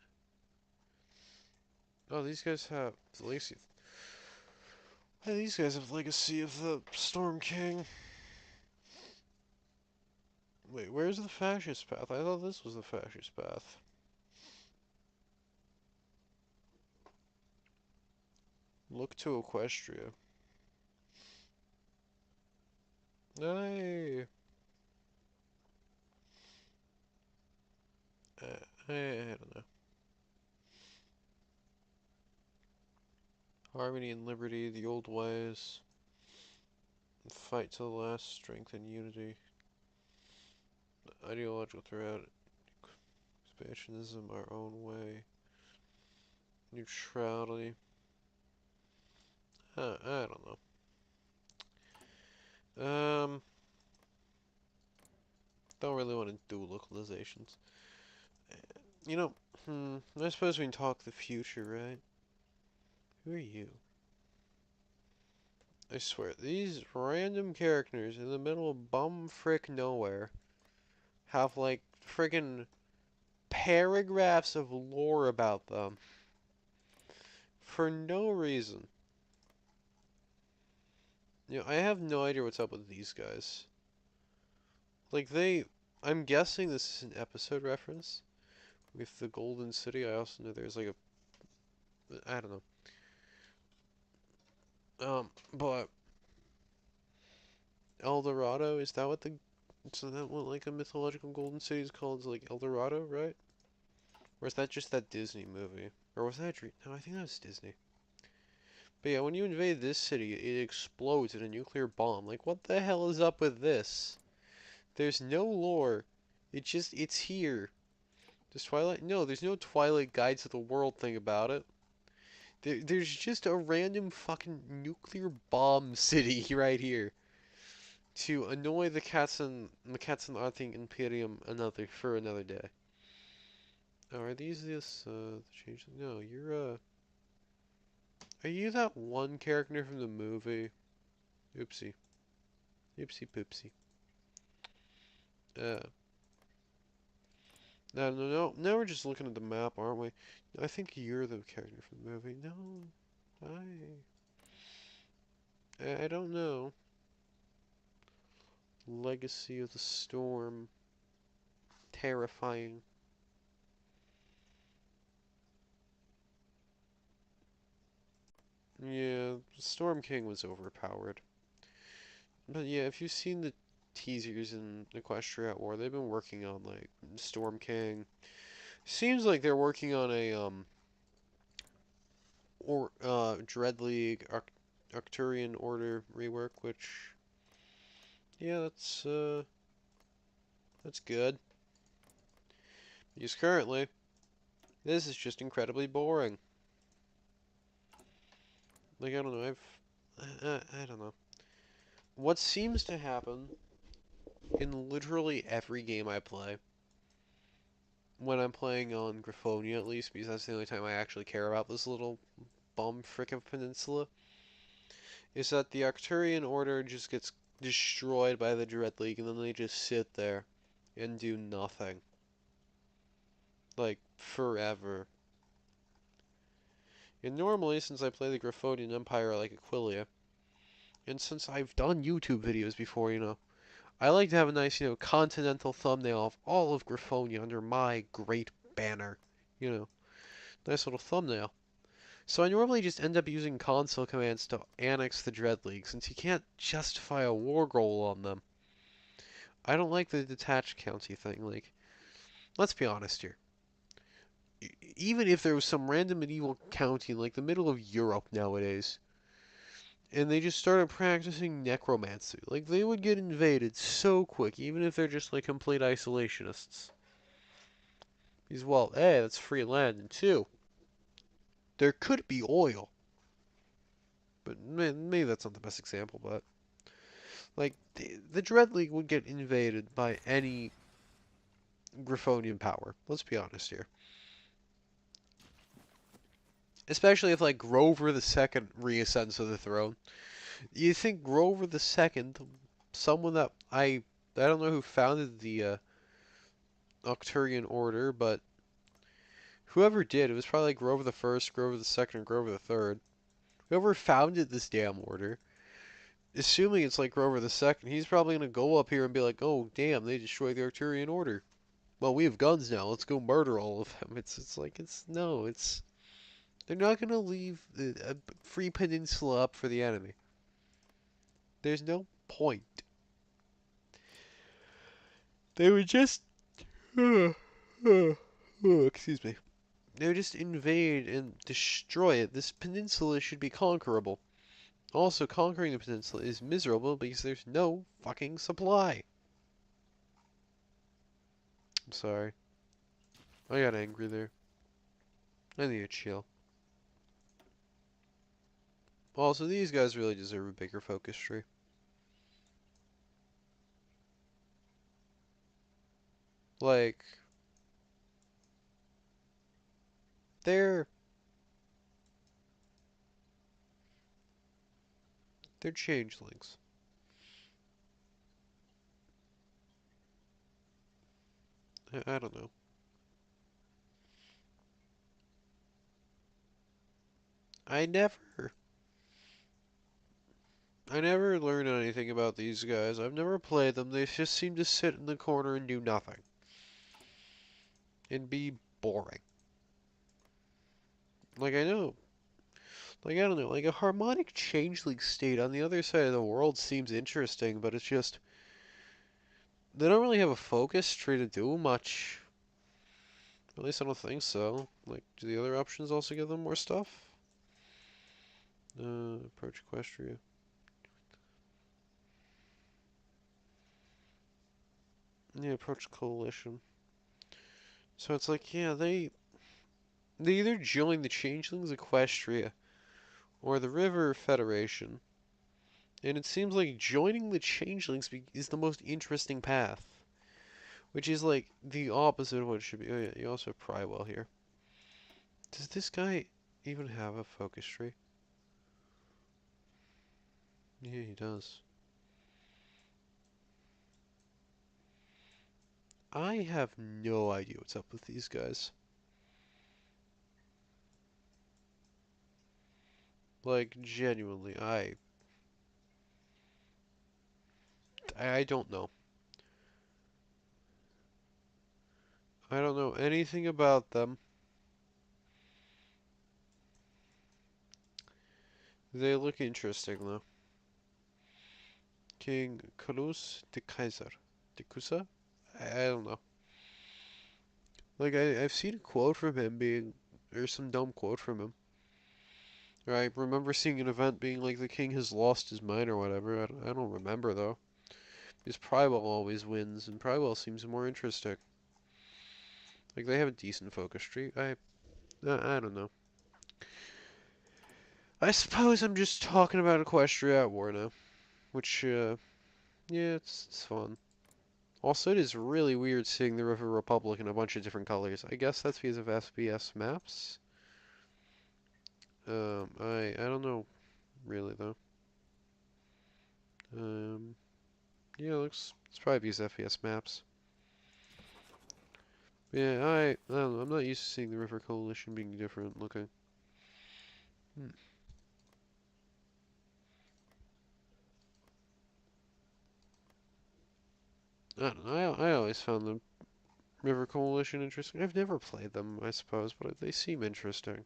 Speaker 2: Oh, these guys have the legacy. Hey, these guys have legacy of the Storm King. Wait, where's the fascist path? I thought this was the fascist path. Look to Equestria. Hey, uh, I don't know. Harmony and liberty, the old ways. Fight to the last, strength and unity. Ideological threat. Expansionism, our own way. Neutrality. I don't know. Don't really want to do localizations. You know, I suppose we can talk the future, right? Who are you? I swear, these random characters in the middle of bum frick nowhere have like friggin' paragraphs of lore about them for no reason. You know, I have no idea what's up with these guys. Like I'm guessing this is an episode reference with the Golden City. I also know there's like I don't know. But El Dorado, is that what the so that what like a mythological golden city is called? Is like El Dorado, right? Or is that just that Disney movie? Or was that a dream? No, I think that was Disney. But yeah, when you invade this city, it explodes in a nuclear bomb. Like, what the hell is up with this? There's no lore. It's here. Does Twilight? No, there's no Twilight Guide to the World thing about it. There's just a random fucking nuclear bomb city right here to annoy the cats and Arthing Imperium for another day. Oh, are these the change? No, are you that one character from the movie? Oopsie. Oopsie poopsie. Uh, no. Now we're just looking at the map, aren't we? I think you're the character from the movie. No, I don't know. Legacy of the Storm. Terrifying. Yeah, Storm King was overpowered. But yeah, if you've seen the teasers in Equestria War, they've been working on like Storm King. Seems like they're working on a Dread League Arcturian Order rework, which yeah, that's good. Because currently, this is just incredibly boring. Like I don't know, I don't know. What seems to happen in literally every game I play, when I'm playing on Graphonia at least, because that's the only time I actually care about this little bum frickin' peninsula, is that the Arcturian Order just gets destroyed by the Dread League, and then they just sit there and do nothing. Like, forever. And normally, since I play the Graphodian Empire like Aquilia, and since I've done YouTube videos before, I like to have a nice, continental thumbnail of all of Graphonia under my great banner. You know, nice little thumbnail. So I normally just end up using console commands to annex the Dread League, since you can't justify a war goal on them. I don't like the detached county thing. Like, let's be honest here. Even if there was some random medieval county in like the middle of Europe nowadays, and they just started practicing necromancy, like they would get invaded so quick, even if they're just like complete isolationists. Because, well, A, that's free land, and two, there could be oil. But maybe that's not the best example, but Like, the Dread League would get invaded by any Griffonian power. Let's be honest here. Especially if, like, Grover the Second reascends to the throne. You think Grover the Second, someone that I don't know who founded the Nocturian Order, but whoever did, it was probably like Grover the First, Grover the Second, Grover the Third. Whoever founded this damn order, assuming it's like Grover the Second, he's probably gonna go up here and be like, "Oh, damn, they destroyed the Arcturian Order. Well, we have guns now. Let's go murder all of them." It's like it's they're not gonna leave a free peninsula up for the enemy. There's no point. They would just excuse me. They would just invade and destroy it. This peninsula should be conquerable. Also, conquering the peninsula is miserable because there's no fucking supply. I'm sorry. I got angry there. I need to chill. Also, these guys really deserve a bigger focus tree. Like, they're they're changelings. I don't know. I never I never learned anything about these guys. I've never played them. They just seem to sit in the corner and do nothing. And be boring. Like I know. Like I don't know, like a harmonic changeling state on the other side of the world seems interesting, but it's just they don't really have a focus tree to do much. At least I don't think so. Like, do the other options also give them more stuff? Approach Equestria. Yeah, approach Coalition. So it's like, yeah, they either join the Changelings Equestria or the River Federation. And it seems like joining the Changelings is the most interesting path. Which is like the opposite of what it should be. Oh yeah, you also have Prywell here. Does this guy even have a focus tree? Yeah, he does. I have no idea what's up with these guys. Like, genuinely, I don't know. I don't know anything about them. They look interesting though. King Karus de Kaiser. De Kusa? I don't know. Like, I've seen a quote from him being, or some dumb quote from him. I remember seeing an event being like the king has lost his mind or whatever. I don't remember though. Because Prywell always wins, and Prywell seems more interesting. Like they have a decent focus tree. I don't know. I suppose I'm just talking about Equestria at War now, which yeah, it's fun. Also, it is really weird seeing the River Republic in a bunch of different colors. I guess that's because of SBS maps. I don't know really though. Um, yeah, it's probably because of FPS maps. Yeah, I don't know. I'm not used to seeing the River Coalition being different looking. Hmm. I don't know. I always found the River Coalition interesting. I've never played them, I suppose, but they seem interesting.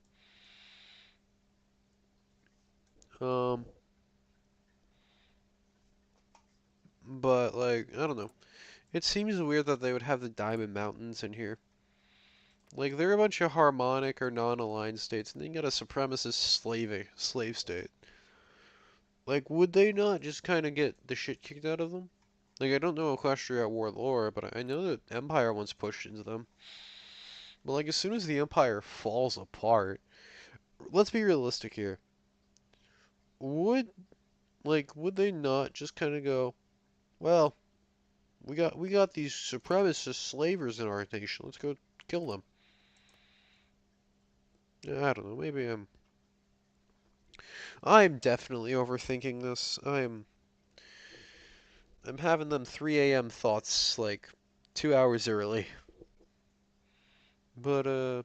Speaker 2: Um, but like I don't know. It seems weird that they would have the Diamond Mountains in here. Like they're a bunch of harmonic or non-aligned states, and then you got a supremacist slave state. Like, would they not just kind of get the shit kicked out of them? Like, I don't know Equestria at War lore, but I know that Empire once pushed into them. But like, as soon as the Empire falls apart, let's be realistic here. Would would they not just kind of go? Well, we got these supremacist slavers in our nation. Let's go kill them. I don't know. Maybe I'm definitely overthinking this. I'm having them 3 a.m. thoughts like 2 hours early. But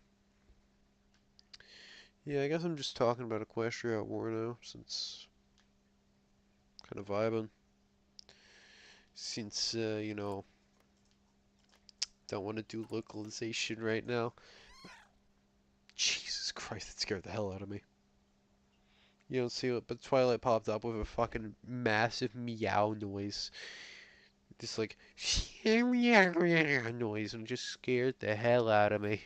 Speaker 2: yeah, I guess I'm just talking about Equestria War now since kind of vibing. Since don't want to do localization right now. Jesus Christ, that scared the hell out of me. You don't see it, but Twilight popped up with a fucking massive meow noise. This like noise and just scared the hell out of me.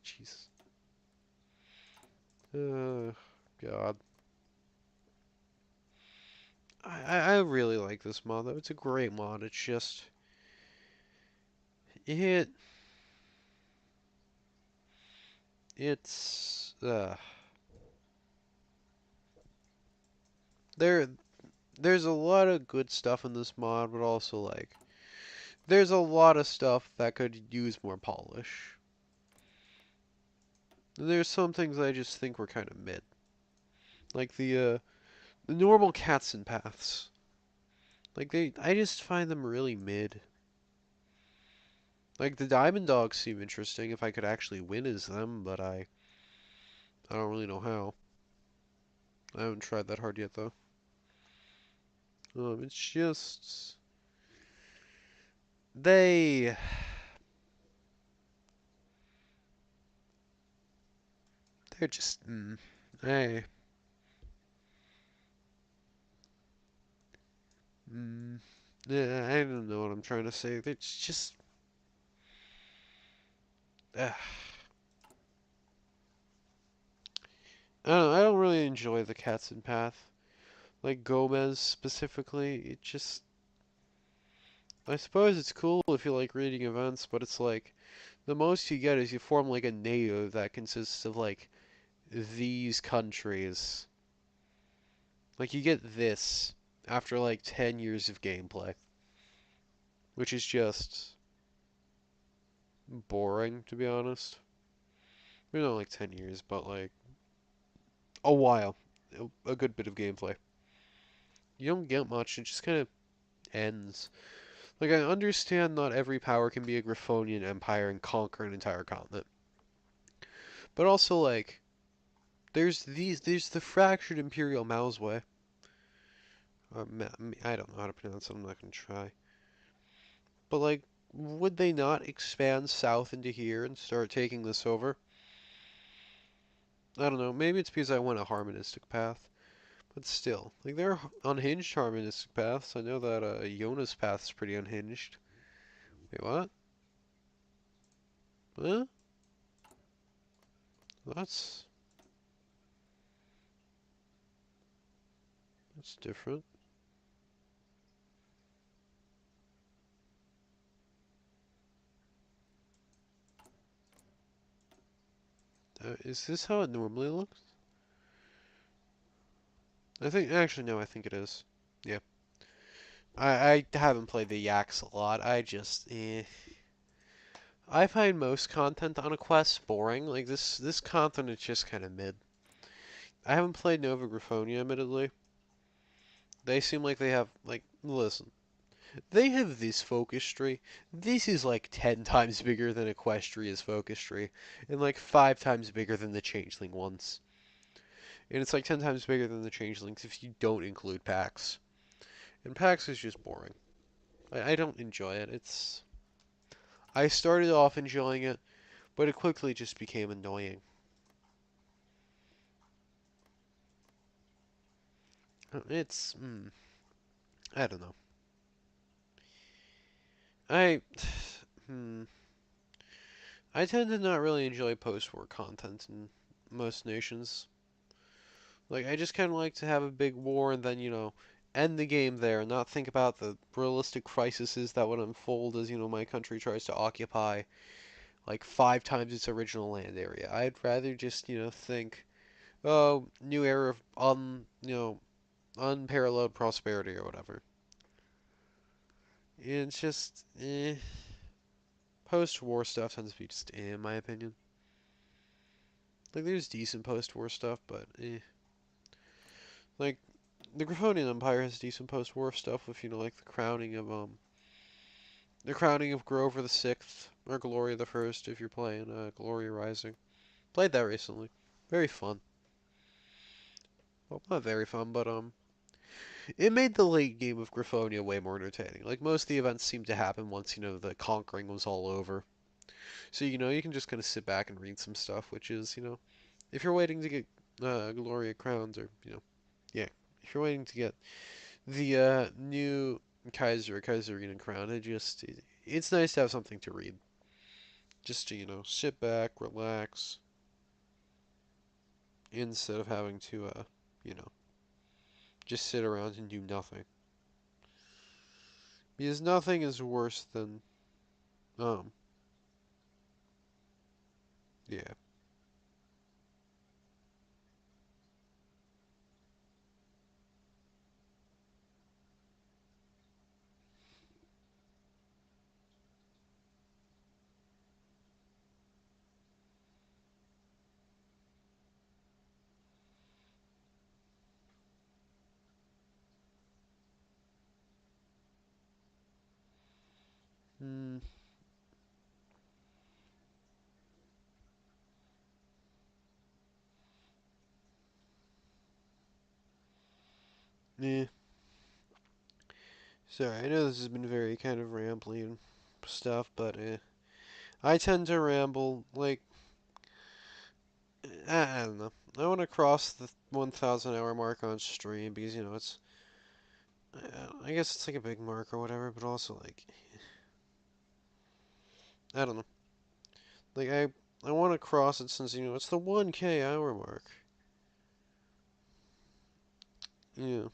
Speaker 2: Jesus. God. I really like this mod though. It's a great mod. It's just it it's there there's a lot of good stuff in this mod, but also like there's a lot of stuff that could use more polish. And there's some things I just think were kind of mid. Like the normal cats and paths. Like I just find them really mid. Like the diamond dogs seem interesting if I could actually win as them, but I don't really know how. I haven't tried that hard yet though. It's just they they're just I mm, yeah, I don't know what I'm trying to say. It's just uh, I don't really enjoy the cats and path. Like Gomez specifically, it just I suppose it's cool if you like reading events, but it's like the most you get is you form like a native that consists of like these countries. Like you get this after like 10 years of gameplay, which is just boring to be honest. Maybe not like 10 years, but like a while. A good bit of gameplay. You don't get much, it just kind of ends. Like I understand not every power can be a Griffonian empire and conquer an entire continent. But also like there's the fractured Imperial Mausway. I don't know how to pronounce it. I'm not gonna try. But like, would they not expand south into here and start taking this over? I don't know. Maybe it's because I went a harmonistic path, but still, like there are unhinged harmonistic paths. I know that Yona's path's pretty unhinged. Wait, what? Huh? That's that's different. Is this how it normally looks? I think actually no, I think it is. Yeah. I haven't played the Yaks a lot. I find most content on a quest boring. Like this content is just kind of mid. I haven't played Nova Griffonia, admittedly. They seem like they have like listen. They have this focus tree. This is like 10 times bigger than Equestria's focus tree, and like 5 times bigger than the Changeling ones. And it's like 10 times bigger than the Changelings if you don't include packs. And packs is just boring. I don't enjoy it. I started off enjoying it, but it quickly just became annoying. It's I don't know. I hmm, I tend to not really enjoy post-war content in most nations. Like I just kind of like to have a big war and then, end the game there and not think about the realistic crises that would unfold as, my country tries to occupy like 5 times its original land area. I'd rather just, think, oh, new era of unparalleled prosperity or whatever. It's just, post-war stuff tends to be just, in my opinion. Like, there's decent post-war stuff, but, Like, the Griffonian Empire has decent post-war stuff with, like, the crowning of Grover the Sixth, or Gloria the First, if you're playing, Gloria Rising. Played that recently. Very fun. Well, not very fun, but, it made the late game of Griffonia way more entertaining. Like, most of the events seemed to happen once, the conquering was all over. So, you can just kind of sit back and read some stuff, which is, if you're waiting to get Gloria crowns, or, yeah, if you're waiting to get the new Kaiser or Kaiserina crown, it's nice to have something to read. Just to, sit back, relax, instead of having to, you know, just sit around and do nothing. Because nothing is worse than, um, yeah. Hmm. Yeah. Sorry, I know this has been very kind of rambly and stuff, but I tend to ramble. Like, I don't know. I want to cross the 1,000 hour mark on stream because it's. I guess it's like a big mark or whatever, but also like I don't know. Like I want to cross it since it's the 1K hour mark. Yeah.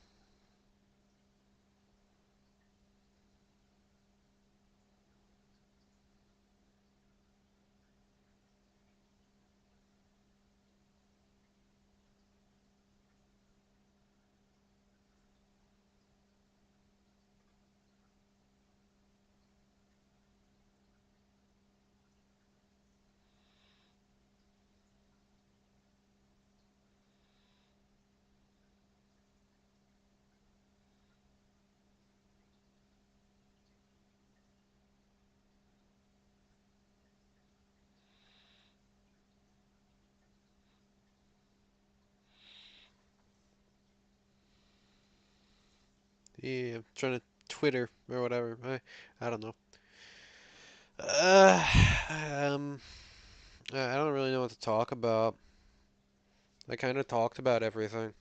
Speaker 2: Yeah. I'm trying to Twitter or whatever. I don't know. Uh, um, I don't really know what to talk about. I kind of talked about everything.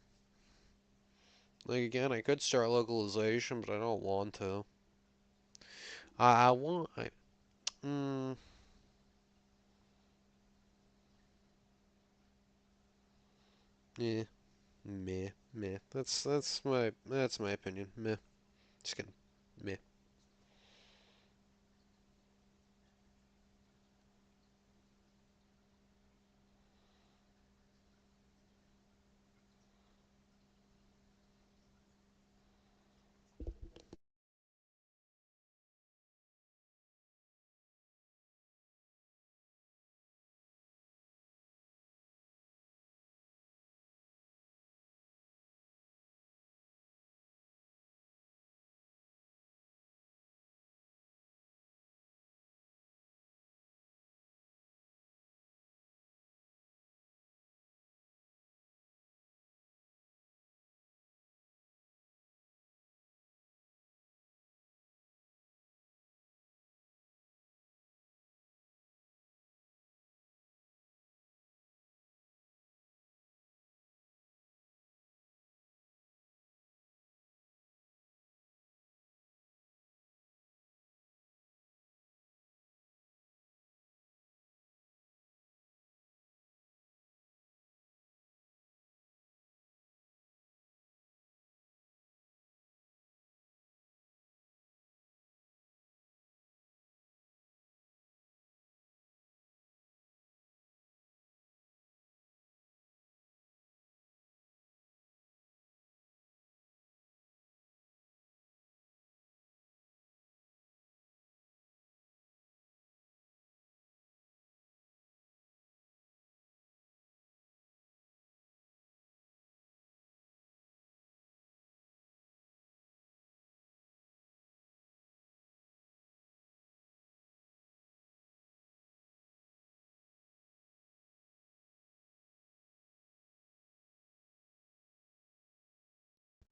Speaker 2: Like again, I could start localization, but I don't want to. I want. Yeah. Meh. Meh. That's my opinion. Meh. Just kidding. Meh.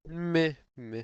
Speaker 2: Meh, meh.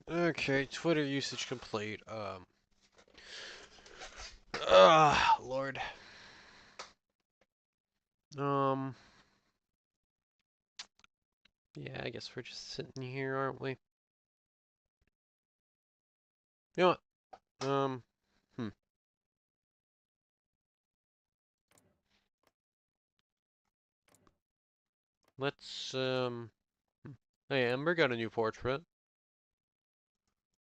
Speaker 2: Okay, Twitter usage complete. Lord. Um, yeah, I guess we're just sitting here, aren't we? You know what? Hmm. Let's, Hey, Ember got a new portrait.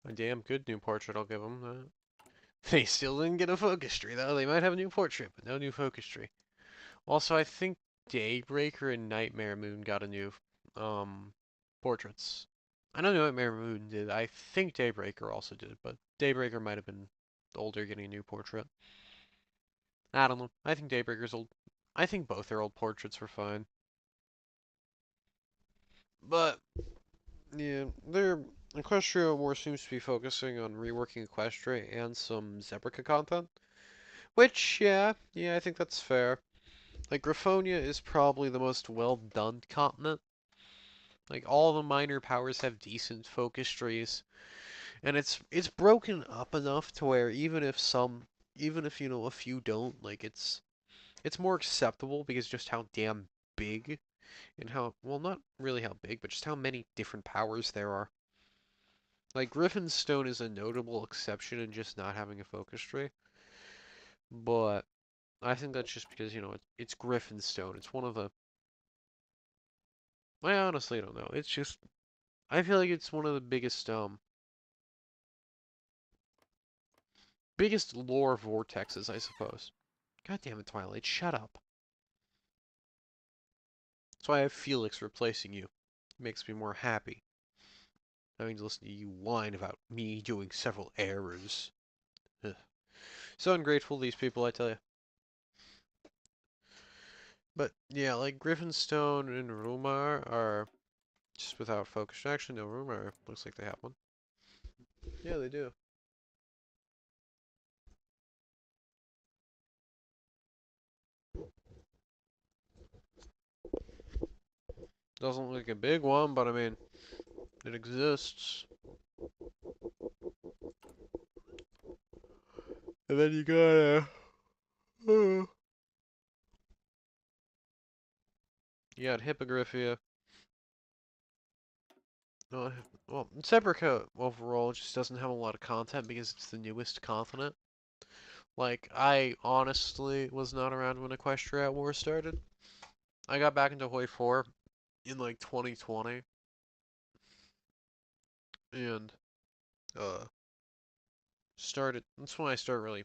Speaker 2: A damn good new portrait, I'll give him that. They still didn't get a focus tree, though. They might have a new portrait, but no new focus tree. Also, I think Daybreaker and Nightmare Moon got a new, portraits. I know Nightmare Moon did. I think Daybreaker also did, but Daybreaker might have been older getting a new portrait. I don't know. I think Daybreaker's old. I think both their old portraits were fine. But, yeah, their Equestria War seems to be focusing on reworking Equestria and some Zebrica content. Which, yeah, I think that's fair. Like, Griffonia is probably the most well-done continent. Like, all the minor powers have decent focus trees. And it's broken up enough to where even if, a few don't, like, it's more acceptable because just how damn big and how, well, not really how big, but just how many different powers there are. Like, Griffin's Stone is a notable exception in just not having a focus tree, but I think that's just because, it's Griffin's Stone. It's one of the. I honestly don't know. It's just. I feel like it's one of the biggest lore vortexes, I suppose. God damn it, Twilight, shut up. That's why I have Felix replacing you. It makes me more happy. Having to listen to you whine about me doing several errors. Ugh. So ungrateful, these people, I tell you. But yeah, like Griffinstone and Rumar are just without focus. Actually, no, Rumar looks like they have one. Yeah, they do. Doesn't look like a big one, but I mean, it exists. And then you got you got Hippogriffia. Uh, well, Zebrica overall just doesn't have a lot of content because it's the newest continent. Like, I honestly was not around when Equestria War started. I got back into hoi4 in like 2020, and uh, that's when I started really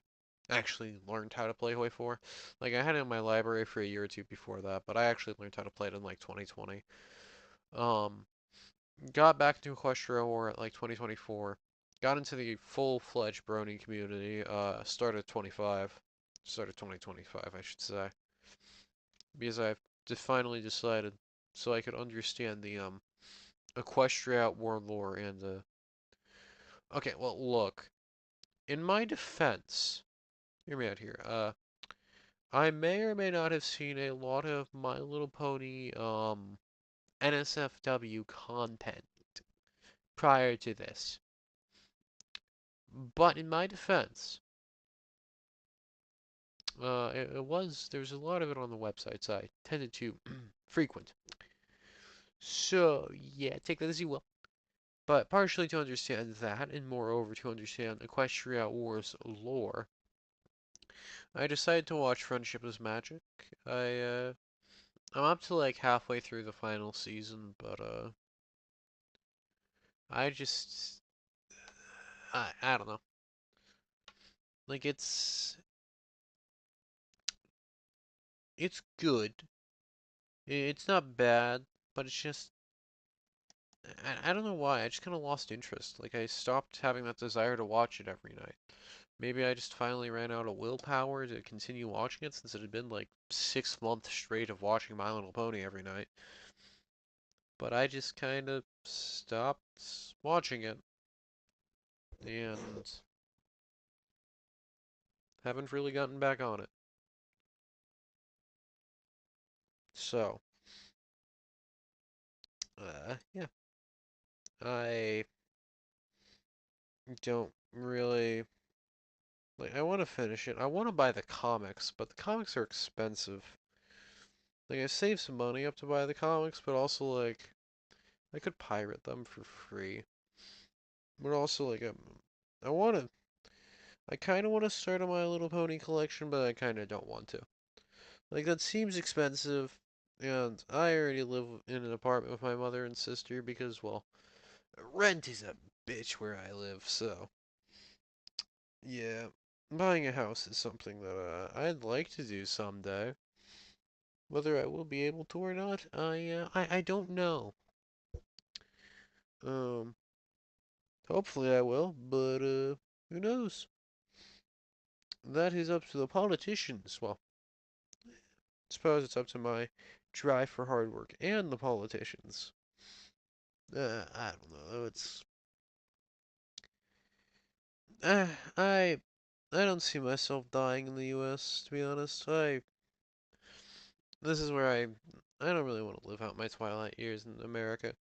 Speaker 2: actually learned how to play hoi4. Like, I had it in my library for a year or two before that, but I actually learned how to play it in like 2020. Um, got back into Equestria War at like 2024. Got into the full-fledged Brony community. Started 25. Started 2025, I should say, because I've finally decided so I could understand the Equestria War lore and Okay, well, look. In my defense, hear me out here. I may or may not have seen a lot of My Little Pony NSFW content. prior to this. But in my defense, there's a lot of it on the websites I tended to frequent. So, yeah, take that as you will. But partially to understand that, and moreover to understand Equestria War's lore, I decided to watch Friendship is Magic. I'm up to like halfway through the final season, but I just I don't know. Like it's good. It's not bad, but it's just I don't know why. I just kind of lost interest. Like I stopped having that desire to watch it every night. Maybe I just finally ran out of willpower to continue watching it since it had been like 6 months straight of watching My Little Pony every night. But I just kind of stopped watching it and haven't really gotten back on it. So, yeah, I don't really like. I want to finish it. I want to buy the comics, but the comics are expensive. Like, I saved some money up to buy the comics, but also like I could pirate them for free. But also like I want to. I kind of want to start a My Little Pony collection, but I kind of don't want to. Like that seems expensive, and I already live in an apartment with my mother and sister because, well, rent is a bitch where I live, so yeah, buying a house is something that I'd like to do someday. Whether I will be able to or not, I don't know. Um, hopefully I will, but who knows? That is up to the politicians. Well, I suppose it's up to my drive for hard work and the politicians. I don't know. Uh, I I don't see myself dying in the U.S. to be honest. This is where I don't really want to live out my twilight years in America.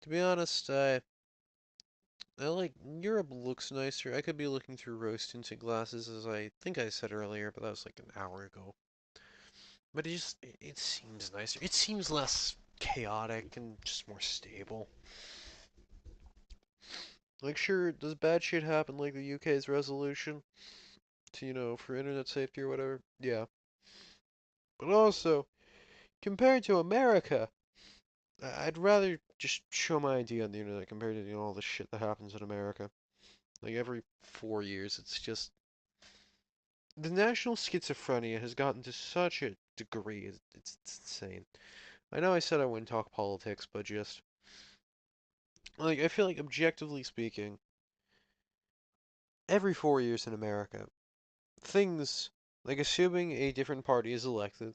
Speaker 2: To be honest, I like Europe looks nicer. I could be looking through rose-tinted glasses, as I think I said earlier, but that was like an hour ago. But it seems nicer. It seems less chaotic and just more stable. Like, sure, does bad shit happen like the UK's resolution to, for internet safety or whatever? Yeah. But also, compared to America, I'd rather just show my ID on the internet compared to, all the shit that happens in America. Like, every 4 years, it's just. The national schizophrenia has gotten to such a degree, it's insane. I know I said I wouldn't talk politics, but just. Like, I feel like, objectively speaking, every 4 years in America, things. Like, assuming a different party is elected,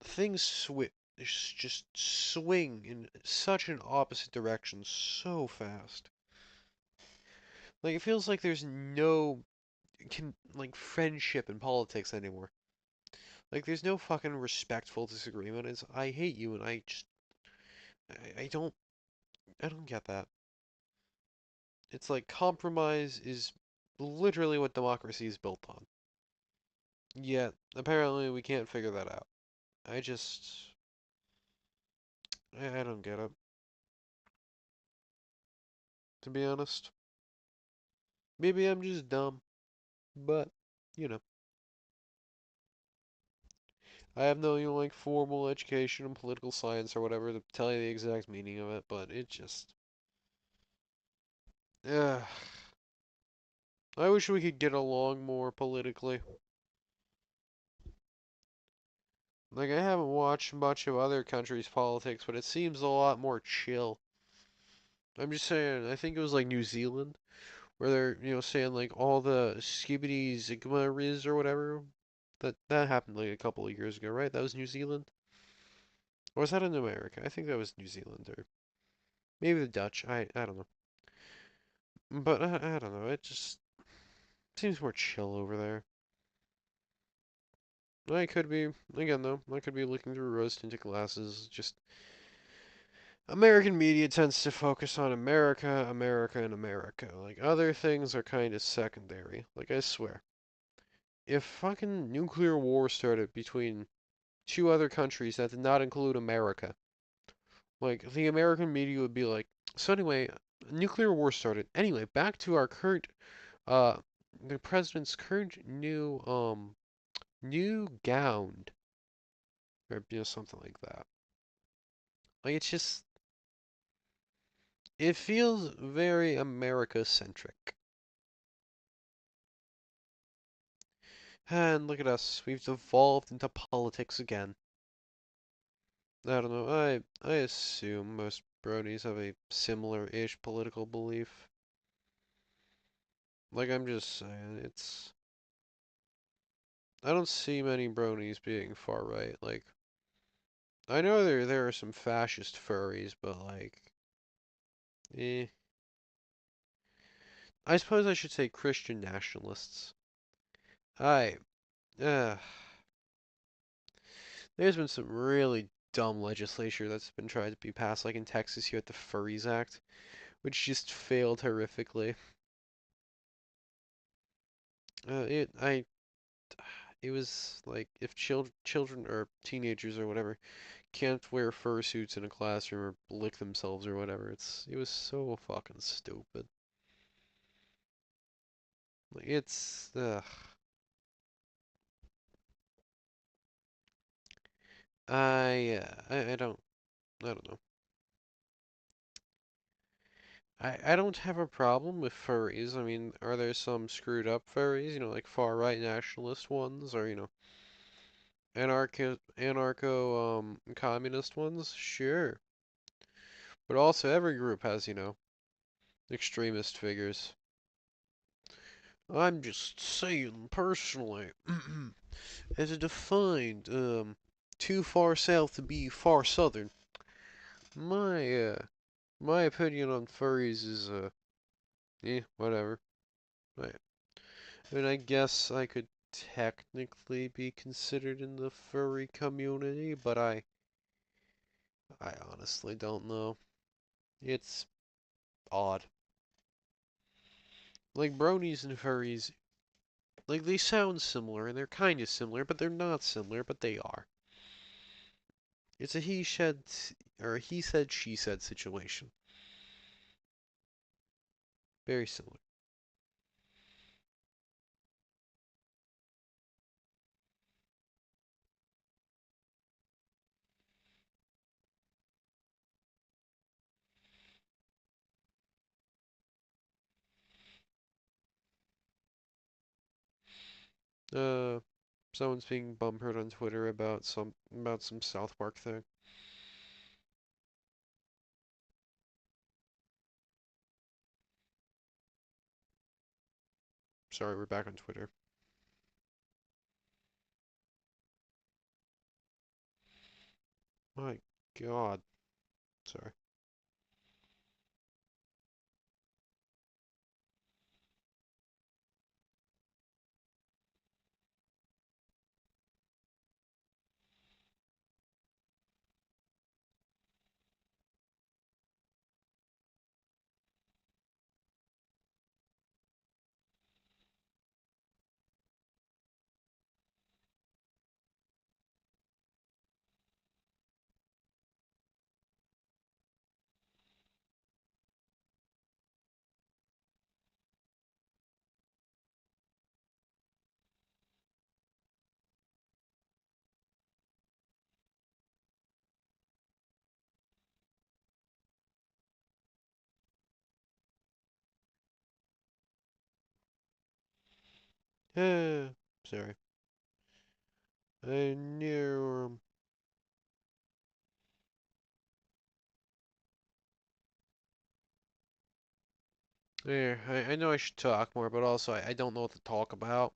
Speaker 2: things just swing in such an opposite direction so fast. Like it feels like there's no like friendship in politics anymore. Like there's no fucking respectful disagreement. It's I hate you and I don't get that. It's like compromise is literally what democracy is built on. Yet apparently we can't figure that out. I just I don't get it, to be honest. Maybe I'm just dumb, but you know. I have no, like formal education in political science or whatever to tell you the exact meaning of it, but it just, yeah. I wish we could get along more politically. Like I haven't watched much of other countries' politics, but it seems a lot more chill. I'm just saying, I think it was like New Zealand, where they're, saying like all the skibbity Zigma Riz or whatever. That happened like a couple of years ago, right? That was New Zealand? Or was that in America? I think that was New Zealand or maybe the Dutch. I don't know. But I don't know. It just seems more chill over there. I could be, again though, I could be looking through rose tinted glasses. Just, American media tends to focus on America, America, and America. Like, other things are kind of secondary. Like, I swear. If fucking nuclear war started between two other countries that did not include America, like, the American media would be like, so anyway, nuclear war started. Anyway, back to our current, uh, the president's current new gown, or something like that. Like, it's just, it feels very America-centric. And look at us, we've devolved into politics again. I don't know, I assume most bronies have a similar-ish political belief. Like, I'm just saying, I don't see many bronies being far right. Like, I know there are some fascist furries, but like, eh. I suppose I should say Christian nationalists. I, uh, there's been some really dumb legislation that's been tried to be passed, like in Texas, you had the Furries Act, which just failed horrifically. Uh, it, I, it was like if children or teenagers or whatever can't wear fursuits in a classroom or lick themselves or whatever, it was so fucking stupid. Like, I don't know. I don't have a problem with furries. I mean, are there some screwed up furries, like far right nationalist ones, or anarcho communist ones? Sure. But also every group has, extremist figures. I'm just saying personally, as a defined too far south to be far southern, my my opinion on furries is whatever. I, I mean, I guess I could technically be considered in the furry community, but I honestly don't know. It's odd. Like bronies and furries, like they sound similar and they're kind of similar, but they're not similar, but they are. It's a he said she said situation. Very similar. Uh, Someone's being bumpered on Twitter about some South Park thing. Sorry, we're back on Twitter. My God. Sorry. Sorry. I knew. Yeah, I know I should talk more, but also I don't know what to talk about.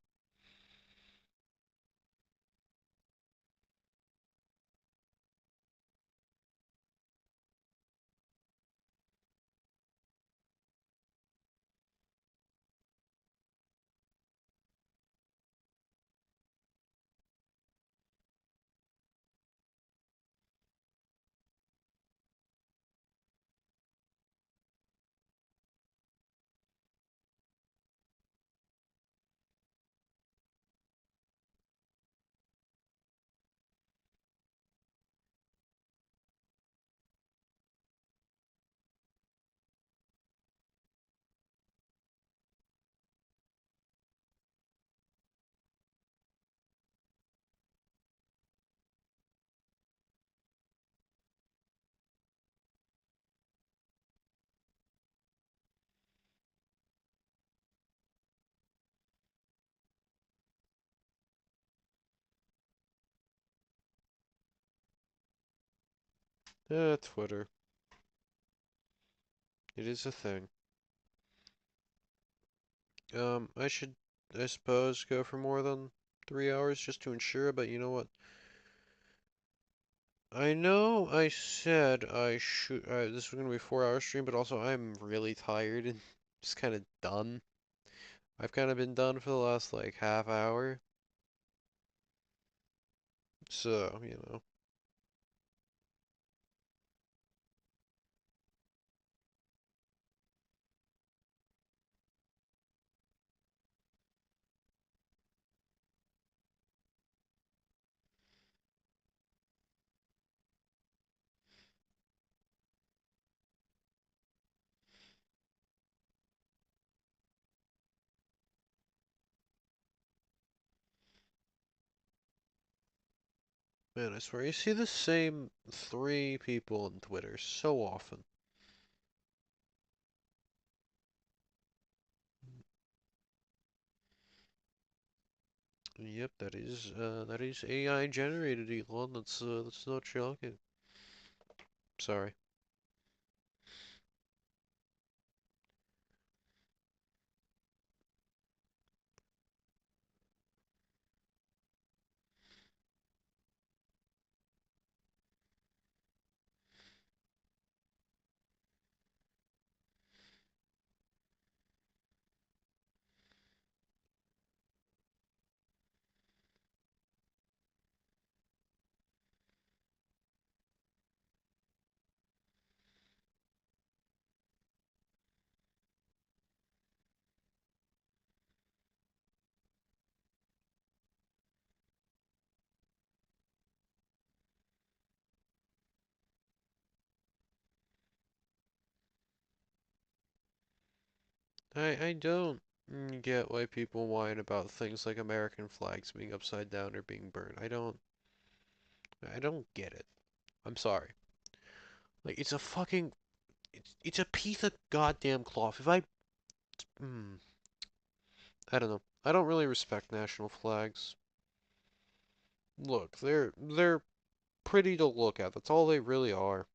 Speaker 2: Twitter. It is a thing. I should, I suppose, go for more than 3 hours just to ensure, but you know what? I know I said I should, this was gonna be a 4 hour stream, but also I'm really tired and just kind of done. I've kind of been done for the last, like, half hour. So, you know. Man, I swear, you see the same 3 people on Twitter so often. Yep, that is AI generated, Elon. That's not shocking. Sorry. I don't get why people whine about things like American flags being upside down or being burned. I don't get it. I'm sorry. Like it's a fucking it's a piece of goddamn cloth. If I mm, I don't know. I don't really respect national flags. Look, they're pretty to look at. That's all they really are.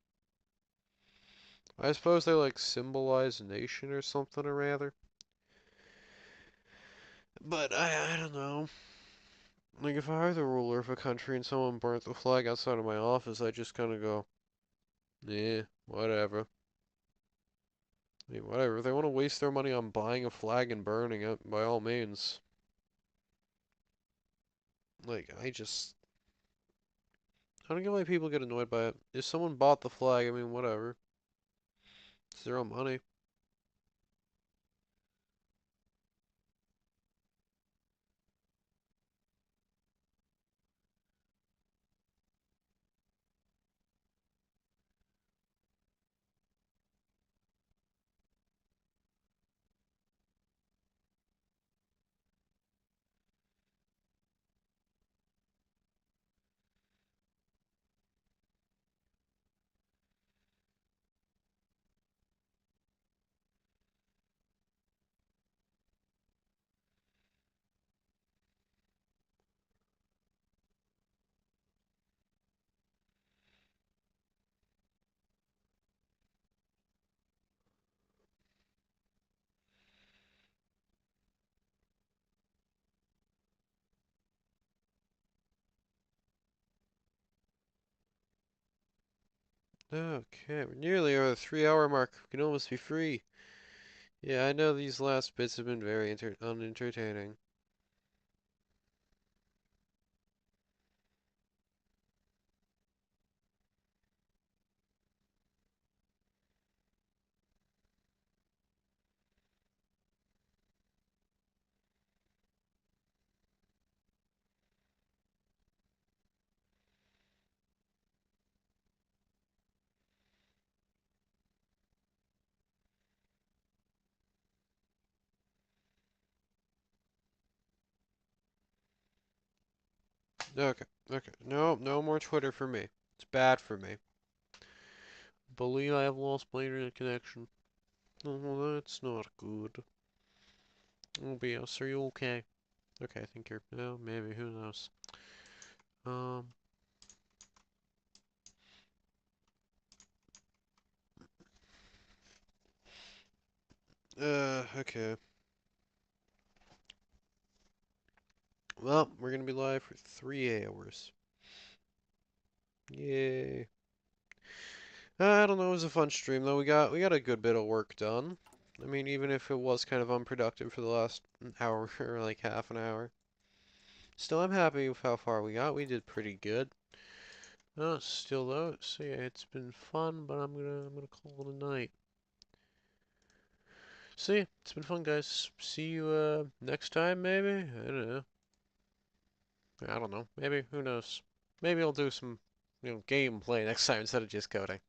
Speaker 2: I suppose they like symbolize a nation or something or rather. But I don't know. Like if I were the ruler of a country and someone burnt the flag outside of my office, I just kind of go, yeah, whatever. I mean, whatever. If they want to waste their money on buying a flag and burning it, by all means. Like, I don't get why people get annoyed by it. If someone bought the flag, I mean, whatever. It's their own money. Okay, we're nearly over the 3 hour mark. We can almost be free. Yeah, I know these last bits have been very unentertaining. Okay, okay. No, no more Twitter for me. It's bad for me. Believe I have lost my internet connection. Oh, that's not good. Oh, BS, are you okay? Okay, I think you're. No, maybe. Who knows? Um. Okay. Well, we're gonna be live for 3 hours. Yay. I don't know, it was a fun stream though. We got a good bit of work done. I mean, even if it was kind of unproductive for the last hour or like half an hour. Still, I'm happy with how far we got. We did pretty good. Still though, so yeah, it's been fun, but I'm gonna call it a night. So yeah, it's been fun, guys. See you next time, maybe. I don't know. I don't know. Maybe who knows? Maybe I'll do some gameplay next time instead of just coding.